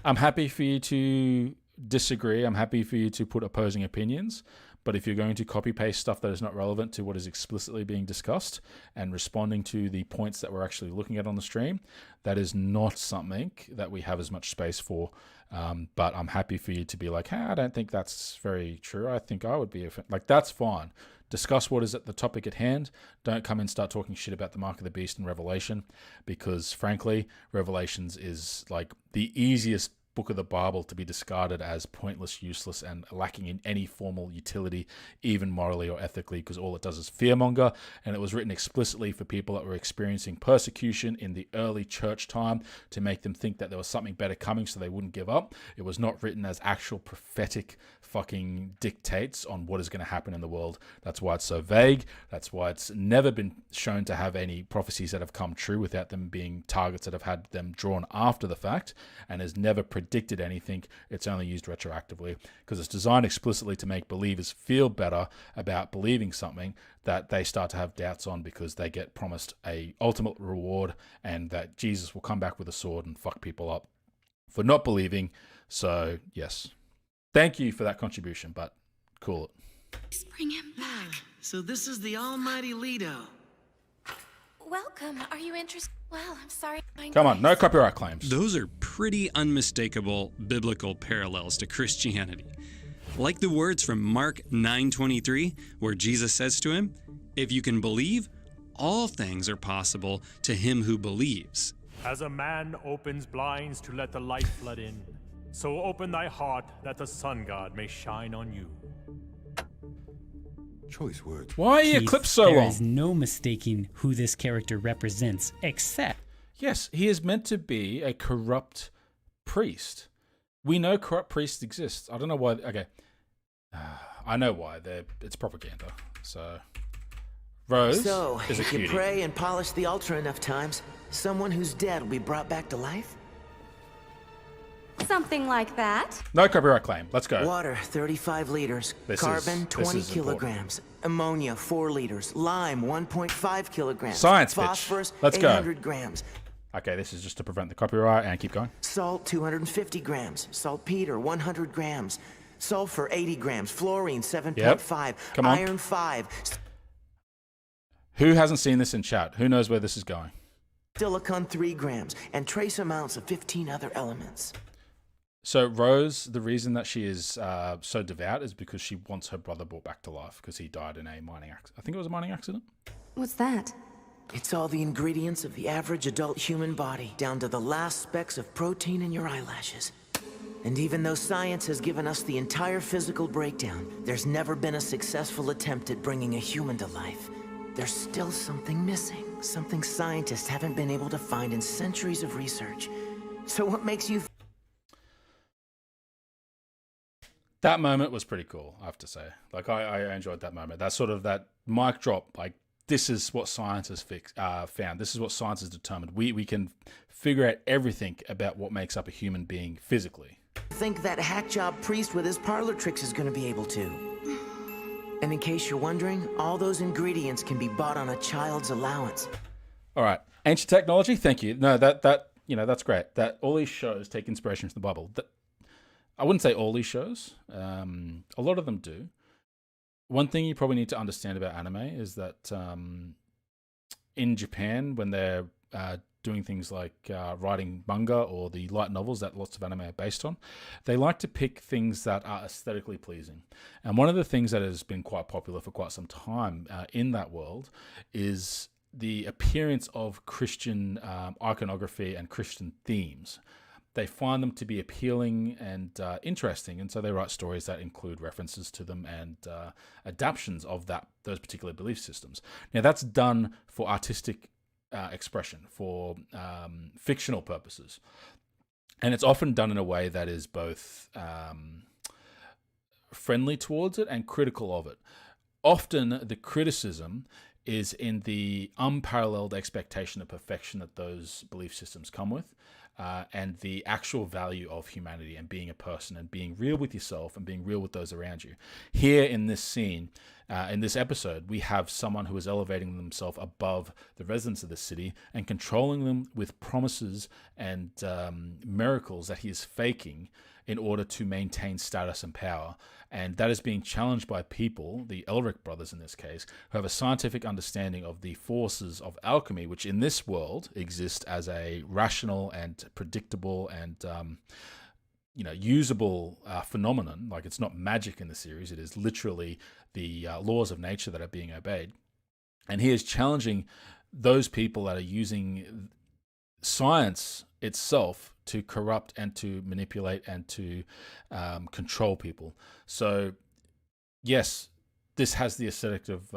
Speaker 1: I'm happy for you to disagree. I'm happy for you to put opposing opinions. But if you're going to copy-paste stuff that is not relevant to what is explicitly being discussed and responding to the points that we're actually looking at on the stream, that is not something that we have as much space for. But I'm happy for you to be like, hey, I don't think that's very true. I think I would be like, that's fine. Discuss what is at the topic at hand. Don't come and start talking shit about the Mark of the Beast and Revelation, because frankly, Revelations is like the easiest book of the Bible to be discarded as pointless, useless, and lacking in any formal utility, even morally or ethically, because all it does is fearmonger. And it was written explicitly for people that were experiencing persecution in the early church time to make them think that there was something better coming so they wouldn't give up. It was not written as actual prophetic fucking dictates on what is going to happen in the world. That's why it's so vague. That's why it's never been shown to have any prophecies that have come true without them being targets that have had them drawn after the fact, and has never predicted anything. It's only used retroactively because it's designed explicitly to make believers feel better about believing something that they start to have doubts on, because they get promised a ultimate reward and that Jesus will come back with a sword and fuck people up for not believing. So yes, thank you for that contribution, but cool it.
Speaker 17: Just bring him back.
Speaker 15: So this is the almighty Lido.
Speaker 22: Welcome. Are you interested? Well, I'm sorry.
Speaker 1: Come on, no copyright claims.
Speaker 16: Those are pretty unmistakable biblical parallels to Christianity. Like the words from Mark 9:23, where Jesus says to him, "If you can believe, all things are possible to him who believes."
Speaker 18: As a man opens blinds to let the light flood in, so open thy heart that the sun god may shine on you.
Speaker 20: Choice words.
Speaker 1: Why are your clips so
Speaker 14: There
Speaker 1: long?
Speaker 14: is no mistaking who this character represents, except...
Speaker 1: Yes, he is meant to be a corrupt priest. We know corrupt priests exist. I don't know why. Okay. I know why. It's propaganda. So, Rose
Speaker 15: So,
Speaker 1: is a
Speaker 15: if you
Speaker 1: cutie.
Speaker 15: pray and polish the altar enough times, someone who's dead will be brought back to life?
Speaker 22: Something like that.
Speaker 1: No copyright claim. Let's go.
Speaker 15: Water, 35 liters. Carbon, 20 kilograms. Ammonia, 4 liters. Lime, 1.5 kilograms.
Speaker 1: Science,
Speaker 15: Phosphorus,
Speaker 1: bitch. Let's go.
Speaker 15: 800 grams.
Speaker 1: Okay, this is just to prevent the copyright, and keep going.
Speaker 15: Salt, 250 grams. Saltpeter, 100 grams. Sulfur, 80 grams. Fluorine, 7.5.
Speaker 1: Come on.
Speaker 15: Iron, 5.
Speaker 1: Who hasn't seen this in chat? Who knows where this is going?
Speaker 15: Silicon, 3 grams. And trace amounts of 15 other elements.
Speaker 1: So Rose, the reason that she is so devout is because she wants her brother brought back to life because he died in a mining accident. I think it was a mining accident.
Speaker 22: What's that?
Speaker 15: It's all the ingredients of the average adult human body, down to the last specks of protein in your eyelashes. And even though science has given us the entire physical breakdown, there's never been a successful attempt at bringing a human to life. There's still something missing, something scientists haven't been able to find in centuries of research. So what makes you...
Speaker 1: That moment was pretty cool, I have to say. Like, I enjoyed that moment. That sort of that mic drop, like, this is what science has found. This is what science has determined. We can figure out everything about what makes up a human being physically.
Speaker 15: Think that hack job priest with his parlor tricks is going to be able to. And in case you're wondering, all those ingredients can be bought on a child's allowance.
Speaker 1: All right, ancient technology. Thank you. No, that you know, that's great. That all these shows take inspiration from the Bible. I wouldn't say all these shows. A lot of them do. One thing you probably need to understand about anime is that in Japan, when they're doing things like writing manga or the light novels that lots of anime are based on, they like to pick things that are aesthetically pleasing. And one of the things that has been quite popular for quite some time in that world is the appearance of Christian iconography and Christian themes. They find them to be appealing and interesting, and so they write stories that include references to them and adaptions of those particular belief systems. Now, that's done for artistic expression, for fictional purposes, and it's often done in a way that is both friendly towards it and critical of it. Often, the criticism is in the unparalleled expectation of perfection that those belief systems come with. And the actual value of humanity and being a person and being real with yourself and being real with those around you. Here in this scene, in this episode, we have someone who is elevating themselves above the residents of the city and controlling them with promises and miracles that he is faking in order to maintain status and power. And that is being challenged by people, the Elric brothers in this case, who have a scientific understanding of the forces of alchemy, which in this world exist as a rational and predictable and usable phenomenon. Like, it's not magic in the series, it is literally the laws of nature that are being obeyed. And he is challenging those people that are using science itself to corrupt and to manipulate and to control people. So yes, this has the aesthetic of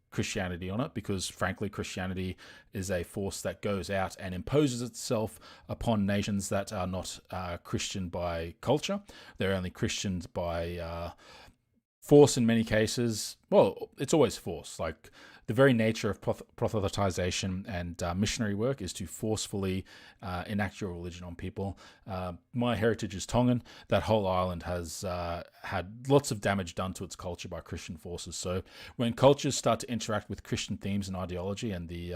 Speaker 1: Christianity on it, because frankly Christianity is a force that goes out and imposes itself upon nations that are not Christian by culture. They're only Christians by force in many cases. Well, it's always force. Like, the very nature of proselytization and missionary work is to forcefully enact your religion on people. My heritage is Tongan. That whole island has had lots of damage done to its culture by Christian forces. So when cultures start to interact with Christian themes and ideology and the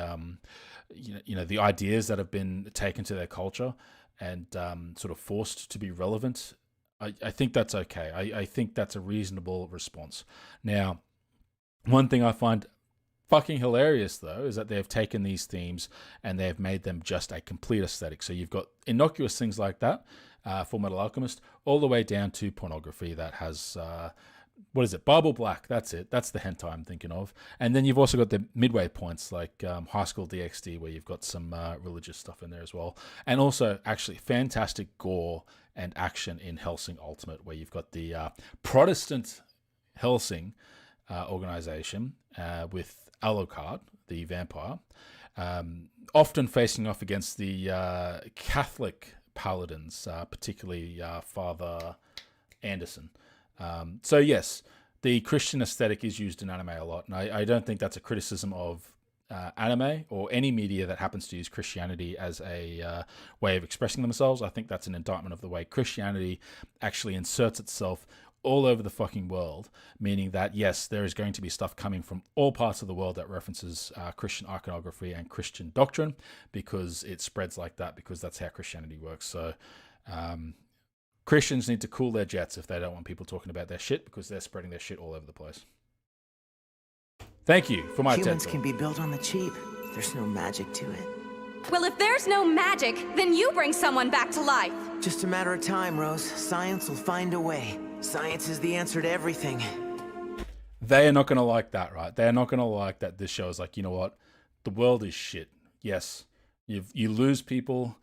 Speaker 1: the ideas that have been taken to their culture and sort of forced to be relevant, I think that's okay. I think that's a reasonable response. Now, one thing I find fucking hilarious, though, is that they've taken these themes and they've made them just a complete aesthetic. So you've got innocuous things like that, Full Metal Alchemist, all the way down to pornography that has, what is it, Bible Black, that's it. That's the hentai I'm thinking of. And then you've also got the midway points like High School DxD, where you've got some religious stuff in there as well. And also, actually, fantastic gore and action in Hellsing Ultimate, where you've got the Protestant Hellsing organization with Alucard, the vampire, often facing off against the Catholic paladins, particularly Father Anderson. So yes, the Christian aesthetic is used in anime a lot, and I don't think that's a criticism of anime or any media that happens to use Christianity as a way of expressing themselves. I think that's an indictment of the way Christianity actually inserts itself all over the fucking world, meaning that yes, there is going to be stuff coming from all parts of the world that references Christian iconography and Christian doctrine, because it spreads like that, because that's how Christianity works. So Christians need to cool their jets if they don't want people talking about their shit, because they're spreading their shit all over the place. Thank you for my
Speaker 15: Humans can be built on the cheap. There's no magic to it.
Speaker 22: Well, if there's no magic, then you bring someone back to life.
Speaker 15: Just a matter of time, Rose. Science will find a way. Science is the answer to everything.
Speaker 1: They are not going to like that, right? They're not going to like that this show is like, you know what? The world is shit. Yes, you lose people.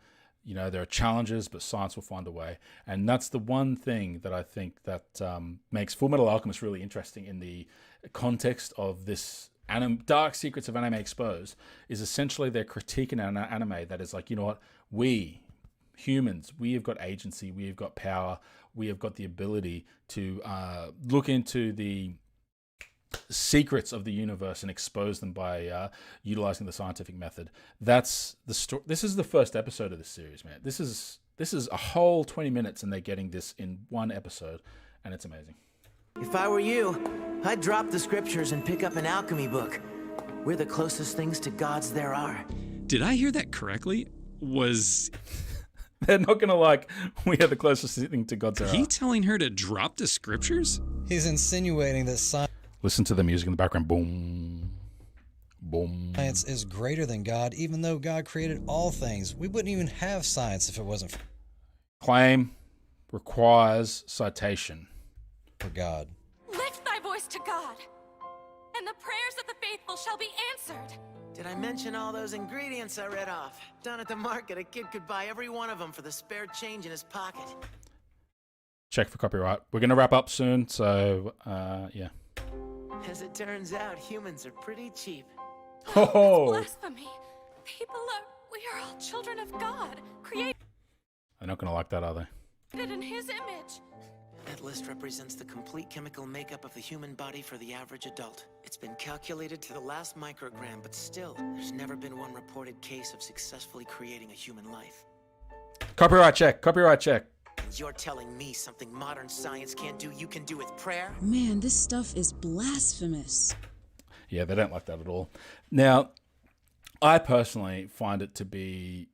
Speaker 1: You know, there are challenges, but science will find a way. And that's the one thing that I think that makes Full Metal Alchemist really interesting in the context of this Dark Secrets of Anime Exposed, is essentially they're critiquing an anime that is like, you know what? We, humans, we have got agency, we have got power, we have got the ability to look into the secrets of the universe and expose them by utilizing the scientific method. That's the story. This is the first episode of this series, man. This is a whole 20 minutes and they're getting this in one episode, and it's amazing.
Speaker 15: If I were you, I'd drop the scriptures and pick up an alchemy book. We're the closest things to gods there are.
Speaker 16: Did I hear that correctly?
Speaker 1: They're not going to like, we are the closest thing to gods there are.
Speaker 16: He telling her to drop the scriptures?
Speaker 12: He's insinuating that
Speaker 1: Listen to the music in the background. Boom. Boom.
Speaker 12: Science is greater than God, even though God created all things. We wouldn't even have science if it wasn't for...
Speaker 1: Claim requires citation.
Speaker 12: For God.
Speaker 22: Lift thy voice to God, and the prayers of the faithful shall be answered.
Speaker 15: Did I mention all those ingredients I read off? Down at the market, a kid could buy every one of them for the spare change in his pocket.
Speaker 1: Check for copyright. We're going to wrap up soon, so yeah.
Speaker 15: As it turns out, humans are pretty cheap.
Speaker 1: Oh!
Speaker 22: Blasphemy. We are all children of God, created
Speaker 1: They're not going to like that, are they?
Speaker 22: in his image.
Speaker 15: That list represents the complete chemical makeup of the human body for the average adult. It's been calculated to the last microgram, but still, there's never been one reported case of successfully creating a human life.
Speaker 1: Copyright check. Copyright check.
Speaker 15: And you're telling me something modern science can't do, you can do with prayer?
Speaker 13: Man, this stuff is blasphemous.
Speaker 1: Yeah, they don't like that at all. Now, I personally find it to be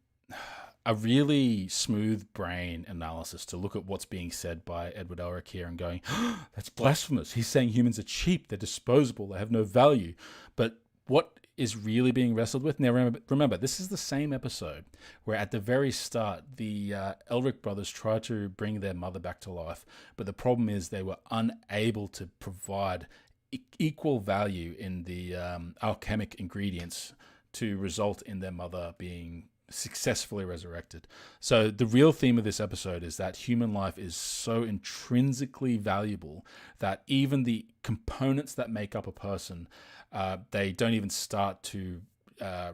Speaker 1: a really smooth brain analysis to look at what's being said by Edward Elric here and going, oh, that's blasphemous. He's saying humans are cheap, they're disposable, they have no value. But what is really being wrestled with? Now, remember, this is the same episode where at the very start, the Elric brothers tried to bring their mother back to life. But the problem is they were unable to provide equal value in the alchemic ingredients to result in their mother being successfully resurrected. So the real theme of this episode is that human life is so intrinsically valuable that even the components that make up a person, they don't even start to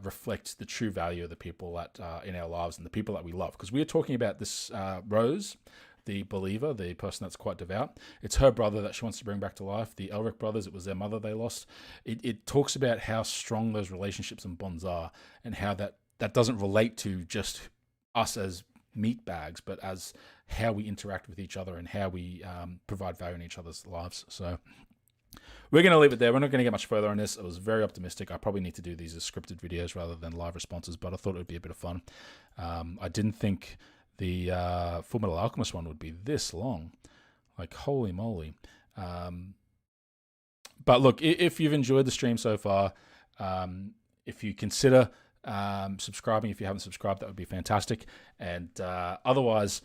Speaker 1: reflect the true value of the people that in our lives and the people that we love. Because we are talking about this Rose, the believer, the person that's quite devout. It's her brother that she wants to bring back to life. The Elric brothers, it was their mother they lost. It talks about how strong those relationships and bonds are, and how that doesn't relate to just us as meat bags, but as how we interact with each other and how we provide value in each other's lives. So we're going to leave it there. We're not going to get much further on this. It was very optimistic. I probably need to do these as scripted videos rather than live responses, but I thought it would be a bit of fun. I didn't think the Full Metal Alchemist one would be this long. Like, holy moly. But look, if you've enjoyed the stream so far, if you consider subscribing, if you haven't subscribed, that would be fantastic. And otherwise,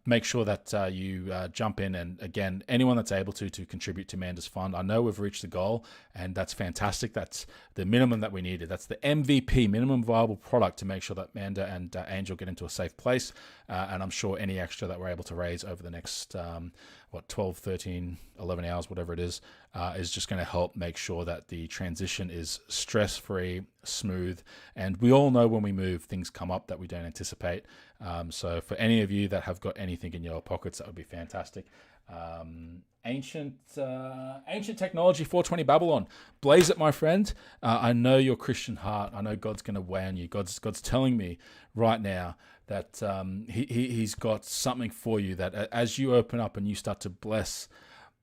Speaker 1: make sure that you jump in, and again, anyone that's able to contribute to Manda's fund. I know we've reached the goal, and that's fantastic. That's the minimum that we needed. That's the MVP, minimum viable product, to make sure that Manda and Angel get into a safe place. And I'm sure any extra that we're able to raise over the next 12, 13, 11 hours, whatever it is just going to help make sure that the transition is stress-free, smooth. And we all know when we move, things come up that we don't anticipate. So for any of you that have got anything in your pockets, that would be fantastic. Ancient Technology 420 Babylon. Blaze it, my friend. I know your Christian heart. I know God's going to weigh on you. God's telling me right now that he's got something for you, that as you open up and you start to bless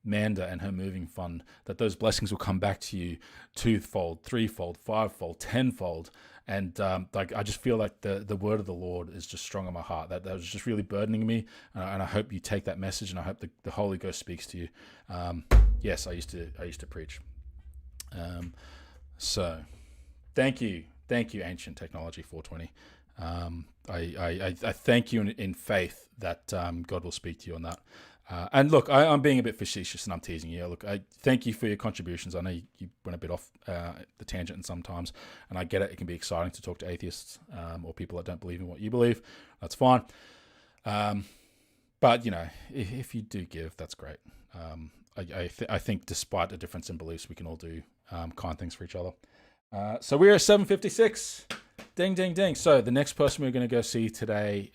Speaker 1: Manda and her moving fund, that those blessings will come back to you twofold, threefold, fivefold, tenfold. And I just feel like the word of the Lord is just strong on my heart. That was just really burdening me, and I hope you take that message, and I hope the Holy Ghost speaks to you. Yes, I used to preach. So thank you, Ancient Technology 420. I thank you in faith that God will speak to you on that. And look, I'm being a bit facetious and I'm teasing you. Look, I thank you for your contributions. I know you went a bit off the tangent sometimes, and I get it. It can be exciting to talk to atheists or people that don't believe in what you believe. That's fine. But, if you do give, that's great. I think despite a difference in beliefs, we can all do kind things for each other. So we're at 7:56. Ding, ding, ding. So the next person we're going to go see today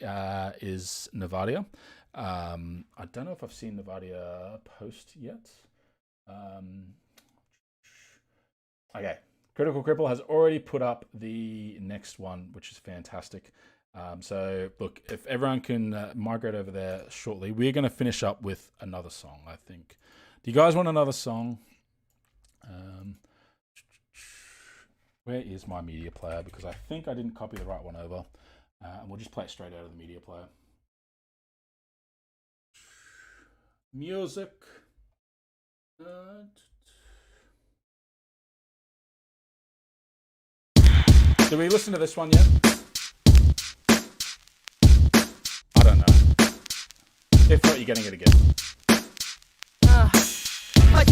Speaker 1: is Nervardia. I don't know if I've seen Nervardia post yet. Okay. Critical Cripple has already put up the next one, which is fantastic. So look, if everyone can migrate over there shortly, we're going to finish up with another song, I think. Do you guys want another song? Where is my media player? Because I think I didn't copy the right one over. And we'll just play it straight out of the media player. Music. Did we listen to this one yet? I don't know. If not, you're getting it again.
Speaker 3: No.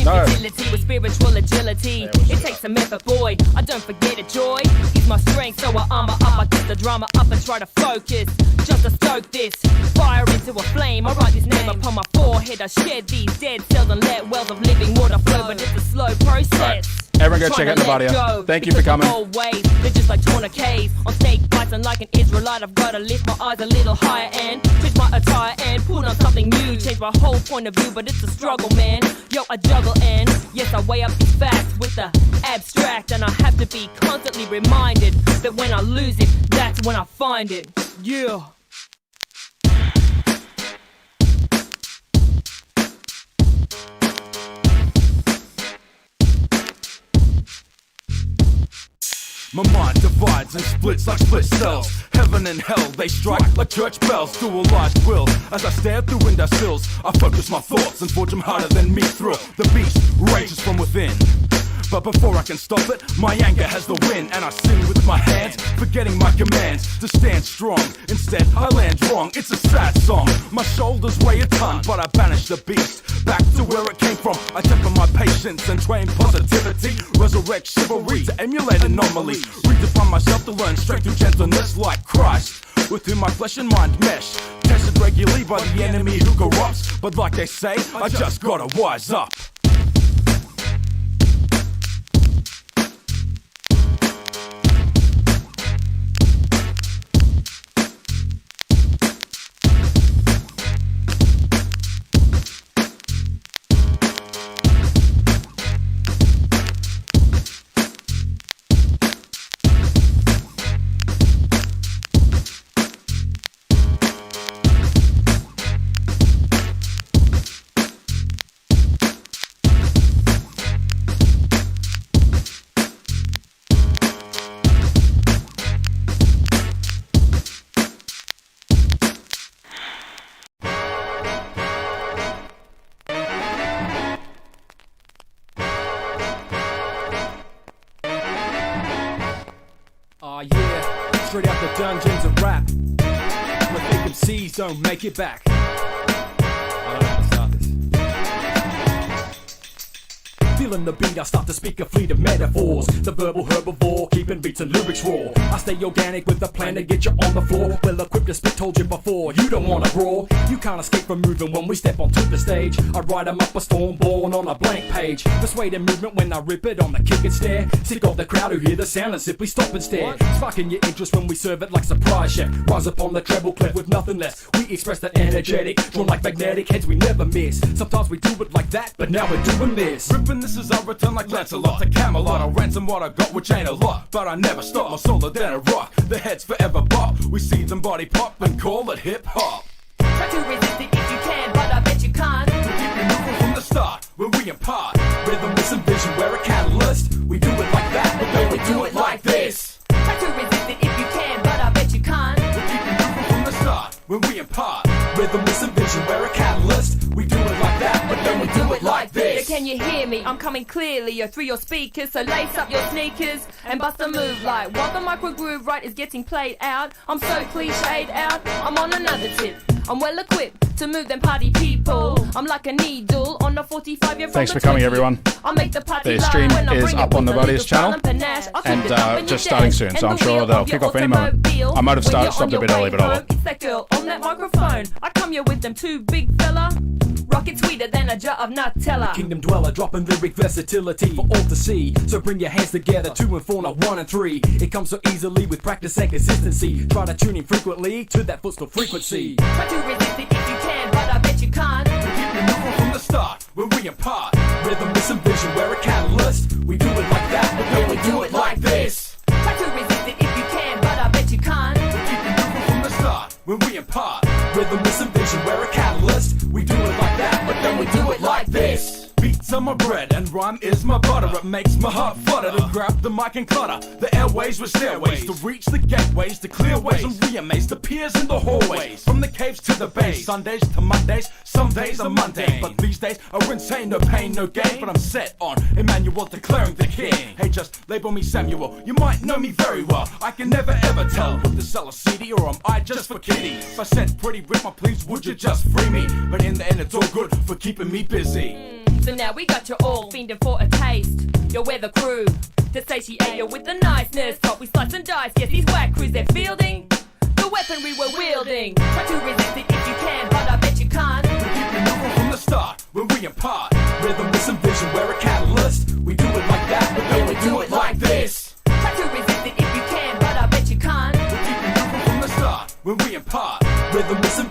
Speaker 3: Fertility with spiritual agility. It takes some effort, boy. I don't forget it, joy. It's my strength, so I armor up. I get the drama up and try to focus. Just to stoke this fire into a flame. I write this name upon my forehead. I shed these dead cells and let wells of living water flow. But it's a slow process.
Speaker 1: Right. Everyone go check out Nervardia. Thank you for coming.
Speaker 3: They're just like tourniquets on snake bites, and like an Israelite, I've got to lift my eyes a little higher and change my attire and put on something new. Change my whole point of view, but it's a struggle, man. Yo, I juggle and yes, I weigh up these facts with the abstract, and I have to be constantly reminded that when I lose it, that's when I find it. Yeah.
Speaker 2: My mind divides and splits like split cells. Heaven and hell, they strike like church bells. Dualized will, as I stare through window sills, I focus my thoughts and forge them harder than me through. The beast rages from within, but before I can stop it, my anger has the win. And I sing with my hands, forgetting my commands to stand strong. Instead, I land wrong, it's a sad song. My shoulders weigh a ton, but I banish the beast back to where it came from. from. I temper my patience and train positivity. Resurrect chivalry to emulate anomalies. Redefine myself to learn strength through gentleness like Christ, with whom my flesh and mind mesh. Tested regularly by the enemy who corrupts, but like they say, I just gotta wise up.
Speaker 4: Straight out the dungeons of rap, where fake MCs don't make it back. I don't know how to start this. Feeling the beat, I start to speak a fleet of metaphors. The verbal herbivore, keeping beats and lyrics raw. I stay organic with a plan to get you on the floor. Well equipped to spit, told you before, you don't wanna brawl. You can't escape from moving when we step onto the stage. I ride 'em up a storm born on a blank page. Persuading movement when I rip it on the kick and stare. Sick of the crowd who hear the sound and simply stop and stare. Sparking your interest when we serve it like surprise chef. Rise upon the treble clef with nothing less. We express that energetic, drawn like magnetic heads we never miss. Sometimes we do it like that, but now we're doing this.
Speaker 2: Ripping this is our return like Lancelot to Camelot. I'll ransom what I got, which ain't a lot, but I never stop. More solid than a rock, the heads forever pop. We see them body pop and call it hip hop.
Speaker 3: Try to resist it if you can, but I bet you can't.
Speaker 2: We keep you moving from the start, when we impart rhythm, this and vision, we're a catalyst. We do it like that, but then we do it like this.
Speaker 3: Try to resist it if you can, but I bet you can't.
Speaker 2: We keep you moving from the start, when we impart rhythm, this and vision, we're a catalyst. We do it like that, but then we do it like this.
Speaker 3: Yeah, can you hear me? I'm coming clearly through your speakers, so lace up your sneakers and bust a move like while the micro groove right is getting played out. I'm so cliched out, I'm on another tip. I'm well equipped to move them party people. I'm like a needle on a 45-year.
Speaker 1: Thanks for coming, everyone.
Speaker 3: I'll make the party
Speaker 1: the stream is up on Nervardia's channel and just starting soon, so I'm sure they'll kick off any moment. I might have stopped a bit early, but I will.
Speaker 3: It's that girl on that microphone. I come here with them two big fella. Rocket sweeter than a jar of Nutella.
Speaker 4: Kingdom dweller, dropping lyric versatility for all to see. So bring your hands together, 2 and 4, not 1 and 3. It comes so easily with practice and consistency. Try to tune in frequently to that footstool frequency.
Speaker 3: Try to resist it if you can, but I bet you can't.
Speaker 2: We keep you moving from the start, when we impart rhythm, this and vision, we're a catalyst. We do it like that, but then we do it like this.
Speaker 3: Try to resist it if you can, but I bet you can't.
Speaker 2: We keep you moving from the start, when we impart rhythm, this and vision, we're a catalyst. We do it like that, but then we do it like this. Beats are my bread and rhyme is my butter. It makes my heart flutter to grab the mic and clutter the airways with stairways to reach the gateways, to clear ways and re-amaze the peers in the hallways. From the caves to the base, Sundays to Mondays, some days are mundane, but these days are insane. No pain, no gain, but I'm set on Emmanuel declaring the king. Hey, just label me Samuel, you might know me very well. I can never ever tell if to sell a CD or am I just for kiddies. If I said pretty with my please, would you just free me? But in the end it's all good for keeping me busy.
Speaker 3: So now we got you all fiending for a taste. Yo, we're the crew to satiate you with the niceness. Top we slice and dice, yes, these whack crews they're fielding the weaponry we're wielding. Try to resist it if you can, but I bet you can't.
Speaker 2: We keep you moving from the start, when we impart rhythm, this and vision, we're a catalyst. We do it like that, but then we do it like this.
Speaker 3: Try to resist it if you can, but I bet you can't.
Speaker 2: We keep you moving from the start, when we impart rhythm, this and